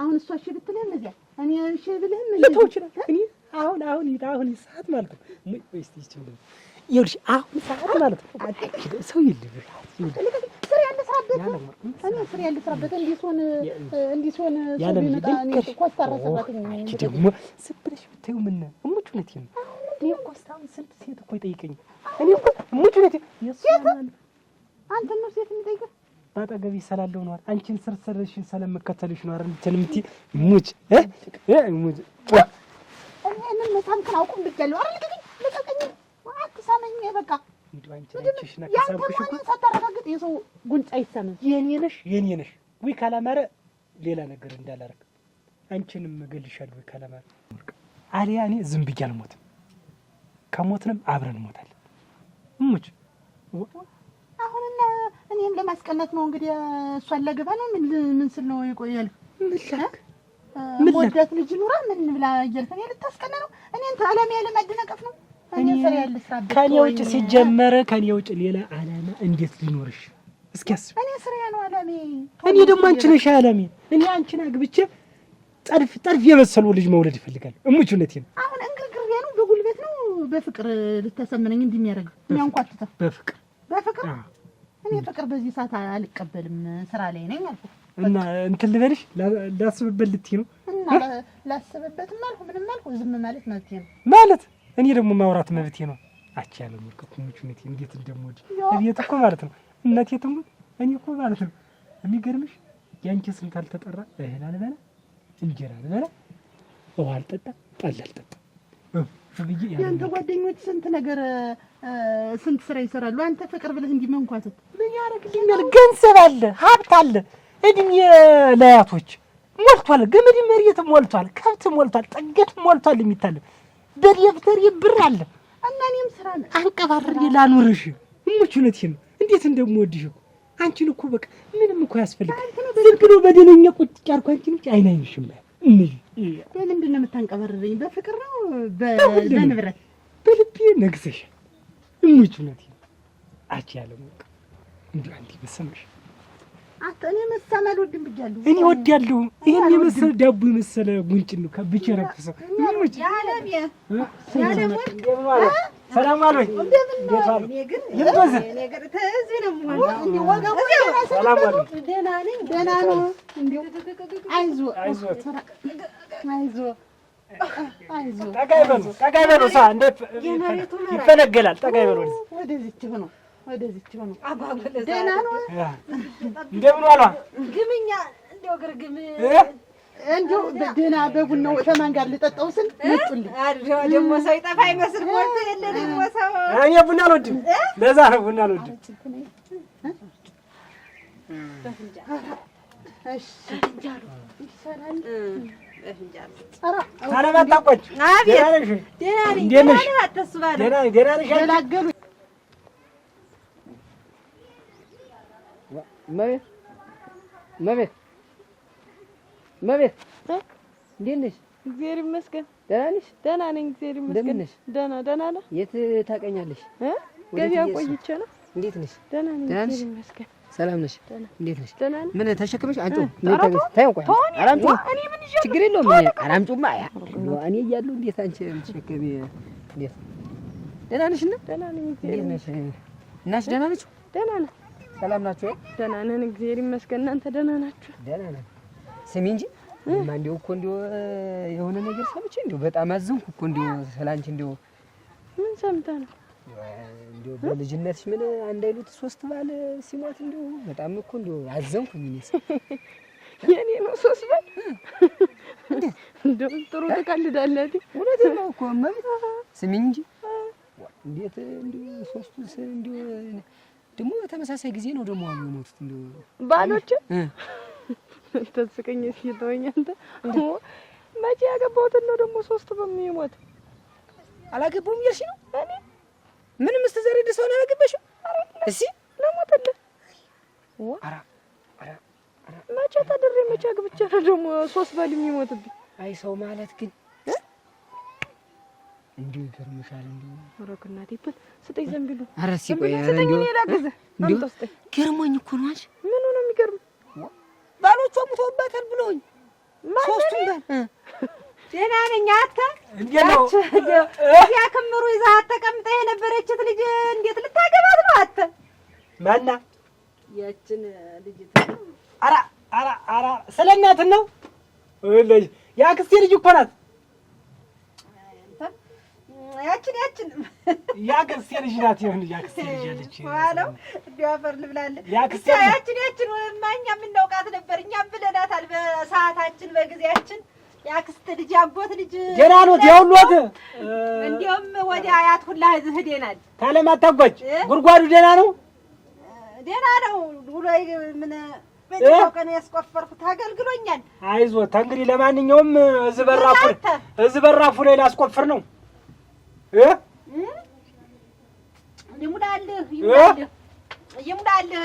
አሁን እሷ እሺ ብትልህ ለዚያ እኔ እሺ ብልህ ምን ልተው ይችላል። እኔ አሁን ሰዓት ማለት ነው ወይስ ይችላል ይኸውልሽ አሁን ሰዓት ማለት ነው ሰው ይልብሽ ስራ ያለ ስራበት እኔ ስራ ያለ ስራበት እንዲህ ሲሆን ሰው ቢመጣ እኔ ኮስታራ ሰራተኛ ነኝ ደግሞ ስብለሽ ብታዩ ምን እሙጭ ነቴ ነው እኔ እኮ እስካሁን ስንት ሴት እኮ ይጠይቀኝ እኔ እኮ እሙጭ ነቴ አንተ ነው ሴት የሚጠይቀው ባጠገቢ ሰላለው ነው አንቺን ስርስርሽን ስለምከተልሽ ነው አይደል እንት ሙጭ ሙጭ እኔ መሳምከን አውቁም ብቻለሁ አይደል ልቀቀኝ አትሳመኝ በቃ እንደው አንቺ ነሽ ነከሳብኩሽ እኮ ሳታረጋግጥ የሰው ጉንጫ አይሳመኝ የኔ ነሽ ወይ ካላማረ ሌላ ነገር እንዳላረግ አንቺንም እገልሻለሁ ወይ ካላማረ አሪያ እኔ ዝም ብዬ አልሞትም ከሞትንም አብረን እንሞታለን ሙጭ አሁንና እኔም ለማስቀናት ነው እንግዲህ እሷን ለገባ ነው ምን ስል ነው ይቆያል ወዳት ልጅ ኑራ ምን ብላ እያልከኝ ልታስቀና ነው እኔን ታላም ያለ ማደናቀፍ ነው እኔ ስራ ያለ ስራበት ከኔ ውጭ ሲጀመረ ከኔ ውጭ ሌላ አላማ እንዴት ሊኖርሽ እስኪያስ እኔ ስራ ነው አላሜ እኔ ደግሞ አንቺ ነሽ አላሜ እኔ አንቺን አግብቼ ጠርፍ የመሰሉ ልጅ መውለድ ይፈልጋል እሙቹ ነቴ ነው አሁን እንግርግር ነው በጉልበት ነው በፍቅር ልታሰምነኝ እንደሚያደርግ የሚያንኳትታ በፍቅር እኔ ፍቅር በዚህ ሰዓት አልቀበልም ስራ ላይ ነኝ አልኩ እና እንትን ልበልሽ ላስብበት ልትይ ነው እና ላስብበትም አልኩ ምንም አልኩ ዝም ማለት መብቴ ነው ማለት እኔ ደግሞ ማውራት መብቴ ነው አቺ ያለ ሙልከት ሙቹ ነቴ እንዴት እንደምወድ እቤት እኮ ማለት ነው እናቴ ትሙት እኔ እኮ ማለት ነው የሚገርምሽ ያንቺ ስም ካልተጠራ እህል አልበላ እንጀራ አልበላ ውሃ አልጠጣ ጠላ አልጠጣ ያንተ ጓደኞች ስንት ነገር ስንት ስራ ይሰራሉ አንተ ፍቅር ብለህ እንዲመንኳተት ምን ያደርግልኛል ገንዘብ አለ ሀብት አለ እድሜ ለያቶች ሞልቷል ገመድ መሬት ሞልቷል ከብት ሞልቷል ጠገት ሞልቷል የሚታለም በደብተር ብር አለ እና እኔም ስራ አንቀባርር ላኑርሽ ሙቹ ነቴ ነው እንዴት እንደምወድሽ እኮ አንቺን እኮ በቃ ምንም እኮ ያስፈልግ ዝም ብሎ በደለኛ ቁጭ ያልኩ አንቺን ብቻ አይናይሽም እንጂ ለምንድን ነው የምታንቀባርረኝ በፍቅር ነው በንብረት በልቤ ነግሰሽ ሙቹ ነቴ አቺ ያለ ሙቅ እንዴ አንቺ በሰማሽ እኔ መሳመል ወድም ብያለሁ እኔ ወዳለሁ ይሄን የመሰለ ዳቦ የመሰለ ጉንጭ ነው ከብቼ ረክሰው ሙጭ ያለም ሰላም አለኝ እንዴት አሉ ይበዝ እኔ ግን ተዚህ ነው እንዴ ወጋው ሰላም አለኝ ደህና ነው እንዴ አይዞ ጠጋይበሉ ሳ እንዴት ይፈነገላል ጠጋይበሉ ወደዚች ሆኖ ደህና ነው እንደምን ዋሏ ግምኛ እንደው ግርግም እንደው ደህና በቡናው ተማን ጋር ልጠጣው ስል መጡልኝ አድሮ ደግሞ ሰው ይጠፋ አይመስል ሞት የለ ደግሞ ሰው እኔ ቡና አልወድም ለዛ ነው ቡና አልወድም እሺ እንጃሉ ይሰራል እንጃሉ ታለማጣቆች አቤት ደህና ነኝ አትስባለ ደህና ነሽ ገላገሉ መቤት እንዴት ነሽ? እግዚአብሔር ይመስገን። ደህና ነሽ? ደህና ነኝ እግዚአብሔር ይመስገን። እንደምን ነሽ? ደህና ነህ? የት ታውቀኛለሽ? ገበያ ቆይቼ ነው። እንዴት ነሽ? ደህና ነኝ እግዚአብሔር ይመስገን። ሰላም ነሽ? እንዴት ነሽ? ደህና ነኝ። ምን ተሸክመሽ አንቺ ታየው ቆይ አላምጡ ችግር የለውም አላምጡማ እኔ እያለሁ እንዴት አንቺ ተሸከሚ እንዴት ደህና ነሽ? ደህና ነኝ እግዚአብሔር ይመስገን። እናሽ ደህና ነሽ? ደህና ነኝ። ሰላም ናችሁ? ደህና ነን እግዚአብሔር ይመስገን። እናንተ ደህና ናችሁ? ደህና ነን። ስሚ እንጂ እንደው እኮ እንደው የሆነ ነገር ሰምቼ እንደው በጣም አዘንኩ እኮ እንደው ስላንቺ እንደው ምን ሰምተህ ነው? እንደው በልጅነትሽ ምን አንድ አይሉት ሶስት ባል ሲሞት እንደው በጣም እኮ እንደው አዘንኩኝ እኔስ የኔ ነው ሶስት ባል እንደው ጥሩ ተቀልዳለህ። እውነቴን ነው እኮ ማለት ስሚ እንጂ እንዴት እንደው ሶስቱስ እንደው ደግሞ በተመሳሳይ ጊዜ ነው ደግሞ የሚሞቱት እንደው ባሎች ተስቀኝ ሲተወኝ አንተ መቼ ያገባሁትን ነው ደግሞ ሶስቱ በሚሞት አላገባሁም እያልሽ ነው? እኔ ምንም ስትዘረድ ሰው ነው ያገባሽው? እሺ ለሞተልህ ኧረ መቼ ተድሬ መቼ አግብቼ ነው ደግሞ 3 ባል የሚሞትብኝ? አይ ሰው ማለት ግን እንዲሁ ይገርምሻል። እንዲሁ ወረክ እናቴ ብል ስጠኝ ዘንቢሉ። ኧረ እስኪ ቆይ ስጠኝ እኔ ላግዝህ። እንዲሁ ገርሞኝ እኮ ነው አልሽ። ምኑ ነው የሚገርም? ባሎቿ ሙተውባታል ብለውኝ ሶስቱም ባል ደህና ነኝ። አንተ እንዴት ነው ያ ክምሩ ይዘሃት ተቀምጠህ የነበረችት ልጅ እንዴት ልታገባት ነው? አንተ ማና ያችን ልጅ ኧረ ስለ እናትን ነው ወለጅ ያክስቴ ልጅ እኮ ናት። ያችን ያክስቴ ልጅ ናት። ይሁን ያክስቴ ልጅ አለች ዋለው እንዲያው አፈር ልብላለህ። ያክስቴ ያችን ማኛ የምናውቃት ነበር። እኛም ብለናታል በሰዓታችን በጊዜያችን። ያክስት ልጅ ያጎት ልጅ ደህና ነው ያውሏት። እንዲያውም ወደ አያት ሁላ ሄደናል። ታለማታጓጅ ጉድጓዱ ደህና ነው? ደህና ነው። ውሎይ ምን በደው ቀን ያስቆፈርኩት አገልግሎኛል። አይዞህ እንግዲህ ለማንኛውም እዚህ በራፉ ላይ ላስቆፍር ነው። ይሙዳልህ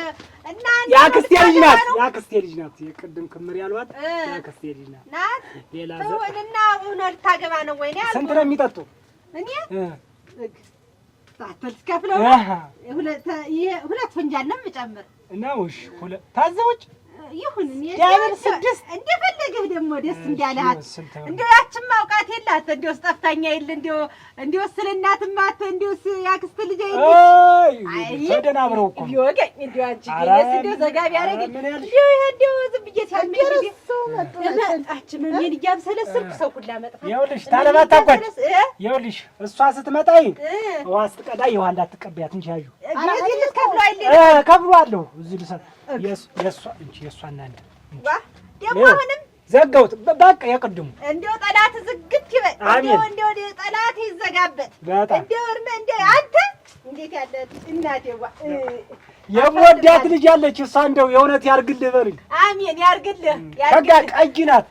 እና ያክስቴ ልጅ ናት። የቅድም ክምር ያሏት ያክስቴ ልጅ ናት። ሌላ ዘውንና ልታገባ ነው ወይ? ስንት ነው የሚጠጡ? እኔ ታተልስከፍለው ሁለት ፈንጃል ነው የምጨምር እና ውሽ ታዘቦች ይሁን ያብር 6 እንደፈለገህ ደግሞ ደስ እንዳለሃት እንደው ያችን ማውቃት የላት እንደው ስጠፍታኛ የለ እንደው ስለናትማ እንደው ያክስት ልጅ አይ ተደናብረው እኮ ይወገኝ እንደው አንቺ ገለስ እንደው ዘጋቢ ያረገኝ እንደው ዝም ብዬ ሲያልመኝ አች ምን እያብሰለሰልኩ ሰው ሁላ መጥፋት ይኸውልሽ ታለማታቋጭ ይኸውልሽ እሷ ስትመጣይ ውሃ ስትቀዳ ይውሃ እንዳትቀበያት እንጂ ያዩ አረዚህ ከፍሏለሁ እዚህ ልሰጥ የእሷና እንደ ደግሞ አሁንም ዘጋሁት። በቃ የቅድሙ እንደው ጠላት ዝግት ይበል። እንደው ጠላት ይዘጋበት። እንደው አንተ እንዴት ያለ እናቴዋ የምወዳት ልጅ ያለች እሷ እንደው የእውነት ያርግልህ በሉኝ። አሜን ያርግልህ። ከጋ ቀጅ ናት።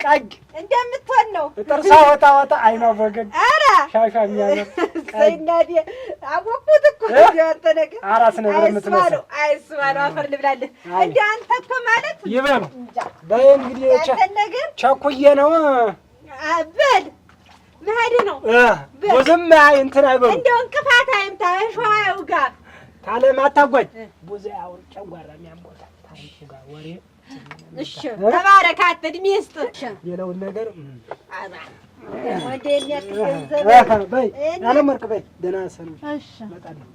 ቀጅ እንደምትሆን ነው። ጥርሷ ወጣ አይኗ ፈገግ ሻሻ የሚያምር እናቴ አወኩት እኮ ያንተ ነገር አራስ ነገር የምትመስል አይስማለው አፈር ልብላለህ። እንደ አንተ እኮ ማለት ይበሉ በይ እንግዲህ ነገር ቸኩዬ ነው በል መሄድ ነው። ብዙም እንትን አይበሉ እንደው እንቅፋት አይምታ ሸዋው ጋር ታለማታጓጅ ብዙ ያው ጨጓራ የሚያሞታ ታሪኩ ጋር ወሬ እሺ ተባረካት እድሜ ይስጥ። የለውን ነገር ወዴኛ ገንዘብ በይ አለመርቅ በይ ደህና ሰኑ። እሺ መጣለሁ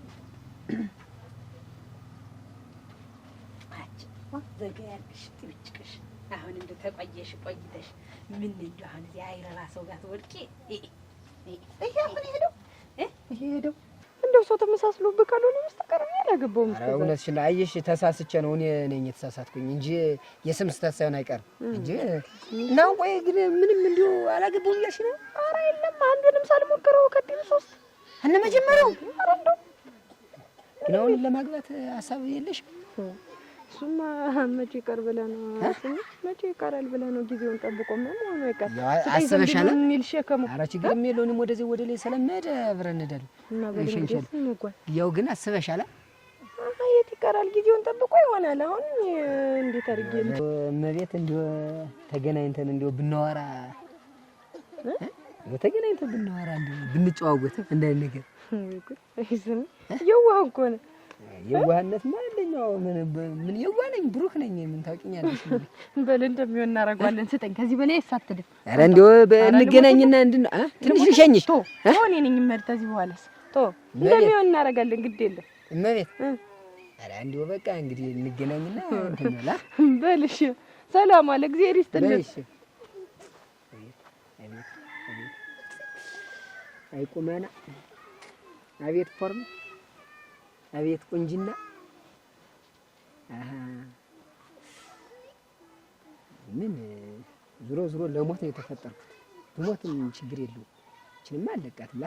ዘጋያልሽ ትብጭቅሽ አሁን እንደ ተቆየሽ ቆይተሽ ምን እንደው አሁን እዚህ አይረራ ሰው ጋር ትወድቂ ሄደው እንደው ሰው ተመሳስሎብህ ካልሆነ መስተቀር ያላገባውም ኧረ እውነትሽን አየሽ ተሳስቼ ነው እኔ ነኝ የተሳሳትኩኝ እንጂ የስም ስህተት ሳይሆን አይቀርም እንጂ እና ቆይ ግን ምንም እንዲሁ አላገባውም እያልሽ ነው? ኧረ የለም አንዱንም ሳልሞክረው ከዲም 3 እነ መጀመሪያው ኧረ እንደው ግን አሁን ለማግባት ሀሳብ የለሽም? እሱማ መቼ ይቀር ብለህ ነው መቼ ይቀራል ብለህ ነው ጊዜውን ጠብቆ መሆኑ አይቀር አሰበሻል የሚል ሸከሙ። ኧረ ችግርም የለውም ወደዚህ ወደ ላይ ስለምሄድ አብረን እንሄዳለን እና በልምድ እንጓዝ ያው ግን አሰበሻል የት ይቀራል ጊዜውን ጠብቆ ይሆናል። አሁን እንዴት አድርጌ እመቤት እንዲሁ ተገናኝተን እንዲሁ ብናወራ ተገናኝተን ብናወራ እንዲሁ ብንጨዋወት እንዳይ ነገር አይስም የዋህ እኮ ነው። የዋህነት ማለኛው ምን የዋህ ነኝ ብሩክ ነኝ ምን ታውቂኛለሽ? በል እንደሚሆን እናደርገዋለን። ስጠኝ ከዚህ በላይ አይሳትልም። ኧረ እንደው እንገናኝና ትንሽ ልሸኝሽ እኔ ነኝ የምሄድ ከዚህ በኋላስ እንደሚሆን እናደርጋለን። ግድ የለም እመቤት። ኧረ እንደው በቃ እንግዲህ እንገናኝና እንትናላ በል እሺ። ሰላም አለ እግዚአብሔር ይስጥልኝ። እሺ አይ ቁመና አቤት ፎርም አቤት ቁንጅና ምን ዙሮ ለሞት ነው የተፈጠርኩት። ብሞትም ችግር የለውም። እችንማ አለቃትላ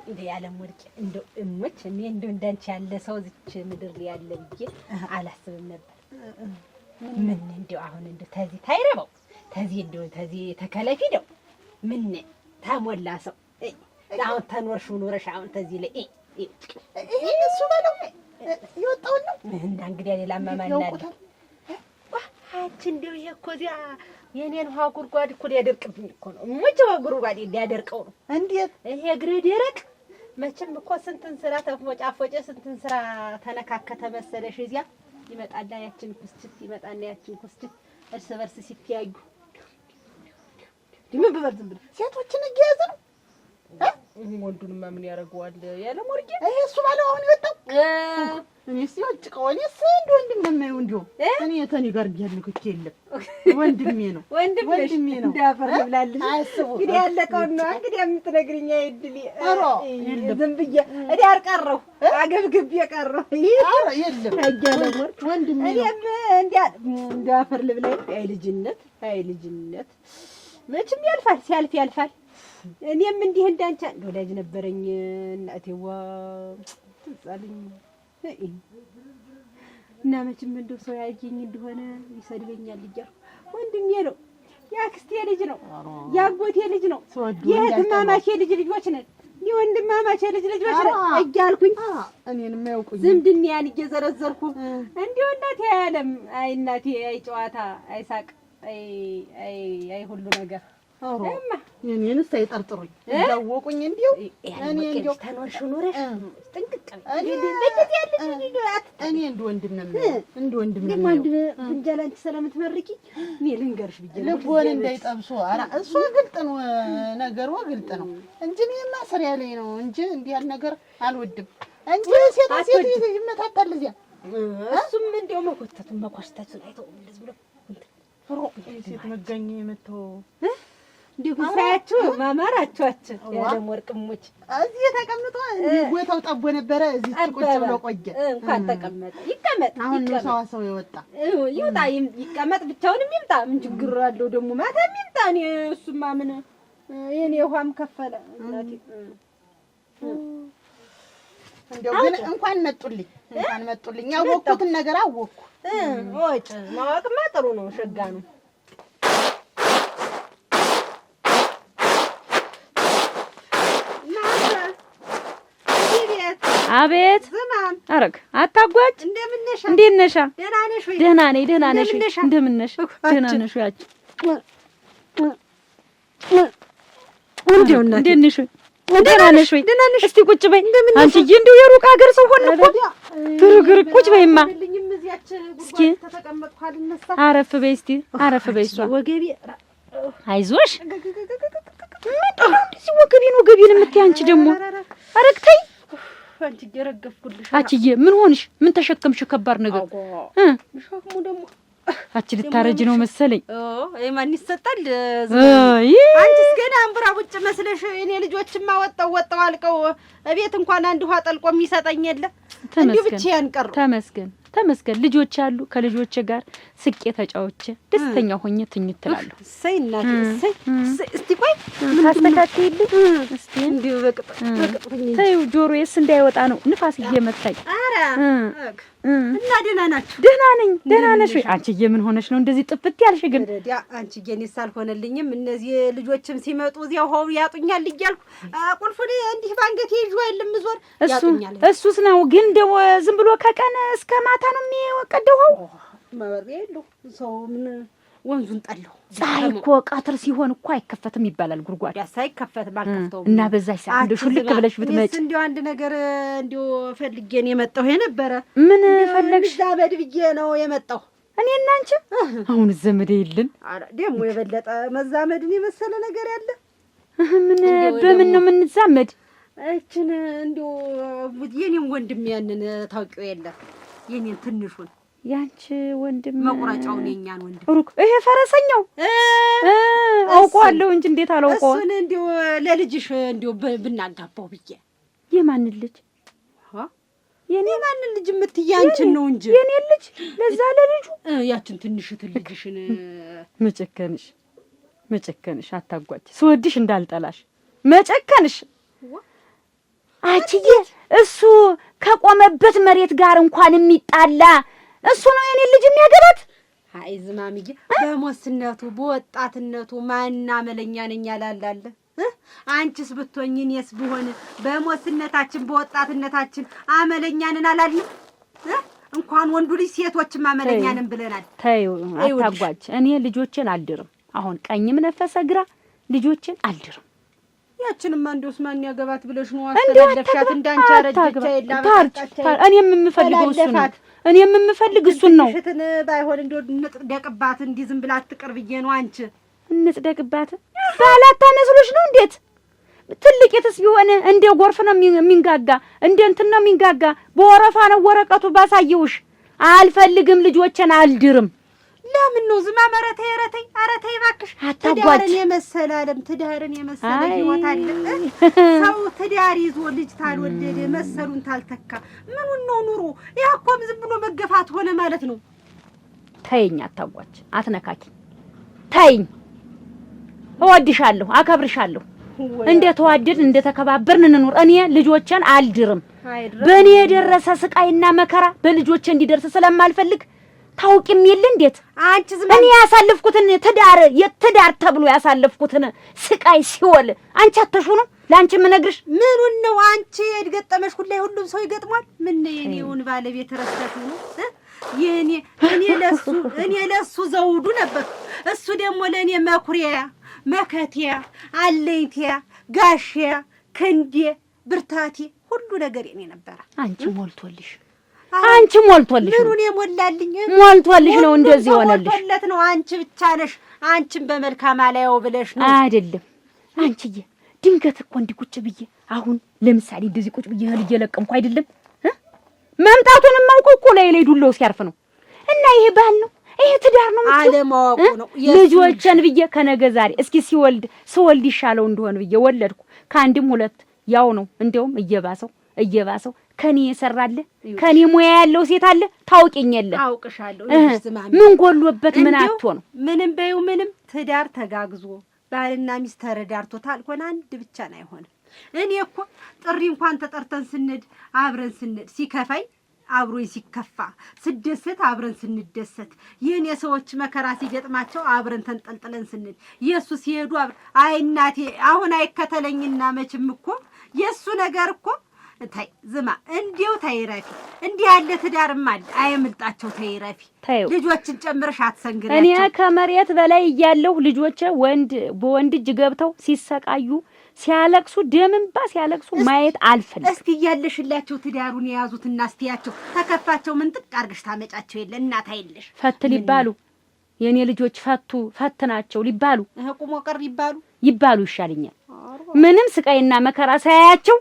እንደ ያለም ወርቅ እንደው እሞች እኔ እንደው እንዳንቺ ያለ ሰው እዚች ምድር ላይ ያለ ብዬ አላስብም ነበር። ምን እንደው አሁን እንደው ተዚህ ታይረበው ተዚህ እንደው ተዚህ ተከለፊ ነው ምን ታሞላ ሰው አሁን ተኖርሽ ኑረሽ አሁን ተዚህ ላይ እሱ ባለው ይወጣው ነው እና እንግዲህ ሌላ ማማናል አንቺ እንደው ይሄ እኮ እዚያ የኔን ውሃ ጉድጓድ እኮ ሊያደርቅብኝ እኮ ነው ሙጭ ጉድጓድ ሊያደርቀው ነው እንዴት ይሄ እግሬ ደረቅ መቼም እኮ ስንትን ስራ ተፎጫፎጨ ስንትን ስራ ተነካከተ መሰለሽ እዚያ ይመጣና ያችን ኩስችት ይመጣና ያችን ኩስችት እርስ በርስ ሲተያዩ ምን በበርዝም ብለ ሴቶችን እየያዘ ነው ወንዱንማ ምን ያደርገዋል ያለ ሞርጌ ይሄ እሱ ባለው አሁን ይወጣው እኔስ ይወጭቀው እኔስ እንደ ወንድም ነው እንዴው እኔ የተኔ ጋር ያልኩት የለም ወንድሜ ነው ወንድሜ ነው እንዳፈር ይብላልሽ አስቡ እንግዲህ ያለቀው ነው እንግዲህ የምትነግሪኝ አይድል ዝም ብዬ እኔ አርቀረው አገብግብ የቀረው አረ የለም አያለሞር ወንድሜ ነው እንዳፈር ልብላይ አይ ልጅነት መቼም ያልፋል ሲያልፍ ያልፋል እኔም እንዲህ እንዳንቺ ወዳጅ ነበረኝ እናቴዋ ትጻልኝ እና መቼም እንደው ሰው ያየኝ እንደሆነ ይሰድበኛል እያልኩ ወንድሜ ነው ያክስቴ ልጅ ነው ያጎቴ ልጅ ነው የእህትማማቼ ልጆች ነን የወንድማማቼ ልጆች ነን እያልኩኝ እኔንም ያውቁኝ ዝምድናያን እየዘረዘርኩ እንደው እናቴ ያለም አይ እናቴ አይ ጨዋታ አይ ሳቅ አይ ሁሉ ነገር እማ የኔንስ አይጠርጥሩኝ ያወቁኝ እንዲው እኔ እንዲው ተኖርሽ ኑረሽ ጥንቅቅ እኔ እንደ ወንድም ነው እንደ ወንድም ነው ወንድ እንጀላንቺ ስለምትመርቂ እኔ ልንገርሽ ብዬ ልቦን እንዳይጠብሱ ኧረ እሱ ግልጥ ነው ነገሩ ግልጥ ነው እንጂ እኔማ ስሪያ ላይ ነው እንጂ እንዲህ ያለ ነገር አልወድም እንጂ ሴት ይመታታል እዚያ እሱም እንደው መኮስተቱን አይተው እንደዚህ ብሎ ሴት መጋኛ የመተው እንዲሁ ሳያችሁ ማማራችኋችሁ ያለም ወርቅሞች እዚህ ተቀምጦ ጎታው ጠቦ ነበረ እዚህ ቁጭ ብሎ ቆየ እንኳን ተቀመጠ ይቀመጥ አሁን ነው ሰው ይወጣ ይቀመጥ ብቻውንም ይምጣ ምን ችግር አለው ደግሞ ማታ ይምጣ እኔ እሱማ ምን የኔ ውሃም ከፈለ እናቴ እንደው ግን እንኳን መጡልኝ ያወቅኩትን ነገር አወቅኩ ወጭ ማወቅማ ጥሩ ነው ሸጋ ነው አቤት አረግ አታጓጭ እንዴት ነሽ? ደህና ነኝ። እንደምን ነሽ? ደህና ነሽ? ያች እንዴት ነሽ? ደህና ነሽ ወይ? እስቲ ቁጭ በይ አንቺዬ። እንደው የሩቅ ሀገር ሰው ሆነ እኮ ግርግር። ቁጭ በይማ እስኪ አረፍ በይ እስቲ አረፍ በይ። እሷ ወገቤ አይዞሽ። እንደዚህ ወገቤን የምትይ አንቺ ደግሞ አረግ ተይ አንቺ ገረገፍኩልሽ አቺዬ ምን ሆንሽ? ምን ተሸከምሽ? ከባድ ነገር ሸክሙ ደግሞ አቺ ልታረጅ ነው መሰለኝ። ማን ይሰጣል? አንቺስ ገና አንብራ ቡጭ መስለሽ እኔ ልጆችማ ወጣው አልቀው እቤት እንኳን አንድ ውሃ ጠልቆ የሚሰጠኝ የለ እንዴ ብቻዬን ቀረሁ። ተመስገን ልጆች አሉ። ከልጆቼ ጋር ስቄ ተጫውቼ ደስተኛ ሆኜ ትኝት እላለሁ። እሰይ እናቴ እሰይ። እስቲ ቆይ ምን ታስተካክልልኝ እስቲ እንዲሁ በቅጥ ተይው፣ ጆሮዬስ እንዳይወጣ ነው ንፋስ እየመታኝ። ኧረ እና ደህና ናችሁ? ደህና ነኝ። ደህና ነሽ ወይ? አንቺዬ ምን ሆነሽ ነው እንደዚህ ጥፍት ያልሽ? ግን አንቺዬ እኔስ አልሆነልኝም። እነዚህ ልጆችም ሲመጡ እዚያው ሆው ያጡኛል እያልኩ ቁልፉን እንዲህ ባንገቴ ይዤው አይደለም ዞር ያጡኛል። እሱስ ነው ግን እንደው ዝም ብሎ ከቀን እስከ ማታ ነው የሚወቀደው። ማበሬ የለው ሰው ምን ወንዙን ጠላው። ፀሐይ እኮ ቀትር ሲሆን እኮ አይከፈትም ይባላል ጉድጓድ። ሳይከፈት ባልከፍተው እና በዛች ሰዓት እንደ ሹልክ ብለሽ ብትመጪ እንደው አንድ ነገር እንደው ፈልጌ ነው የመጣሁ የነበረ። ምን ፈለግሽ? ዛበድ ብዬ ነው የመጣሁ እኔ እና አንቺ። አሁን ዘመድ የለን። ኧረ ደግሞ የበለጠ መዛመድን የመሰለ ነገር ያለ ምን በምን ነው የምንዛመድ? እችን እንደው የኔን ወንድም ያንን ታውቂው የለ የኔን ትንሹን ያንቺ ወንድም መቁረጫውን የኛን ወንድም ሩክ ይሄ ፈረሰኛው አውቀዋለሁ እንጂ እንዴት አላውቀው። እሱን እንደው ለልጅሽ እንደው ብናጋባው ብዬ። የማን ልጅ? የኔ ማን ልጅ የምትይ አንቺን ነው እንጂ የኔ ልጅ ለዛ ለልጁ ያችን ትንሽትን ልጅሽን መጨከንሽ አታጓጭ። ስወድሽ እንዳልጠላሽ መጨከንሽ አቺዬ። እሱ ከቆመበት መሬት ጋር እንኳን የሚጣላ እሱ ነው የኔ ልጅ የሚያገባት። አይ ዝማምዬ በሞስነቱ በወጣትነቱ ማና መለኛ ነኝ ያላላለ አንቺስ ብትሆኝ እኔስ ብሆን በሞስነታችን በወጣትነታችን አመለኛንን አላልንም? እንኳን ወንዱ ልጅ ሴቶችም አመለኛንን ብለናል። ተይው አታጓጅ። እኔ ልጆችን አልድርም። አሁን ቀኝም ነፈሰ ግራ ልጆችን አልድርም። ያችንማ እንደውስ ማን ያገባት ብለሽ ነው አስተላለፍሻት? እንዳንቺ አረጀቻ የላበቃቻ እኔም የምፈልገው እሱን ነው። እኔም የምፈልግ እሱን ነው። ሽትን ባይሆን እንደው እንጽደቅባት እንዲህ ዝም ብላ አትቀርብዬ ነው አንቺ እንጽደቅባት ባላታ መስሎሽ ነው? እንዴት ትልቅ የትስ ቢሆን እንደ ጎርፍ ነው የሚንጋጋ፣ እንደ እንትን ነው የሚንጋጋ። በወረፋ ነው ወረቀቱ ባሳየውሽ። አልፈልግም፣ ልጆችን አልድርም። ለምን ነው ዝማ መረቴ ረተይ አረተይ እባክሽ። ትዳርን የመሰለ ዓለም ትዳርን የመሰለ ህይወት አለ። ሰው ትዳር ይዞ ልጅ ታልወለደ መሰሉን ታልተካ ምኑን ነው ኑሮ? ያኮም ዝም ብሎ መገፋት ሆነ ማለት ነው። ተይኝ፣ አታጓች፣ አትነካኪ። ተይኝ። እወድሻለሁ፣ አከብርሻለሁ። እንደ ተዋደድ እንደ ተከባበርን እንኑር። እኔ ልጆችን አልድርም። በእኔ የደረሰ ስቃይና መከራ በልጆቼ እንዲደርስ ስለማልፈልግ ታውቂም የለ እንዴት አንቺ ዝም እኔ ያሳለፍኩትን የትዳር ተብሎ ያሳለፍኩትን ስቃይ ሲወል አንቺ አተሹ ነው ላንቺ ምነግርሽ። ምኑን ነው አንቺ የገጠመሽ? ሁሉም ሰው ይገጥማል። ምን የኔውን ባለቤት ረስተቱ ነው እኔ ለሱ ዘውዱ ነበር። እሱ ደግሞ ለኔ መኩሪያ መከቲያ አለይቲያ ጋሽያ ክንዴ ብርታቴ ሁሉ ነገር የኔ ነበር። አንቺ ሞልቶልሽ ምኑን የሞላልኝ ሞልቶልሽ ነው እንደዚህ ሆነልሽ። ሞልቶለት ነው አንቺ ብቻ ነሽ። አንቺን በመልካም አላየው ብለሽ ነው አይደለም? አንቺዬ ድንገት እኮ እንዲህ ቁጭ ብዬ አሁን ለምሳሌ እንደዚህ ቁጭ ብዬ እህል እየለቀምኩ አይደለም መምጣቱንም ማውቀው እኮ ላይ ዱላው ሲያርፍ ነው። እና ይሄ ባል ነው ይሄ ትዳር ነው አለማወቁ ነው። ልጆችን ብዬ ከነገ ዛሬ እስኪ ስወልድ ይሻለው እንደሆነ ብዬ ወለድኩ። ከአንድም ሁለት ያው ነው። እንደውም እየባሰው ከኔ የሰራለ ከኔ ሙያ ያለው ሴት አለ። ታውቂኛለ? አውቅሻለሁ። ምን ጎሎበት ምን አጥቶ ነው? ምንም በይው ምንም ትዳር ተጋግዞ ባልና ሚስት ተረዳርቶታል። ሆነ አንድ ብቻ ነው አይሆንም። እኔ እኮ ጥሪ እንኳን ተጠርተን ስንድ አብረን ስንድ ሲከፋይ አብሮኝ ሲከፋ ስደሰት አብረን ስንደሰት የኔ ሰዎች መከራ ሲገጥማቸው አብረን ተንጠልጥለን ስንል የሱ ሲሄዱ አይ እናቴ አሁን አይከተለኝና መችም እኮ የሱ ነገር እኮ ታይ ዝማ እንዴው ታይራፊ እንዴ ያለ ትዳርም አለ አይምልጣቸው ታይራፊ ልጆችን ጨምረሽ አትሰንግሪያቸው። እኔ ከመሬት በላይ እያለሁ ልጆቼ በወንድ እጅ ገብተው ሲሰቃዩ ሲያለቅሱ ደምንባ ሲያለቅሱ ማየት አልፈልግም። እስኪ ያለሽላቸው ትዳሩን የያዙት እና እስቲያቸው ተከፋቸው ምን ጥቅ አርግሽ ታመጫቸው የለ እናት አይልሽ ፈት ሊባሉ የኔ ልጆች ፈትናቸው ሊባሉ ቁሞ ቀር ይባሉ ይሻለኛል። ምንም ስቃይና መከራ ሳያያቸው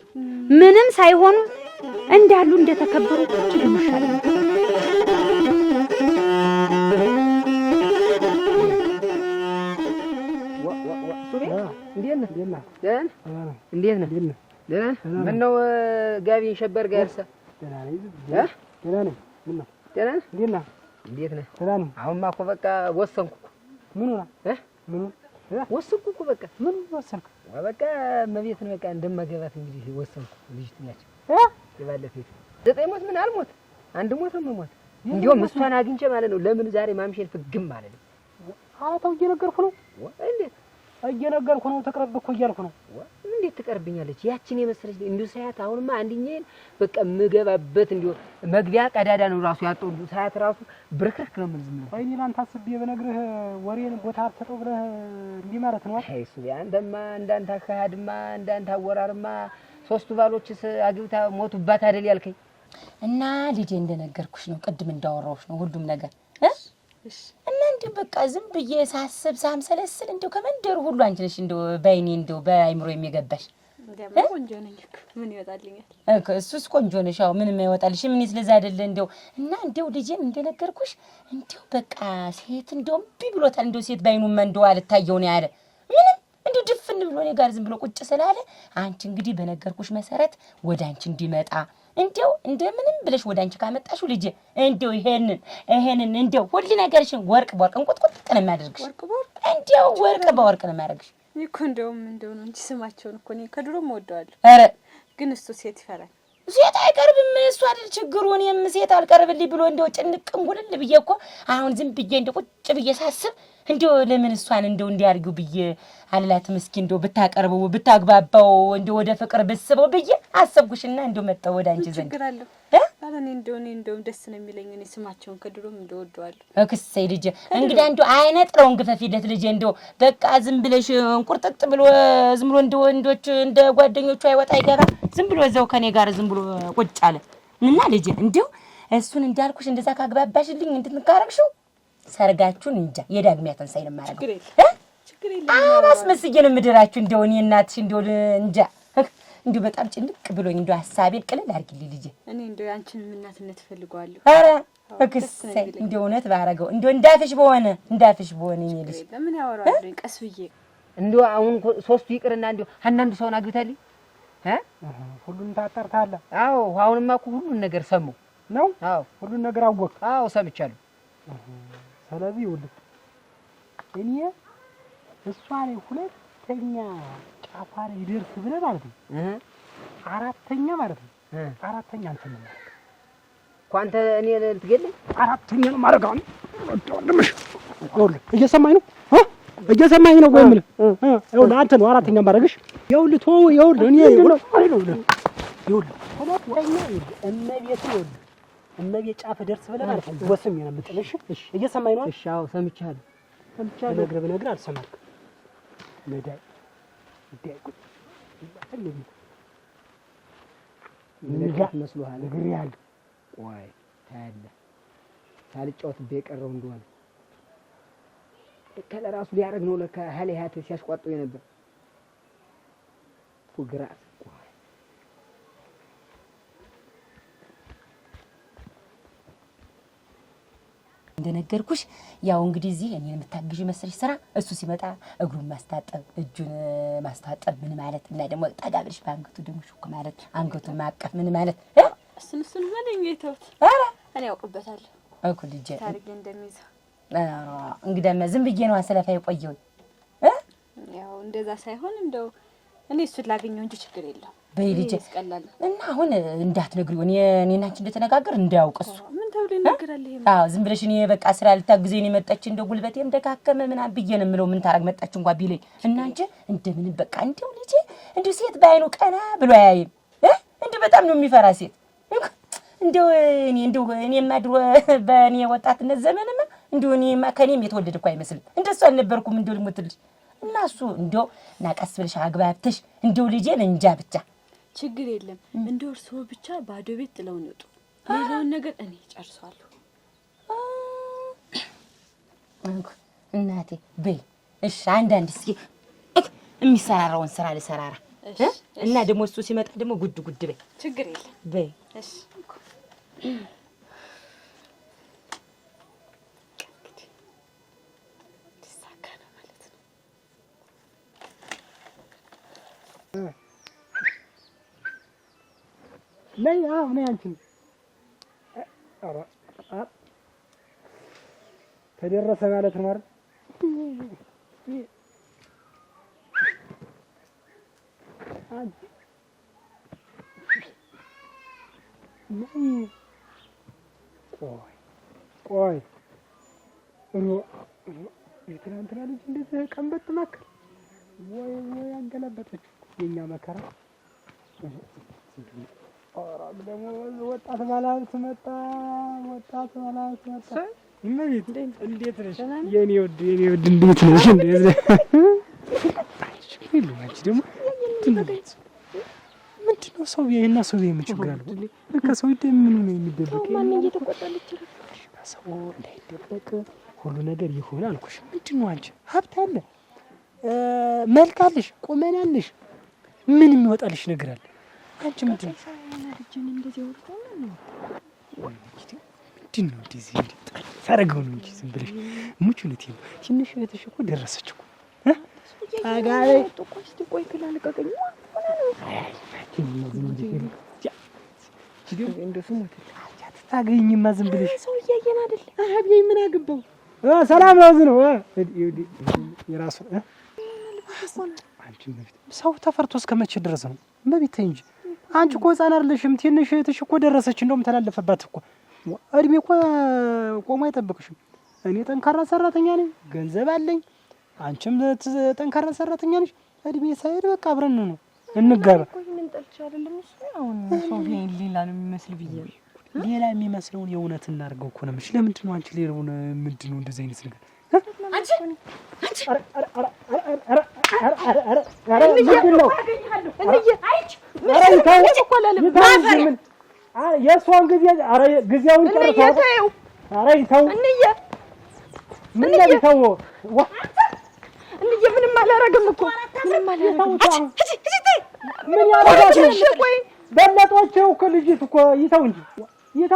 ምንም ሳይሆኑ እንዳሉ እንደተከበሩ ቁጭ ይሻላል። እንዴት ነህ? ምነው ጋቢን ሸበር ጋርሳ? እንዴት ነህ? አሁንማ እኮ በቃ ወሰንኩ። ወሰንኩ እኮ በቃ። ምን ወሰንክ? በቃ መቤትን በቃ እንደማገባት እንግዲህ ወሰንኩ። ልጅት ናቸው የባለፈው 9 ሞት ምን አልሞት አንድ ሞት ነው የምሞት። እንዲያውም እሷን አግኝቼ ማለት ነው ለምን ዛሬ ማምሸት ፍግም ማለት ነው። አውጣው እየነገርኩ ነው። እንዴት እየነገርኩ ነው። ተቀረብ እኮ እያልኩ ነው። እንዴት ትቀርብኛለች? ያችን የመሰለች እንዲሁ ሳያት አሁንማ አንድኛዬን በቃ ምገባበት እንዲሁ መግቢያ ቀዳዳ ነው ራሱ ያጣው። እንዲሁ ሳያት ራሱ ብርክርክ ነው ምን ዝም ነው። አይ እኔን አንተ አስቤ በነግርህ ወሬን ቦታ አትሰጠው ብለህ እንዲህ ማለት ነው። አይ እሱ አንተማ እንዳንተ አካሄድማ እንዳንተ አወራርማ 3 ባሎችስ አግብታ ሞቱባት አይደል ያልከኝ? እና ልጄ እንደነገርኩሽ ነው ቅድም እንዳወራሁሽ ነው ሁሉም ነገር እና እንዴ በቃ ዝም ብዬ ሳስብ ሳምሰለስል እንዴ ከመንደሩ ሁሉ አንቺ ነሽ እንዴ ባይኔ እንዴ በአይምሮ የሚገባሽ። እንደማ ቆንጆ ነኝ ምን ይወጣልኛል? እሱስ ቆንጆ ነሽ። አዎ ምንም አይወጣልሽ። ምን ስለዛ አይደለ እንዴ እና እንዴ ልጄን እንደነገርኩሽ እንዴ በቃ ሴት እንደው ቢብሎታል እንዴ ሴት ባይኑማ እንዴ አልታየው ነው ያለ ምንም እንዴ ድፍን ብሎ እኔ ጋር ዝም ብሎ ቁጭ ስላለ አንቺ እንግዲህ በነገርኩሽ መሰረት ወደ አንቺ እንዲመጣ እንደው እንደምንም ብለሽ ወደ አንቺ ካመጣሽው ልጄ እንደው ይሄንን እንደው ሁሉ ነገርሽን ወርቅ በወርቅ እንቁጥቁጥ ነው የሚያደርግሽ። እንደው ወርቅ በወርቅ ነው የሚያደርግሽ እኮ እንደው ነው እንጂ ስማቸውን እኮ እኔ ከድሮም ወደዋለሁ። ኧረ ግን እሱ ሴት ይፈራል። ሴት አይቀርብም እሱ አይደል ችግሩ። እኔም ሴት አልቀርብልኝ ብሎ እንደው ጭንቅም ጉልል ብዬ እኮ አሁን ዝም ብዬ እንደው ቁጭ ብዬ ሳስብ እንደው ለምን እሷን እንደው እንዲያርጉ ብዬ አልላትም። እስኪ እንደው ብታቀርበው ብታግባባው እንደው ወደ ፍቅር ብስበው ብዬ አሰብኩሽና እንደው መጣሁ ወደ አንቺ ዘንድ። ችግር አለው አረ እኔ እንደው ደስ ነው የሚለኝ። እኔ ስማቸውን ከድሮም እንደው ወደዋለሁ። እክሰይ ልጄ እንግዲህ እንደው አይነጥረውን ግፈፊለት ልጄ። እንደው በቃ ዝም ብለሽ ቁርጥጥ ብሎ ዝም ብሎ እንደ ወንዶች እንደ ጓደኞቹ አይወጣ አይገባ ዝም ብሎ እዛው ከኔ ጋር ዝም ብሎ ቁጭ አለ እና ልጄ እንደው እሱን እንዳልኩሽ እንደዛ ካግባባሽልኝ እንድትንካረክሽው ሰርጋችሁን እንጃ የዳግሚያ ተንሳይ ነው ማለት ችግር የለም አስመስዬ ነው ምድራችሁ። እንደው እኔ እናትሽ እንደው እንጃ እንደው በጣም ጭንቅ ብሎኝ እንደው ሐሳቤን ቅልል አድርጊልኝ ልጄ። እኔ እንደው አንቺንም እናትነት ፈልገዋለሁ። ኧረ እክሰይ እንደው እውነት ባረገው እንደው እንዳፍሽ በሆነ እኔ ልጅ ለምን ያወራልኝ ቀስ ብዬ እንደው አሁን ሶስቱ ይቅርና እንደው አንዳንዱ ሰውን አግብታልኝ ሁሉን ታጣርታለህ? አዎ አሁንማ እኮ ሁሉን ነገር ሰማሁ ነው። አዎ ሁሉን ነገር አወቅ? አዎ ሰምቻለሁ። ስለዚህ ይኸውልህ እኔ እሷ ላይ ሁለተኛ ጫፏ ላይ ይደርስ ብለህ ማለት ነው አራተኛ ማለት ነው አራተኛ አንተን ነው ማለት እኮ አንተ እኔ ልትገልኝ አራተኛ ነው ማለት ነው። ወንድምሽ ይኸውልህ እየሰማኝ ነው እየሰማኝ ነው ወይ የምልህ ይኸውልህ አንተ ነው አራተኛ ማድረግሽ። ይኸውልህ ተው ይኸውልህ እኔ ይኸውልህ ሁለተኛ እመቤት ይኸውልህ እመቤት ጫፍ ደርስ ብለህ ማለት ነው ወስም የምጥልሽ። እሺ እየሰማኝ ነው? እሺ አዎ ሰምቻለሁ። ነግረህ አልሰማህም። ነዳይ ምንድነው መስሎሃል? ነግሬሃለሁ። ቆይ ታያለህ ሳልጫወትብህ የቀረው እንደሆነ ለራሱ ሊያደርግ ነው ለካ ሀሌሃት ሲያስቋጠው የነበር ፉግራት እንደነገርኩሽ ያው እንግዲህ እዚህ እኔን የምታግዢ መሰለሽ ስራ እሱ ሲመጣ እግሩን ማስታጠብ እጁን ማስታጠብ ምን ማለት እና ደግሞ ጠጋ ብለሽ በአንገቱ ደግሞ ሹክ ማለት አንገቱን ማቀፍ ምን ማለት እሱን ማለት እንግዲህ ኧረ እኔ ያውቅበታለሁ እኮ ልጄ ታሪክ እንደሚይዘው እንግዲህ ዝም ብዬ ነው አሰለፋ የቆየው ያው እንደዛ ሳይሆን እንደው እኔ እሱን ላገኘው እንጂ ችግር የለም በይ ልጄ እና አሁን እንዳትነግሪው እኔና አንቺ እንደተነጋገር እንዳያውቅ እሱ ምን ተብሎ ይነገራል? ይሄ አዎ ዝም ብለሽ እኔ በቃ ስራ ልታግዘኝ ነው መጣች እንደው ጉልበቴም ደካከመ ምናምን ብዬ ነው የምለው። ምን ታረግ መጣች እንኳን ቢለኝ እና አንቺ እንደምን በቃ እንደው ልጄ እንደው ሴት ባይኑ ቀና ብሎ አያይም እንደው በጣም ነው የሚፈራ ሴት እንደው እኔማ ድሮ በእኔ ወጣትነት ዘመንማ እንደው እኔማ ከኔም የተወለደ እኮ አይመስልም እንደሱ አልነበርኩም እንደው ልሞትልሽ እና እሱ እንደው ናቀስ ብለሽ አግባብተሽ እንደው ልጄን እንጃ ብቻ ችግር የለም እንደው እርስዎ ብቻ ባዶ ቤት ጥለውን ይወጡ ሌላውን ነገር እኔ ጨርሳለሁ። እናቴ በይ እሺ አንዳንድ እስኪ የሚሰራራውን ስራ ልሰራራ እና ደግሞ እሱ ሲመጣ ደግሞ ጉድ በይ ችግር የለም በይ እሺ ነይ አዎ ነይ አንቺ ኧረ ተደረሰ ማለት ነው አይደል? አንቺ ነይ ቆይ የትናንትና ልጅ እንደዚህ ቀንበት ትመክር ወይ አንገለበጠች የኛ መከራ ኦራም ደግሞ ወጣት ባላንስ መጣ እመቤት እንዴት ነሽ የኔ ውድ እንዴት ነሽ አንቺ ደግሞ ምንድነው ሰው ይሄና ሰው የሚችግራል በቃ ሰው ምን ነው የሚደበቅ ማን እየተቆጣለች ሰው እንዳይደበቅ ሁሉ ነገር ይሆን አልኩሽ። ምንድነው አንቺ ሀብት አለ መልክ አለሽ ቁመና አለሽ ምን የሚወጣልሽ ነገር አለ አንቺ ምንድነው እንደዚህ ወርታው ነው ምንድነው እንደዚህ ታረገው ነው እንጂ ዝም ብለሽ ሙቹነት ነው ትንሽ የተሸኮ ደረሰች እኮ ታጋይ ቆይ ክላልቀቀኝ ታገኝማ ዝም ብለሽ ሰው እያየን አይደል? አብይ ምን አገባው? ሰላም ነው ዝነው የራሱ አንቺ ሰው ተፈርቶ እስከመቼ ድረስ ነው? በቤት እንጂ አንቺ እኮ ህፃን አይደለሽም። ትንሽ እህትሽ እኮ ደረሰች። እንደውም ተላለፈባት እኮ እድሜ እኮ ቆሞ አይጠብቅሽም። እኔ ጠንካራ ሰራተኛ ነኝ፣ ገንዘብ አለኝ። አንቺም ጠንካራ ሰራተኛ ነሽ። እድሜ ሳይሄድ በቃ አብረን ነው እንጋባ። ምን ጠልቼ አይደለም እሱ አሁን ሰው ሌላ ነው የሚመስል ብዬ ነው። ሌላ የሚመስለውን የእውነት እናድርገው እኮ ነው የምልሽ። ለምንድን ነው አንቺ ሌላውን ምንድን ነው እንደዚህ አይነት ነገር? አንቺ የእሷን ጊዜ ጊዜውን ጨርሰው። ኧረ ይተው ምን ይተው። እንዴ ምንም አላረግም እኮ ምንም አላረግም። ምን ያረጋችሁ? በለጦቸው እኮ ልጅት እኮ ይተው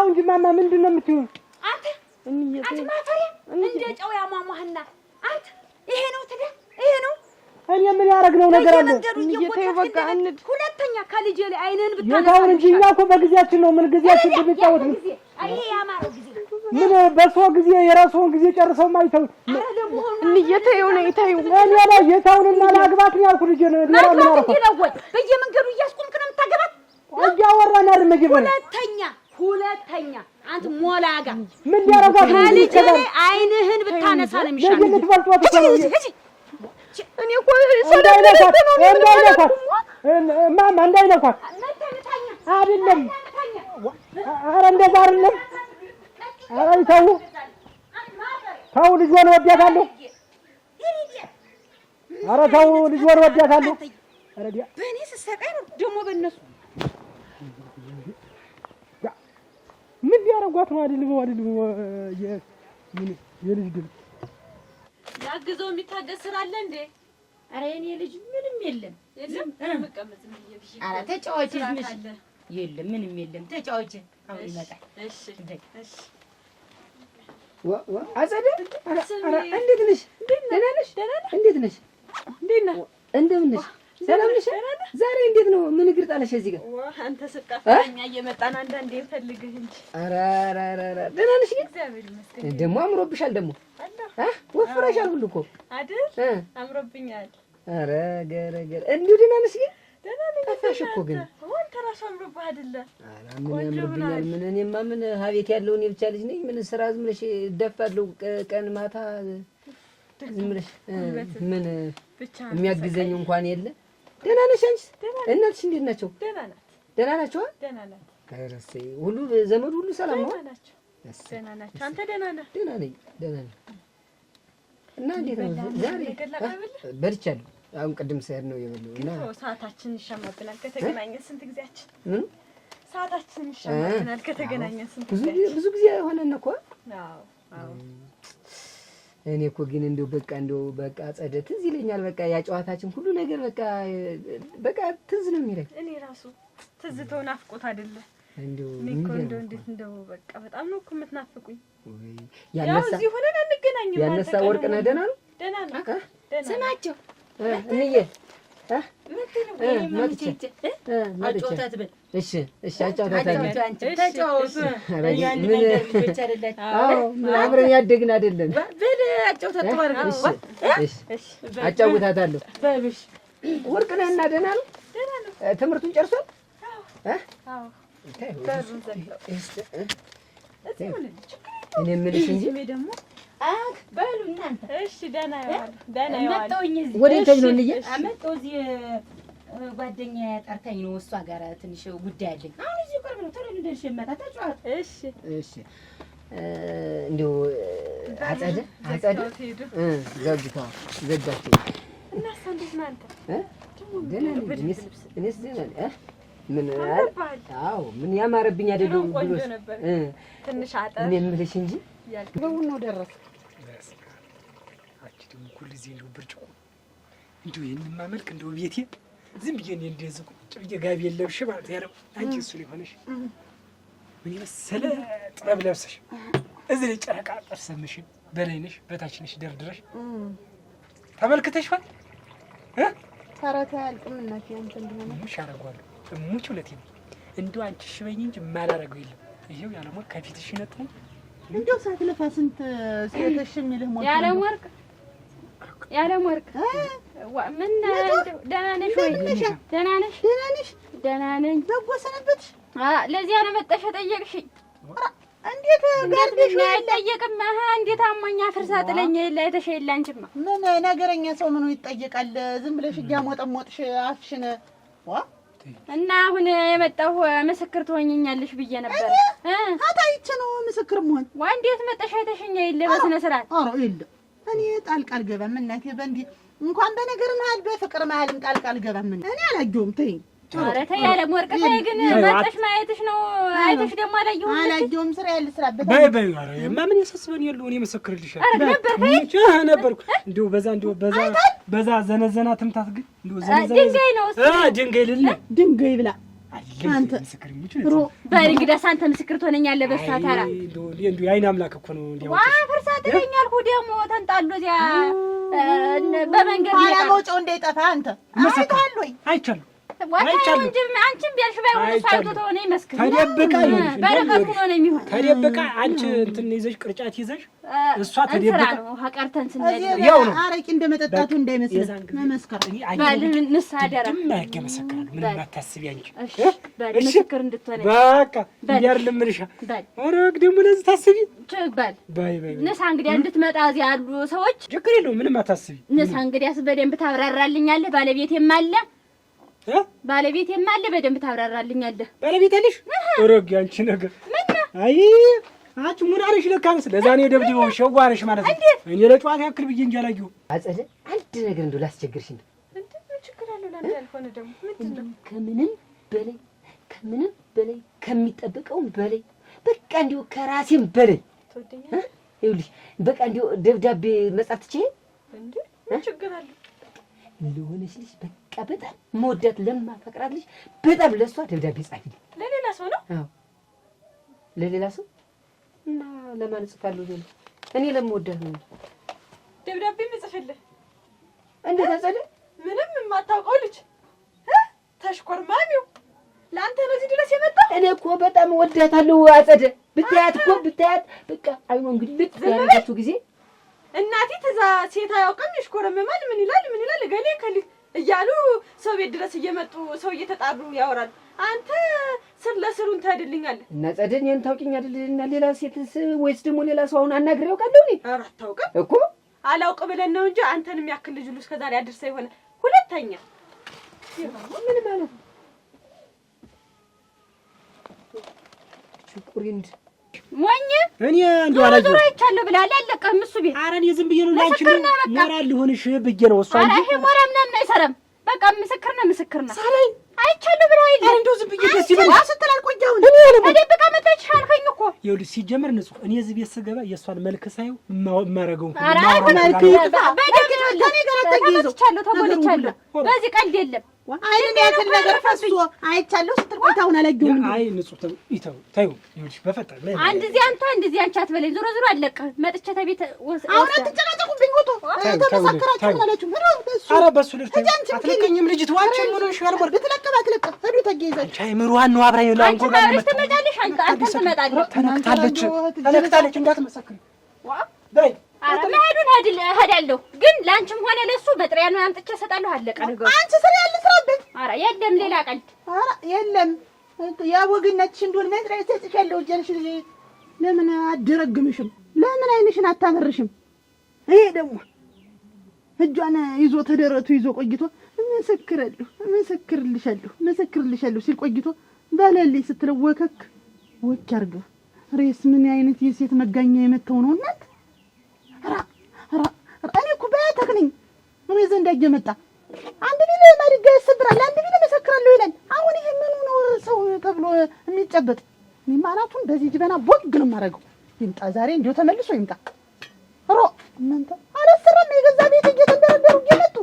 እንጂ ማማ ምንድን ነው የምትይው? አንተ ማፈሪያ እንደ ጨው ያሟሟህና አንተ ይሄ ነው ትደ ይሄ ነው። እኔ ምን ያረግነው ነገር አለ? በቃ እንድ ሁለተኛ ከልጄ ላይ አይነን ብታነሳ የታውን እንጂ እኛ እኮ በጊዜያችን ነው። ምን ጊዜያችን ብንጫወት ነው? ይሄ ያማረው ጊዜ ምን በሷ ጊዜ የራስዎን ጊዜ ጨርሰው ማይተው እንየተው ነው ይታዩ እኔ ላይ የታውንና ላግባት ነው ያልኩ ልጅ ነው። ሌላ ምን አረፈ? በየመንገዱ እያስቆምክ ነው የምታገባት? እያወራን አይደል መጀመሪያ። ሁለተኛ አንተ ሞላጋ ምን ያረጋት? ከልጄ ላይ አይንህን ብታነሳ ነው የሚሻለው። ልጅ ልትበልጧት እኮ ነው። እኔ እኮ እንዳይነኳት ማማ እንዳይነኳት አይደለም። ኧረ እንደዛ አይደለም። ኧረ ይተው ተው፣ ልጇን ወዲያታለሁ። ኧረ ተው፣ ልጇን ወዲያታለሁ። ኧረ ዲያ በእኔ ስሰቃይ ነው ደግሞ በእነሱ ምን ያረጓት ነው? አይደለም የልጅ ድል ያግዘው የሚታገስ ስራ አለ እንዴ? ኧረ የኔ ልጅ ምንም የለም። መቀመጥ ነው ይብሽ። ኧረ ተጫዋች ልጅ የለም፣ ምንም የለም። ተጫዋች አሁን ይመጣል። እሺ እሺ። አጸደ ኧረ እንዴት ነሽ? ደህና ነሽ? እንዴት ነሽ? እንደምን ነሽ? ሰላም ነሽ? ዛሬ እንዴት ነው? ምን እግር ጣለሽ እዚህ ጋር? አንተ ስቃፈኛ እየመጣን አንዳንዴ እንፈልግህ እንጂ። ኧረ ደህና ነሽ? እግዚአብሔር ይመስገን። ደግሞ አምሮብሻል። ደግሞ ወፍረሻል ሁሉ እኮ አይደል? አምሮብኛል። ኧረ ገረገር እንዲሁ ደህና ነሽ? ግን ደህና ነኝ። ጠፋሽ እኮ ግን ወንተ ራሱ አምሮብህ አይደለ? ኧረ ምን ያምርብኛል? ምን እኔማ ምን ሀቤት ያለው እኔ ብቻ ልጅ ነኝ። ምን ስራ ዝም ብለሽ እደፋለሁ ቀን ማታ ዝም ብለሽ ምን የሚያግዘኝ እንኳን የለ። ደህና ነሽ አንቺ? እናትሽ እንዴት ናቸው? ደህና ናቸው። ደህና ናት። ከረሴ ሁሉ ዘመድ ሁሉ ሰላም ነው? ደህና ናቸው። አንተ ደህና ነህ? ደህና ነኝ። እና እንዴት ነው ዛሬ? በልቻለሁ። አሁን ቅድም ስሄድ ነው የበላው እና ሰዓታችን ይሻማብናል ከተገናኘን ስንት ጊዜያችን ሰዓታችን ይሻማብናል ከተገናኘን ስንት ጊዜያችን ብዙ ጊዜ ሆነን እኮ። አዎ እኔ እኮ ግን እንደው በቃ ጸደ ትዝ ይለኛል። በቃ ያጨዋታችን ሁሉ ነገር በቃ ትዝ ነው የሚለኝ። እኔ ራሱ ትዝታው ናፍቆት አይደለ እንደው እንዴት እንደው በቃ በጣም ነው እኮ የምትናፍቁኝ። ያነሳ እዚህ ሆነን አንገናኝም። ያነሳ ወርቅ ነህ? ደህና ነው? ደህና ነው። ስማቸው እንዬ እሺ አብረን ያደግን አይደለን? አጫውታታለሁ። ወርቅነህና ደህና ነው? ትምህርቱን ጨርሷል? እኔ የምልሽ እንጂ በሉ እናንተ እሺ። ደህና ይዋል ወዴት ነው እንዬ? አመጣሁ እዚህ ጓደኛዬ ጠርታኝ ነው። እሷ ጋር ትንሽ ጉዳይ አለኝ። አሁን እዚህ ቅርብ ነው። ቶሎ ልደርሽ መጣ ተጫወት። እሺ እንደው አጸደ ዘጋቸው እናሳ እንዴት ነህ አንተ? ደህና ነኝ። እኔስ ደህና ነኝ። ምን አዎ ምን ያማረብኝ አይደለም ብሎሽ ትንሽ አጠር እኔ የምልሽ እንጂ በቡን ነው ደረሰ። አቺ ደግሞ ሁሉ እዚህ እንደው ብርጭቆ እንደው ይሄንማ መልክ እንደው ቤቴ ዝም ብዬ እኔ እንደዚህ ቁጭ ብዬ ጋቢ የለብሽ ማለት ያለው አንቺ እሱ ሊሆንሽ ምን የመሰለ ጥበብ ለብሰሽ እዚህ ላይ ጨረቃ ጠርሰምሽን በላይነሽ በታችነሽ ደርድረሽ ተመልክተሽዋል። ታራታ ያልቅም እናቴ አንተ እንደሆነ ሙሽ አረጋለሁ ሙች ሁለቴ ነው እንደው አንቺ ሽበኝ እንጂ ማላረገው የለም። ይሄው ያለሞት ከፊትሽ ነጥም እንደው ሳትለፋ ስንት ሴተሽ የሚልህ ሞት ያለም ወርቅ ምን ደህና ነሽ ወይ? ደህና ነሽ? ደህና ነኝ። በጎ ሰነበትሽ? ለዚያ ነው መጣሽ የጠየቅሽኝ? እንዴት ጋርደሽ ነው አይጠየቅም? እንዴት አሞኛ ፍርሳ ጥለኝ አይተሽ የለ አንቺማ። ምን ነገረኛ ሰው ምኑ ይጠየቃል? ዝም ብለሽ እያሞጠሞጥሽ አፍሽን እና አሁን የመጣሁ ምስክር ትሆኝኛለሽ ብዬ ነበር። አታይቼ ነው ምስክር መሆን። እንዴት መጣሽ አይተሽኛ የለ በስነ ስርዓት? ኧረ የለም እኔ ጣልቃ አልገባም እናቴ። በእንዲህ እንኳን በነገር መሀል በፍቅር መሀልም ጣልቃ አልገባም። እኔ አላየሁም። ተይኝ። ኧረ ተይ ያለ ወርቅ ተይ። ግን መጣሽ ማየትሽ ነው። አይተሽ ደግሞ አላየሁም። ስራ ያለ ስራበት በይ በይ። ኧረ የማምን ያሳስበን ያለው እኔ መሰክርልሻለሁ። ኧረ ነበርኩ እንደው በዛ ዘነዘና ትምታት። ግን እንደው ዘነዘና ድንጋይ ነው እሱ። ድንጋይ ልል ድንጋይ ብላ አንተ ሮ በእንግዲህ አንተ ምስክር ትሆነኛለህ። በሳታራ እንደው የዓይን አምላክ እኮ ነው እንዴ ፍርሳ ትለኛልኩ ደግሞ ተንጣሎ እዚያ በመንገድ ላይ አላወጣው እንዳይጠፋ አንተ አይተሃል ወይ? አይቻለሁ ወጣው እንጂ አንቺም ቢያልሽ ባይሆን ሳይቶ ሆነ ይመስክር ተደብቃ በረከቱ ነው የሚሆን። ተደብቃ አንቺ እንትን ይዘሽ ቅርጫት ይዘሽ እሷ ተደብቃ ነው ሀቀርተን ስንል ያው ነው አረቂ እንደመጠጣቱ እንዳይመስል መመስከር ባል ንሳደራ ማያገ መሰከራል። ምን ማታስቢ አንቺ ባል ምስክር እንድትሆነ በቃ እንዲያር ልምልሻ ወረግ ደግሞ ለዚህ ታስቢ ባል ባይ ባይ ንሳ እንግዲህ እንድትመጣ እዚህ ያሉ ሰዎች ችግር የለውም። ምንም አታስቢ ንሳ እንግዲህ በደንብ ታብራራልኛለህ። ባለቤቴም አለ ባለቤቴም አለ። በደንብ ታብራራልኛለህ። ባለቤት አለሽ? ወረግ አንቺ ነገር አይ አንቺ ምን አለሽ? ለካ መስለ ለዛኔ ደብድበው ሸዋነሽ ማለት ነው። እኔ ለጨዋታ ያክል ብዬ እንጂ አላየሁም። አጸደ አንድ ነገር እንደው ላስቸግርሽ ነው። ምን ችግር አለው? ለምን ያልሆነ ደግሞ ምንድነው? ከምንም በላይ ከሚጠብቀው በላይ በቃ እንዲሁ ከራሴም በላይ ተወደኛለህ? ይኸውልሽ በቃ እንዲሁ ደብዳቤ መጻፍ ትችይ እንዴ? ምን ችግር አለው? ለሆነሽ ልጅ በቃ በጣም መወዳት ለማፈቅራት ልጅ በጣም ለሷ ደብዳቤ ጻፊልኝ። ለሌላ ሰው ነው? አዎ ለሌላ ሰው እና ለማን ጽፋለሁ? እኔ ለምወዳት ነው ደብዳቤ ምጽፍልህ። እንዴት አጸደ? ምንም የማታውቀው ልጅ ተሽኮርማሚው ለአንተ ነው እዚህ ድረስ የመጣ። እኔ እኮ በጣም ወዳታለሁ አጸደ። ብታያት በቃ አይኑ እንግዲህ ያረጋችሁ ጊዜ እናቴ ተዛ ሴት አያውቅም ይሽኮረመማል። ምን ይላል ገሌ ከሊ እያሉ ሰው ቤት ድረስ እየመጡ ሰው እየተጣሩ ያወራል። አንተ ስር ለስሩን ታድልኛለህ። እና ጸደን ያን ታውቂኝ አይደልና ሌላ ሴትስ ወይስ ደግሞ ሌላ ሰው አሁን አናግሬ ያውቃለሁ እኔ? ኧረ አታውቅም እኮ አላውቅ ብለን ነው እንጂ አንተንም ያክል ልጅ ሁሉ እስከዛሬ አድርሰህ ይሆነ ሁለተኛ ምን ማለት ነው? ችኩሪንድ ሞኝ እኔ እንደው አላየሁም። አይቻለሁ ብላል ያለቀም እሱ ቤት። ኧረ እኔ ዝም ብዬ ነው ላንቺ ሞራል ሊሆንሽ ብዬ ነው። እሷ እንጂ አረ ሞራ ምናምን አይሰራም። በቃ ምስክር ነው ሳላይ አይቻለሁ ብላል። እንደው ዝም ብዬ ደስ ይበል ስትል አልቆየሁም። ተደብቃ መጣች አልከኝ እኮ። ይኸውልሽ ሲጀመር ንጹህ እኔ እዚህ ቤት ስገባ የእሷን መልክ ሳይው የማረገው ተጎድቻለሁ። በዚህ ቀልድ የለም። አይኔ ያክል ነገር ፈሶ አይቻለሁ ስትል ቆይታውን አላየሁም። አይ ንጹህ ተይው ይኸውልሽ በፈጠር አንድ እዚህ አንተ እንደዚህ አንቺ አትበለኝ። ዞሮ አለቀ መጥቼ ተቤት አሁን አትጨቃጨቁብኝ። ወጡ ተመሰከራችሁ ማለት ነው። ኧረ በሱ ልጅ አትለቀኝም። ልጅት ዋንቺ ምን ሆነሽ ያርበር ብትለቀም አትለቀም ሄዱ ተገይዛች አይ ምሩዋን ነው አብራኝ ላንጎጋ አንቺ ትመጣለሽ። አንተ ትመጣለሽ። ተነክታለች እንዳትመሰክሪ በይ መሄዱን እሄዳለሁ። ግን ለአንቺም ሆነ ለሱ መጥሪያን አምጥቼ እሰጣለሁ። አለቀ ነገሩ። አንቺ ስራ ያለ ስራበት። ኧረ የለም ሌላ ቀልድ። ኧረ የለም ያ ወግነትሽ እንደሆነ መጥሪያ እሰጥሻለሁ። ጀንሽ ለምን አደረግምሽም? ለምን አይንሽን አታመርሽም? ይሄ ደግሞ እጇን ይዞ ተደረቱ ይዞ ቆይቶ ምስክርልሻለሁ ሲል ቆይቶ ባለልኝ ስትለው ወከክ ወክ አርገ ሬስ ምን አይነት የሴት መጋኛ የመተው ነው እናት። እኔ እኮ በያተክ ነኝ። እኔ ዘንድ እየመጣ አንድ ቢል ማድጋ ያሰብራል፣ አንድ ቢል መሰክራለሁ ይላል። አሁን ይሄ ምኑ ነው ሰው ተብሎ የሚጨበጥ? እኔ ማራቱን በዚህ ጅበና ቦግ ነው የማደርገው። ይምጣ ዛሬ እንዲሁ ተመልሶ ይምጣ። እናንተ አላሰራም የገዛ ቤት እየተንደረደሩ እየመጡ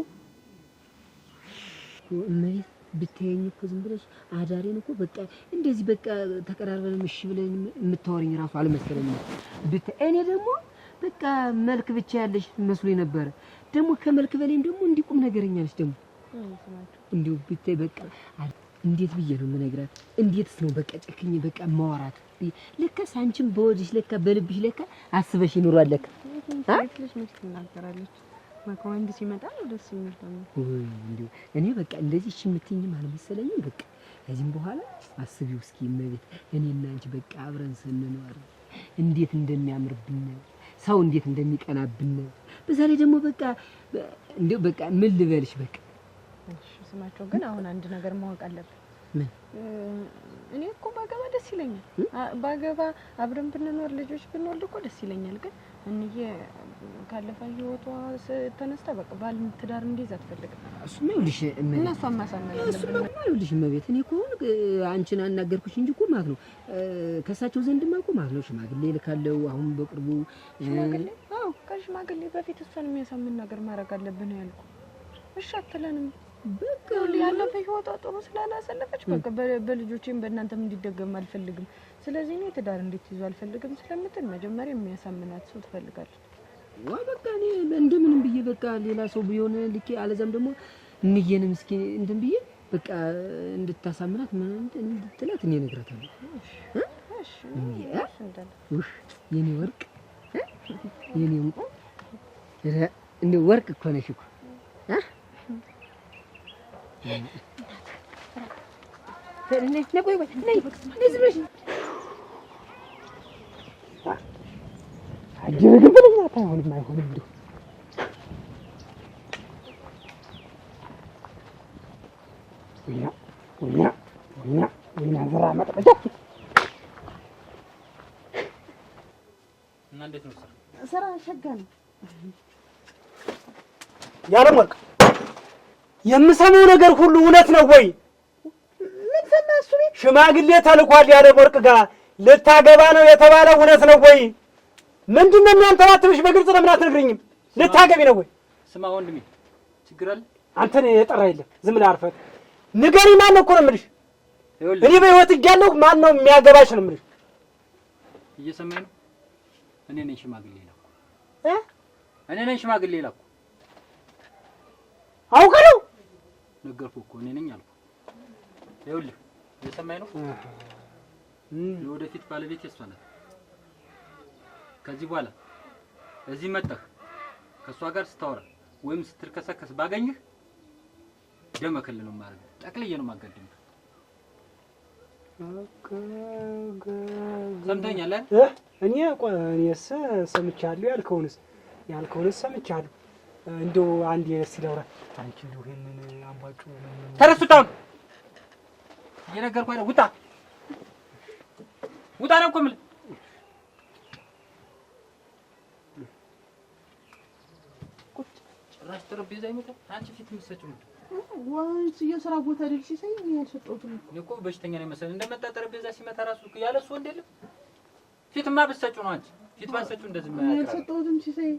እመቤት ብታየኝ እኮ ዝም ብለሽ አዳሬን እኮ በቃ እንደዚህ በቃ ተቀራርበን እሺ ብለን የምታወሪኝ እራሱ አልመሰለኝም። እኔ ደግሞ በቃ መልክ ብቻ ያለሽ መስሎኝ ነበር። ደግሞ ከመልክ በላይም ደግሞ እንዲቁም ነገረኛ ነሽ። ደግሞ እንዲሁ ብታይ በቃ እንዴት ብዬ ነው የምነግራት? እንዴትስ ነው በቃ ጨክኝ በቃ ማወራት? ለካ ሳንቺም በወዲሽ ለካ በልብሽ ለካ አስበሽ ይኖራል። ለካ ልጅ ምን ትናገራለች? ከወንድ ሲመጣ ነው ደስ የሚል ደግሞ። እንዴ እኔ በቃ እንደዚህ እሺ የምትይኝም አልመሰለኝም። በቃ ከዚህም በኋላ አስቢው እስኪ እመቤት እኔና አንቺ በቃ አብረን ስንኖር እንዴት እንደሚያምርብን ሰው እንዴት እንደሚቀናብን በዛ ላይ ደግሞ በቃ እንደው በቃ ምን ልበልሽ በቃ እሺ ስማቸው ግን አሁን አንድ ነገር ማወቅ አለብን። ምን እኔ እኮ ባገባ ደስ ይለኛል። ባገባ አብረን ብንኖር ልጆች ብንወልድ እኮ ደስ ይለኛል። ግን እንዬ ካለፈ ህይወቷ ተነስታ በቃ ባል ትዳር እንዲይዝ አትፈልግም። እሱማ ይኸውልሽ እመቤት እና እሷን ማሳመን አለብን። እሱማ ይኸውልሽ እመቤት እኔ እኮ አንቺን አናገርኩሽ እንጂ እኮ ማለት ነው ከእሳቸው ዘንድማ እኮ ማለት ነው ሽማግሌ ልካለሁ አሁን በቅርቡ ሽማግሌ። አዎ ከሽማግሌ በፊት እሷን የሚያሳምን ነገር ማድረግ አለብን ያልኩ። እሺ አትለንም። በቃ ያለፈ ህይወቷ ጥሩ ስላላሰለፈች በቃ በልጆቼም በእናንተም እንዲደገም አልፈልግም። ስለዚህ እኔ ትዳር እንድትይዙ አልፈልግም ስለምትል መጀመሪያ የሚያሳምናት ሰው ትፈልጋለች። በቃ እኔ እንደምንም ብዬ በቃ ሌላ ሰው ቢሆን ልኬ አለዛም ደግሞ እንየንም እስኪ እንትን ብዬ በቃ እንድታሳምናት ምን እንድትላት እኔ እነግራታለሁ። እሺ የኔ ወርቅ የኔ እንቁ እንደ ወርቅ እኮ ነሽ እኮ ስራ ሸጋ ነው። ያለም ወርቅ የምሰማው ነገር ሁሉ እውነት ነው ወይ? ምን ሰማ? እሱ ሽማግሌ ተልኳል ያለም ወርቅ ጋር ልታገባ ነው የተባለው እውነት ነው ወይ? ምንድን ነው የሚያንተባትብሽ? በግልጽ ለምን አትነግሪኝም? ልታገቢ ነው ወይ? ስማ ወንድሜ፣ ችግር አለ? አንተን የጠራ የለም። ዝም ብለህ አርፈህ ንገሪ። ማን ነው እኮ ነው የምልሽ። እኔ በህይወት እያለሁ ማን ነው የሚያገባሽ ነው የምልሽ። እየሰማኝ ነው? እኔ ነኝ ሽማግሌ ላኩ። እኔ ነኝ ሽማግሌ ላኩ። አውቀህ ነው? ነገርኩህ እኮ እኔ ነኝ አልኩህ። ይኸውልህ እየሰማኝ ነው? የወደፊት ባለቤት እሷ ናት። ከዚህ በኋላ እዚህ መጣህ ከእሷ ጋር ስታወራ ወይም ስትልከሰከስ ባገኝህ ደም ከልል ነው ማለት ነው። ጠቅልዬ ነው የማጋድምህ። ሰምተኛል አይደል? እኔስ ሰምቻለሁ። ያልከውንስ ሰምቻለሁ። እንደው አንድ ሲለውራ አንቺ እንደው ይሄንን አምባጩ ተረሱታው እየነገርኩህ አይደል? ውጣ ነው እኮ የምልህ። ጭራሽ ጠረጴዛ ይመጣ አንቺ ፊት የምትሰጪው ምንድን ነው? ወንስ የሥራ ቦታ አይደል ሲሰይ ያልሰጠሁትም እኔ እኮ በሽተኛ ነኝ መሰለኝ። እንደመጣ ጠረጴዛ ሲመታ ራሱ ያለ እሱ ወንድ የለም። ፊትማ ብትሰጪው ነው አንቺ ፊት ባትሰጪው እንደዚህ ነው ያቀራል። ያልሰጠሁትም ሲሰይ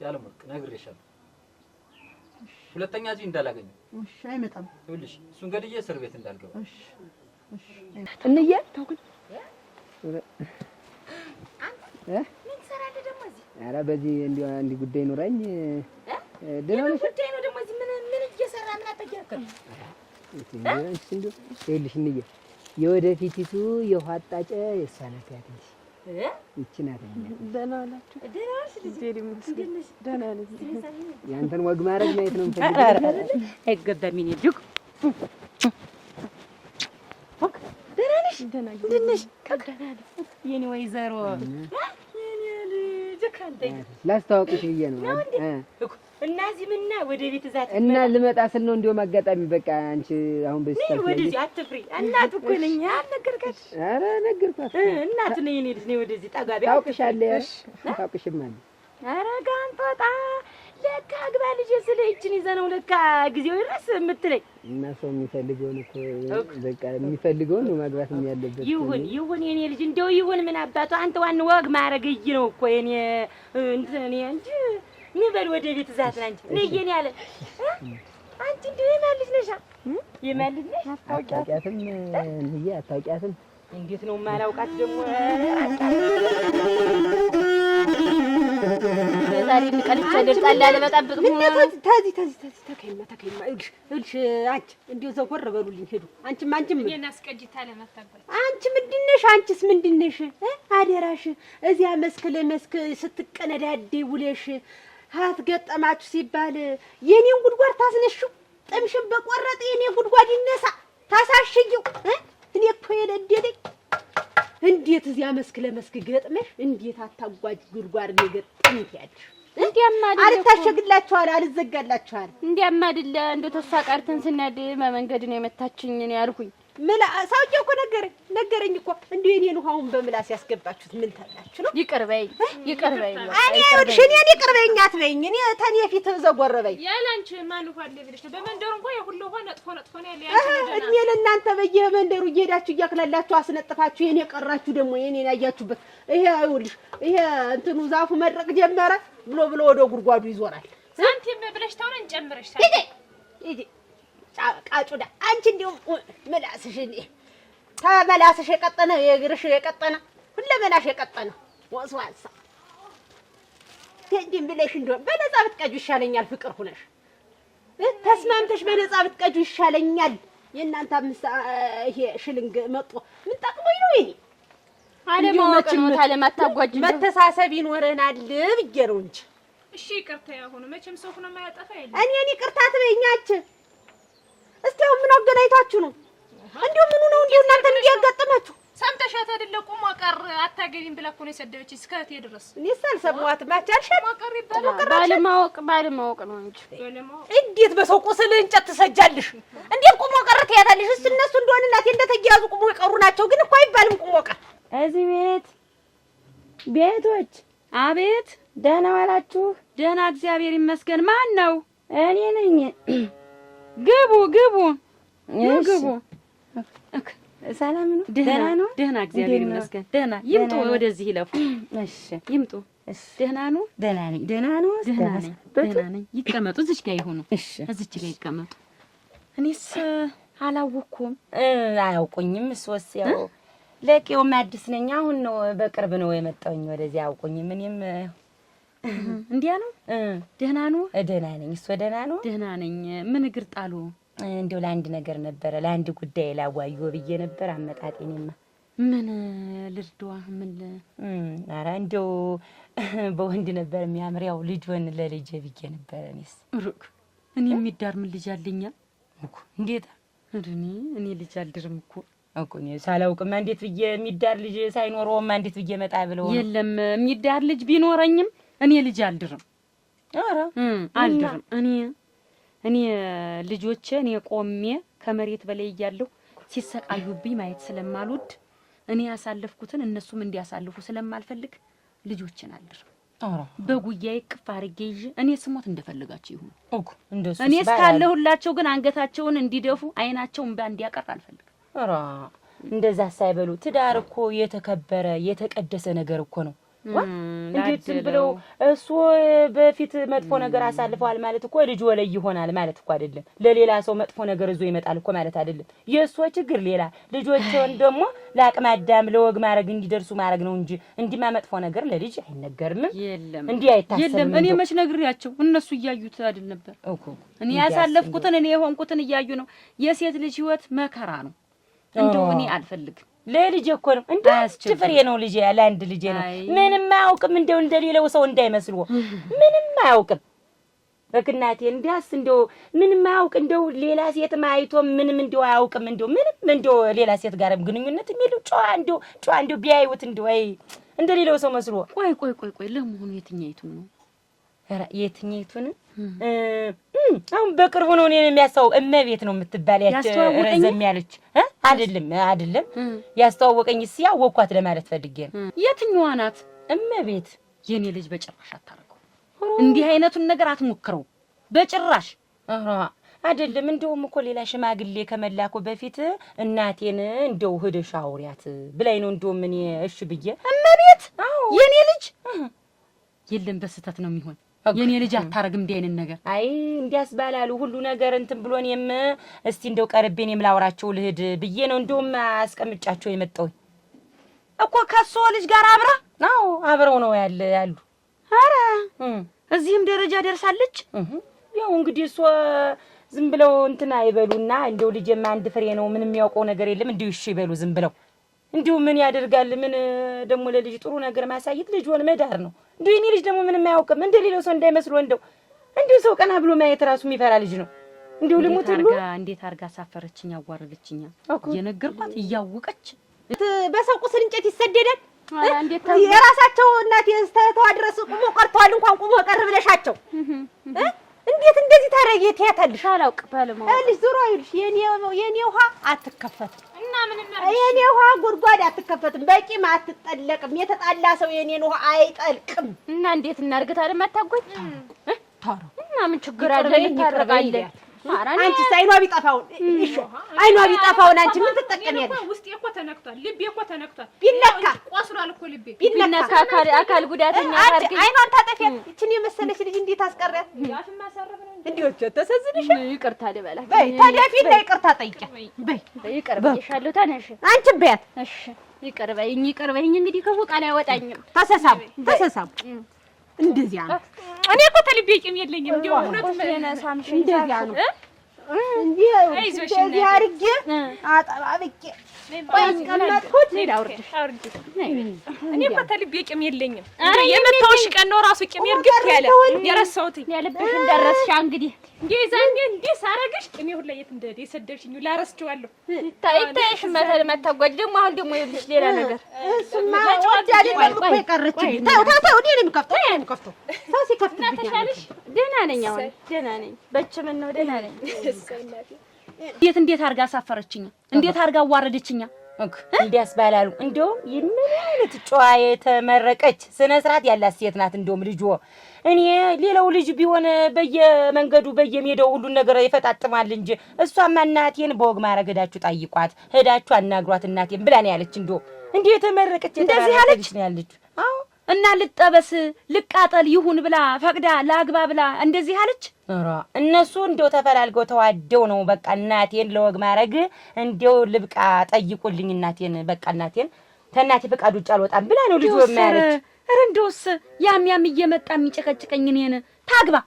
ያለም ወርቅ ነግሬሻለሁ። ሁለተኛ እዚህ እንዳላገኘው። እሺ አይመጣም። ይኸውልሽ እሱን ገድዬ እስር ቤት እንዳልገባ። እሺ እሺ እንዬ ምን ትሰራለህ ደግሞ እዚህ? ኧረ በዚህ እንዲህ ጉዳይ ኖረኝ። ደህና ነሽ? ጉዳይ ነው ደግሞ እዚህ ምን እየሰራ ምን አጠያቀም? ይኸውልሽ እንዬ የወደፊቲቱ የውሃ አጣጨ የእሷ ናት ያለች ይቺ ናት። ደህና ናችሁ? ደህና ነሽ ልጅ? ደህና ነኝ። ያንተን ወግ ማድረግ ማየት ነው የምፈልገው። አይገባም የእኔ ልጅ። ደህና ነሽ? እንደት ነሽ? የእኔ ወይዘሮ ላስተዋውቅሽ ብዬ ነው እና እዚህ ምና ወደ ቤት እዛት እና ልመጣ ስል ነው። እንዲያውም አጋጣሚ በቃ አንቺ አሁን በስታል ወደዚህ አትፍሪ። እናት እኮ ነኝ። አልነገርካት? ኧረ ነገርኳት። እናት ነኝ እኔ ልጅ ነኝ። ወደዚህ ጠጋቢ ታውቅሻለሽ። ታውቅሽማል። ኧረ ጋንጦጣ ለካ አግባ ልጅ ስለ እጅን ይዘህ ነው ለካ ጊዜው ይድረስ የምትለኝ። እና ሰው የሚፈልገውን እኮ በቃ የሚፈልገውን ነው ማግባት ያለበት። ይሁን የኔ ልጅ እንደው ይሁን። ምን አባቱ አንተ ዋን ወግ ማረግ ነው እኮ የኔ እንትን እኔ እንጂ ንበል ወደ ቤት እዛት ነኝ ነየኔ ያለ አንቺ እንደው የማን ልጅ ነሽ? የማን ልጅ ነሽ? አታውቂያትም? እንዬ አታውቂያትም? እንዴት ነው የማላውቃት ደግሞ? ዛሬ ቀልቻ ደርጣላ ለመጣበቅ ምን ታዚ ተከይማ እልሽ አንቺ እንዲው ዘወር በሉልኝ ሄዱ። አንቺም እኔን አስቀጅታ ለማታበል አንቺ ምንድነሽ? አንቺስ ምንድነሽ? አደራሽ እዚያ መስክ ለመስክ ስትቀነዳዴ ውለሽ ሀት ገጠማችሁ ሲባል የኔን ጉድጓድ ታስነሽው ጥምሽን በቆረጠ የኔ ጉድጓድ ይነሳ ታሳሽጊው እኔ እኮ የነደደኝ እንዴት እዚያ መስክ ለመስክ ገጥመሽ እንዴት አታጓጅ ጉድጓድ ለገጠም ያለሽ እንዲያማ አይደለ አልታሸግላችኋል አልዘጋላችኋል እንዲያማ አይደለ እንደው ተስፋ ቀርተን ስናድ በመንገድ ነው የመታችኝ እኔ ያልኩኝ ሰውዬው እኮ ነገረኝ እኮ እንዲሁ የኔን ውሃውን በምላስ ያስገባችሁት ምን ታላችሁ ነው? ይቅር በይ እኔ ይኸውልሽ እኔን ይቅር በይኝ አትበይኝ። እኔ ተኔ ፊት ዘጎረበኝ ያላንቺ ማን ውሃ አለ ብለሽ ነው? በመንደሩ እንኳን የሁሉ ውሃ ነጥፎ ነው ያለ ያንቺ እድሜ ለእናንተ በየመንደሩ እየሄዳችሁ እያክላላችሁ አስነጥፋችሁ የኔ ቀራችሁ ደግሞ የኔን ያያችሁበት ይሄ ይኸውልሽ ይሄ እንትኑ ዛፉ መድረቅ ጀመረ ብሎ ወደ ጉድጓዱ ይዞራል። ሳንቲም ብለሽ ታውረን ጨምረሽ ይሄ ቃጩዳ አንቺ እንዲሁ መላስሽ ተመላስሽ የቀጠነ የእግርሽ የቀጠነ ሁለመናሽ የቀጠነ ወስዋሳ እንዲህ ብለሽ እንደው በነፃ ብትቀጁ ይሻለኛል። ፍቅር ሁነሽ ተስማምተሽ በነፃ ብትቀጁ ይሻለኛል። የእናንተ ይሄ ሽልንግ መጥቶ ምን ጠቅሞኝ ነው? ይሄ አለማወቅ ነው ታለማታጓጅ መተሳሰብ ይኖረናል ብዬ ነው እንጂ። እሺ ይቅርታ ያሁኑ መቼም ሰው ሆነ ማያጠፋ የለም። እኔን ይቅርታ ትበይኛች እስቲ አሁን ምን አገናኝታችሁ ነው? እንዴው ምኑ ነው እንዴው እናንተ እንዲያጋጥማችሁ? ሰምተሻት አይደለ? ቁሞ ቀር አታገቢም ብላ እኮ ነው የሰደበች እስከቴ ድረስ። እኔስ አልሰማኋትም። አቻልሽ ቁሞ ቀር ይባላል። ባለማወቅ ነው እንጂ እንዴት በሰው ቁስል እንጨት ትሰጃለሽ? እንዴት ቁሞ ቀር ትያታለሽ? እሱ እነሱ እንደሆነ እናቴ እንደተያዙ ቁሞ የቀሩ ናቸው። ግን እኮ አይባልም ቁሞ ቀር። እዚህ ቤቶች አቤት፣ ደህና ዋላችሁ? ደህና እግዚአብሔር ይመስገን። ማን ነው? እኔ ነኝ። ግቡ ግቡ። ሰላም ነው? ደህና ነው? ደህና እግዚአብሔር ይመስገን። ደህና ይምጡ፣ ወደዚህ ይለፉ። እሺ ይምጡ። ደህና ነው? ደህና ነኝ። ደህና ነው? ደህና ነኝ። ይቀመጡ፣ እዚች ጋር ይሁኑ። እሺ እዚች ጋር ይቀመጡ። እኔስ አላወኩም። አያውቁኝም። እሱስ ያው ለቄውም አዲስ ነኝ። አሁን ነው በቅርብ ነው የመጣሁኝ ወደዚህ። አያውቁኝም። እኔም እንዲያ ነው። ደህና ነው? ደህና ነኝ። እሱ ደህና ነው? ደህና ነኝ። ምን እግር ጣሉ? እንደው ለአንድ ነገር ነበረ፣ ለአንድ ጉዳይ ላዋዩ ብዬ ነበር። አመጣጤኔማ ምን ልርዳዋ? ምን ኧረ እንደው በወንድ ነበር የሚያምር፣ ያው ልጅ ለልጄ ብዬ ነበር። እኔስ ሩቅ እኔ የሚዳር ምን ልጅ አለኛ እኮ። እንዴት እኔ ልጅ አልድርም እኮ እኔ ሳላውቅማ እንዴት ብዬ የሚዳር ልጅ ሳይኖረውማ እንዴት ብዬ መጣ ብለው? የለም የሚዳር ልጅ ቢኖረኝም እኔ ልጅ አልድርም። ኧረ አልድርም። እኔ ልጆቼ እኔ ቆሜ ከመሬት በላይ እያለሁ ሲሰቃዩብኝ ማየት ስለማልወድ እኔ ያሳለፍኩትን እነሱም እንዲያሳልፉ ስለማልፈልግ ልጆችን አልድርም። በጉያዬ ቅፍ አድርጌ ይዤ እኔ ስሞት እንደፈለጋቸው ይሁን እኮ። እኔ እስካለሁላቸው ግን አንገታቸውን እንዲደፉ አይናቸው እንባ እንዲያቀር አልፈልግም። ኧረ እንደዛ ሳይበሉ ትዳር እኮ የተከበረ የተቀደሰ ነገር እኮ ነው። እንዴት ዝም ብለው እሱ በፊት መጥፎ ነገር አሳልፈዋል ማለት እኮ ልጅ ወለይ ይሆናል ማለት እኮ አይደለም። ለሌላ ሰው መጥፎ ነገር እዞ ይመጣል እኮ ማለት አይደለም። የእሱ ችግር ሌላ፣ ልጆችን ደግሞ ለአቅመ አዳም ለወግ ማድረግ እንዲደርሱ ማድረግ ነው እንጂ እንዲማ መጥፎ ነገር ለልጅ አይነገርም። የለም እንዲህ አይታሰብም። የለም እኔ መች ነግሬያቸው እነሱ እያዩት አይደል ነበር እኮ። እኔ ያሳለፍኩትን እኔ የሆንኩትን እያዩ ነው። የሴት ልጅ ህይወት መከራ ነው። እንደው እኔ አልፈልግም። ለልጅ እኮ ነው እንዴ ፍሬ ነው ልጅ ያለ አንድ ልጅ ነው። ምንም አያውቅም። እንደው እንደሌለው ሰው እንዳይመስልዎ ምንም አያውቅም። በክናቴ እንዲያስ እንደው ምንም አያውቅ። እንደው ሌላ ሴት ማይቶ ምንም እንደው አያውቅም። እንደው ምንም እንደው ሌላ ሴት ጋርም ግንኙነት የሚሉ ጨዋ እንደው ቢያዩት እንደው አይ እንደሌለው ሰው መስልዎ። ቆይ ለመሆኑ የትኛይቱን ነው? ኧረ የትኛይቱን? አሁን በቅርቡ ነው እኔን የሚያስተዋውቅ እመቤት ነው የምትባል ያች ረዘም ያለች አይደለም ያስተዋወቀኝ እስኪ ያወኳት ለማለት ፈልጌ ነው። የትኛዋ ናት? እመቤት። የኔ ልጅ በጭራሽ አታረገው። እንዲህ አይነቱን ነገር አትሞክረው በጭራሽ። አይደለም እንደውም እኮ ሌላ ሽማግሌ ከመላኩ በፊት እናቴን እንደው ሄደሽ አውሪያት ብላኝ ነው እንደውም እኔ እሺ ብዬ። እመቤት የኔ ልጅ የለም በስተት ነው የሚሆን። የኔ ልጅ አታረግም እንዲህ አይነት ነገር። አይ እንዲያስ ባላሉ ሁሉ ነገር እንትን ብሎን እስቲ እንደው ቀርቤን የምላወራቸው ልሂድ ብዬ ነው እንደውም አስቀምጫቸው የመጣው እኮ ከሶ ልጅ ጋር አብራ ነው። አብረው ነው ያሉ። ኧረ እዚህም ደረጃ ደርሳለች። ያው እንግዲህ እሷ ዝም ብለው እንትን አይበሉና እንደው ልጄማ አንድ ፍሬ ነው ምንም የሚያውቀው ነገር የለም እንዲሁ እሺ ይበሉ ዝም ብለው እንዲሁ ምን ያደርጋል ምን ደግሞ ለልጅ ጥሩ ነገር ማሳየት ልጅውን መዳር ነው። እንዲሁ የኔ ልጅ ደግሞ ምንም አያውቅም እንደሌለው ሰው እንዳይመስለው እንዲሁ ሰው ቀና ብሎ ማየት ራሱ የሚፈራ ልጅ ነው። እንዲሁ ልሙት ሁሉ እንዴት አርጋ ሳፈረችኝ አዋረደችኝ እየነገርኳት እያወቀች በሰው ቁስል እንጨት ይሰደዳል። የራሳቸው እናት የስተተዋ ድረስ ቁሞ ቀርተዋል። እንኳን ቁሞ ቀር ብለሻቸው እንዴት እንደዚህ ታረጊ ትያታለሽ? አላውቅ ባለማው ልጅ ዙሮ ይልሽ የኔ ውሃ አትከፈትም እና ምን የኔ ውሃ ጉድጓድ አትከፈትም፣ በቂም አትጠለቅም። የተጣላ ሰው የኔን ውሃ አይጠልቅም። እና እንዴት እናርግታ ለማታጎኝ ታሮ እና ምን ችግር አለ? ይታረጋለ። አንቺ አይኗ ቢጠፋውን እሺ፣ አይኗ ቢጠፋውን አንቺ ምን ትጠቀሚያለሽ? ውስጤ እኮ ተነክቷል፣ ልቤ እኮ ተነክቷል። ቢነካ ቆስሏል እኮ ልቤ ቢነካ አካል ጉዳተኛ አርግ አይኗን ታጠፊያት። እቺን የመሰለች ልጅ እንዴት አስቀሪያት? ያፍ ማሳረፍ ነው እንዴት ተሰዝንሽ? ይቅርታ ልበላ በይ ታዲያ ፊት ላይ ይቅርታ ጠይቂያት። በይ ይቅር በይሻለሁ። ተነሽ አንቺ በያት። እሺ ይቅር በይኝ እንግዲህ ክፉ ቃል አይወጣኝም። ተሰሳቡ እንደዚያ ነው። እኔ እኮ ተልቤ ቂም የለኝም። እንደው እውነቱን ነሳምሽ እንደዚያ ነው እንዴ? እንደዚህ አድርጌ አጠባብቄ አስቀመጥኩት። አውርድ። እኔ እኮ ተልቤ ቂም የለኝም። የመታወሽ ቀን ነው ራሱ ቂም ይርግፍ ያለ የረሳሁት ያለብሽ እንደረስሽ እንግዲህ እንዴ ዛንዴ እንዴ ሳረግሽ ቂም ሁሉ የት እንደደ የሰደብሽኝ ላረስችዋለሁ። ታይታይሽ መታጓጅ ደግሞ አሁን ደግሞ ይልሽ ሌላ ነገር እሱማ ወጥ ያለበት እኮ የቀረችኝ። ታው እኔ ነኝ የምከፍተው ሰው ሲከፍትብኝ ተሻለሽ? ደህና ነኝ አሁን ደህና ነኝ። በችምን ነው ደህና ነኝ። እንዴት አርጋ አሳፈረችኝ? እንዴት አርጋ አዋረደችኝ? እንዲያስ ባላሉ እንደውም የምን አይነት ጨዋ የተመረቀች ስነ ስርዓት ያላት ሴት ናት። እንደውም ልጅ እኔ ሌላው ልጅ ቢሆን በየመንገዱ በየሜዳው ሁሉ ነገር ይፈጣጥማል እንጂ እሷማ እናቴን በወግ ማረግ ሄዳችሁ ጠይቋት፣ ሄዳችሁ አናግሯት እናቴን ብላ ነው ያለች። እንደው እንዴ የተመረቀች እንደዚህ ያለች ነው ያለች። አዎ እና ልጠበስ ልቃጠል ይሁን ብላ ፈቅዳ ላግባ ብላ እንደዚህ አለች። እነሱ እንደው ተፈላልገው ተዋደው ነው በቃ እናቴን ለወግ ማረግ እንደው ልብቃ ጠይቁልኝ እናቴን በቃ እናቴን ተናቴ ፈቃድ ውጭ አልወጣም ብላ ነው ልጅ ወማረች። ኧረ እንደውስ ያም እየመጣ የሚጨቀጭቀኝ እኔን ታግባ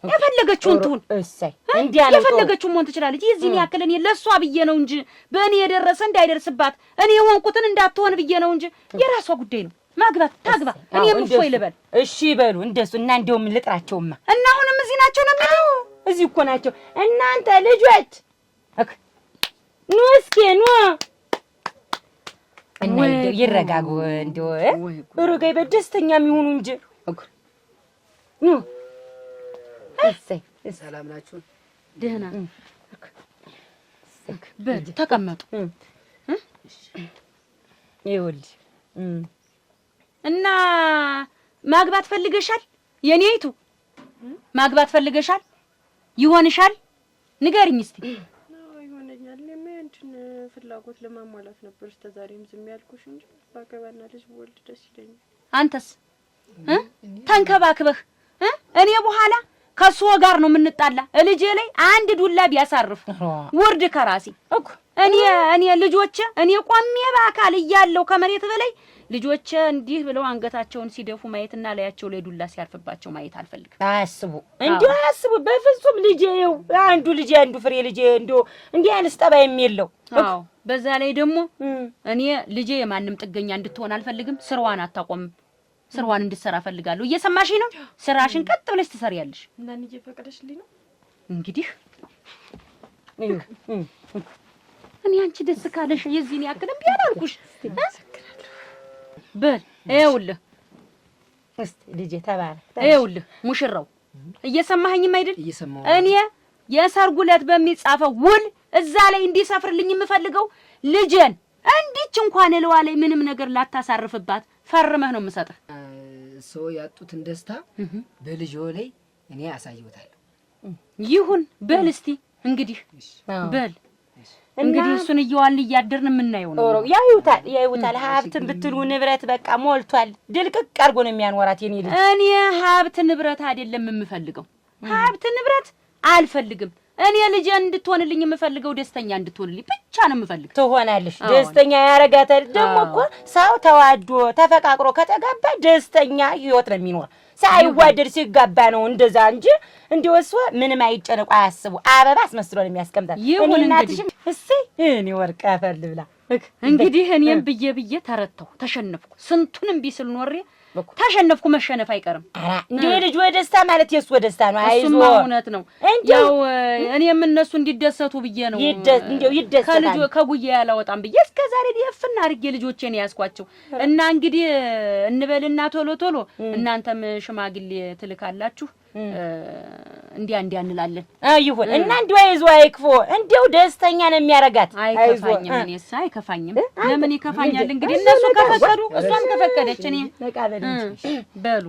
የፈለገችውን ትሁን። እሰይ እንዲያ ነው የፈለገችውን መሆን ትችላለች። የዚህን ያክል እኔ ለሷ ብዬ ነው እንጂ በእኔ የደረሰ እንዳይደርስባት እኔ የሆንኩትን እንዳትሆን ብዬ ነው እንጂ የራሷ ጉዳይ ነው። ማግባት ታግባ። እኔም እፎይ ልበል። እሺ ይበሉ እንደሱ እና እንደውም ልጥራቸውማ እና አሁንም እዚህ ናቸው ነው የሚለው። እዚህ እኮ ናቸው እናንተ ልጆች ኑ እስኪ ኑ እና ይረጋጉ እንደው ሩጋይ በደስተኛ የሚሆኑ እንጂ ኑ እሰይ ሰላም ናችሁ? ደህና በል ተቀመጡ። ይኸውልሽ እና ማግባት ፈልገሻል? የኔይቱ ማግባት ፈልገሻል? ይሆንሻል? ንገሪኝ እስቲ። ይሆነኛል። የማንችን ፍላጎት ለማሟላት ነበር እስከዛሬም ዝም ያልኩሽ እንጂ ባገባና ልጅ ወልድ ደስ ይለኛል። አንተስ ተንከባክበህ እኔ በኋላ ከሱ ጋር ነው የምንጣላ። ልጄ ላይ አንድ ዱላ ቢያሳርፍ ውርድ ከራሴ እኮ እኔ ልጆቼ እኔ ቆሜ በአካል እያለሁ ከመሬት በላይ ልጆቼ እንዲህ ብለው አንገታቸውን ሲደፉ ማየትና ላያቸው ላይ ዱላ ሲያርፍባቸው ማየት አልፈልግም። አያስቡ እንዴ አያስቡ በፍጹም። ልጄ ይኸው አንዱ ልጄ አንዱ ፍሬ ልጄ እንዲህ አይነት ጠባይ የሚለው። አዎ በዛ ላይ ደግሞ እኔ ልጄ የማንም ጥገኛ እንድትሆን አልፈልግም። ስራዋን አታቆምም። ስራዋን እንድትሰራ ፈልጋለሁ። እየሰማሽኝ ነው? ስራሽን ቀጥ ብለሽ ትሰሪያለሽ። እና እኔ እየፈቀደሽልኝ ነው እንግዲህ እኔ አንቺ ደስ ካለሽ የዚህን ያክል እምቢ አላልኩሽ። በል ይኸውልህ እስቲ ልጄ ተባረክ። ይኸውልህ ሙሽራው እየሰማኸኝም አይደል? እየሰማሁ እኔ የሰርጉ ዕለት በሚጻፈው ውል እዛ ላይ እንዲሰፍርልኝ የምፈልገው ልጄን እንዲች እንኳን እለዋ ላይ ምንም ነገር ላታሳርፍባት ፈርመህ ነው የምሰጥህ። ሰው ያጡትን ደስታ በልጆ ላይ እኔ አሳይዎታለሁ። ይሁን በል እስቲ እንግዲህ በል እንግዲህ እሱን እየዋልን እያደርን የምናየው ነው። ያዩታል። ሀብትን ብትሉ ንብረት በቃ ሞልቷል። ድልቅቅ አድርጎ ነው የሚያኖራት የኔ ልጅ። እኔ ሀብት ንብረት አይደለም የምፈልገው፣ ሀብት ንብረት አልፈልግም። እኔ ልጄ እንድትሆንልኝ የምፈልገው ደስተኛ እንድትሆንልኝ ብቻ ነው የምፈልገው። ትሆናለሽ፣ ደስተኛ ያረጋታል። ደግሞ እኮ ሰው ተዋዶ ተፈቃቅሮ ከተጋባ ደስተኛ ህይወት ነው የሚኖር። ሳይዋደድ ሲጋባ ነው እንደዛ እንጂ እንደው እሷ ምንም አይጨነቁ አያስቡ። አበባ አስመስሎ ነው የሚያስቀምጣት። እኔ እናትሽም እሰይ እኔ ወርቅ አፈር ልብላ እንግዲህ እኔም ብዬ ተረተው ተሸነፍኩ። ስንቱንም ቢስል ኖሬ ተሸነፍኩ። መሸነፍ አይቀርም። እንደው ልጅ ወደስታ ማለት የሱ ወደስታ ነው። አይዞህ እሱማ እውነት ነው። ያው እኔም እነሱ እንዲደሰቱ ብዬ ነው እንደው ይደሰታል። ከልጅ ከጉያ ያላወጣም ብዬ እስከ ዛሬ ደፍና አድርጌ ልጆቼን ያስኳቸው እና እንግዲህ እንበልና ቶሎ እናንተም ሽማግሌ ትልካላችሁ እንዲያ እንላለን። ይሁን እና እንደው አይዞህ አይክፎ እንደው ደስተኛ ነው የሚያረጋት። አይከፋኝም። እኔስ አይከፋኝም። ለምን ይከፋኛል? እንግዲህ እነሱ ከፈቀዱ እሷም ከፈቀደች እኔ በቃ በሉ በሉ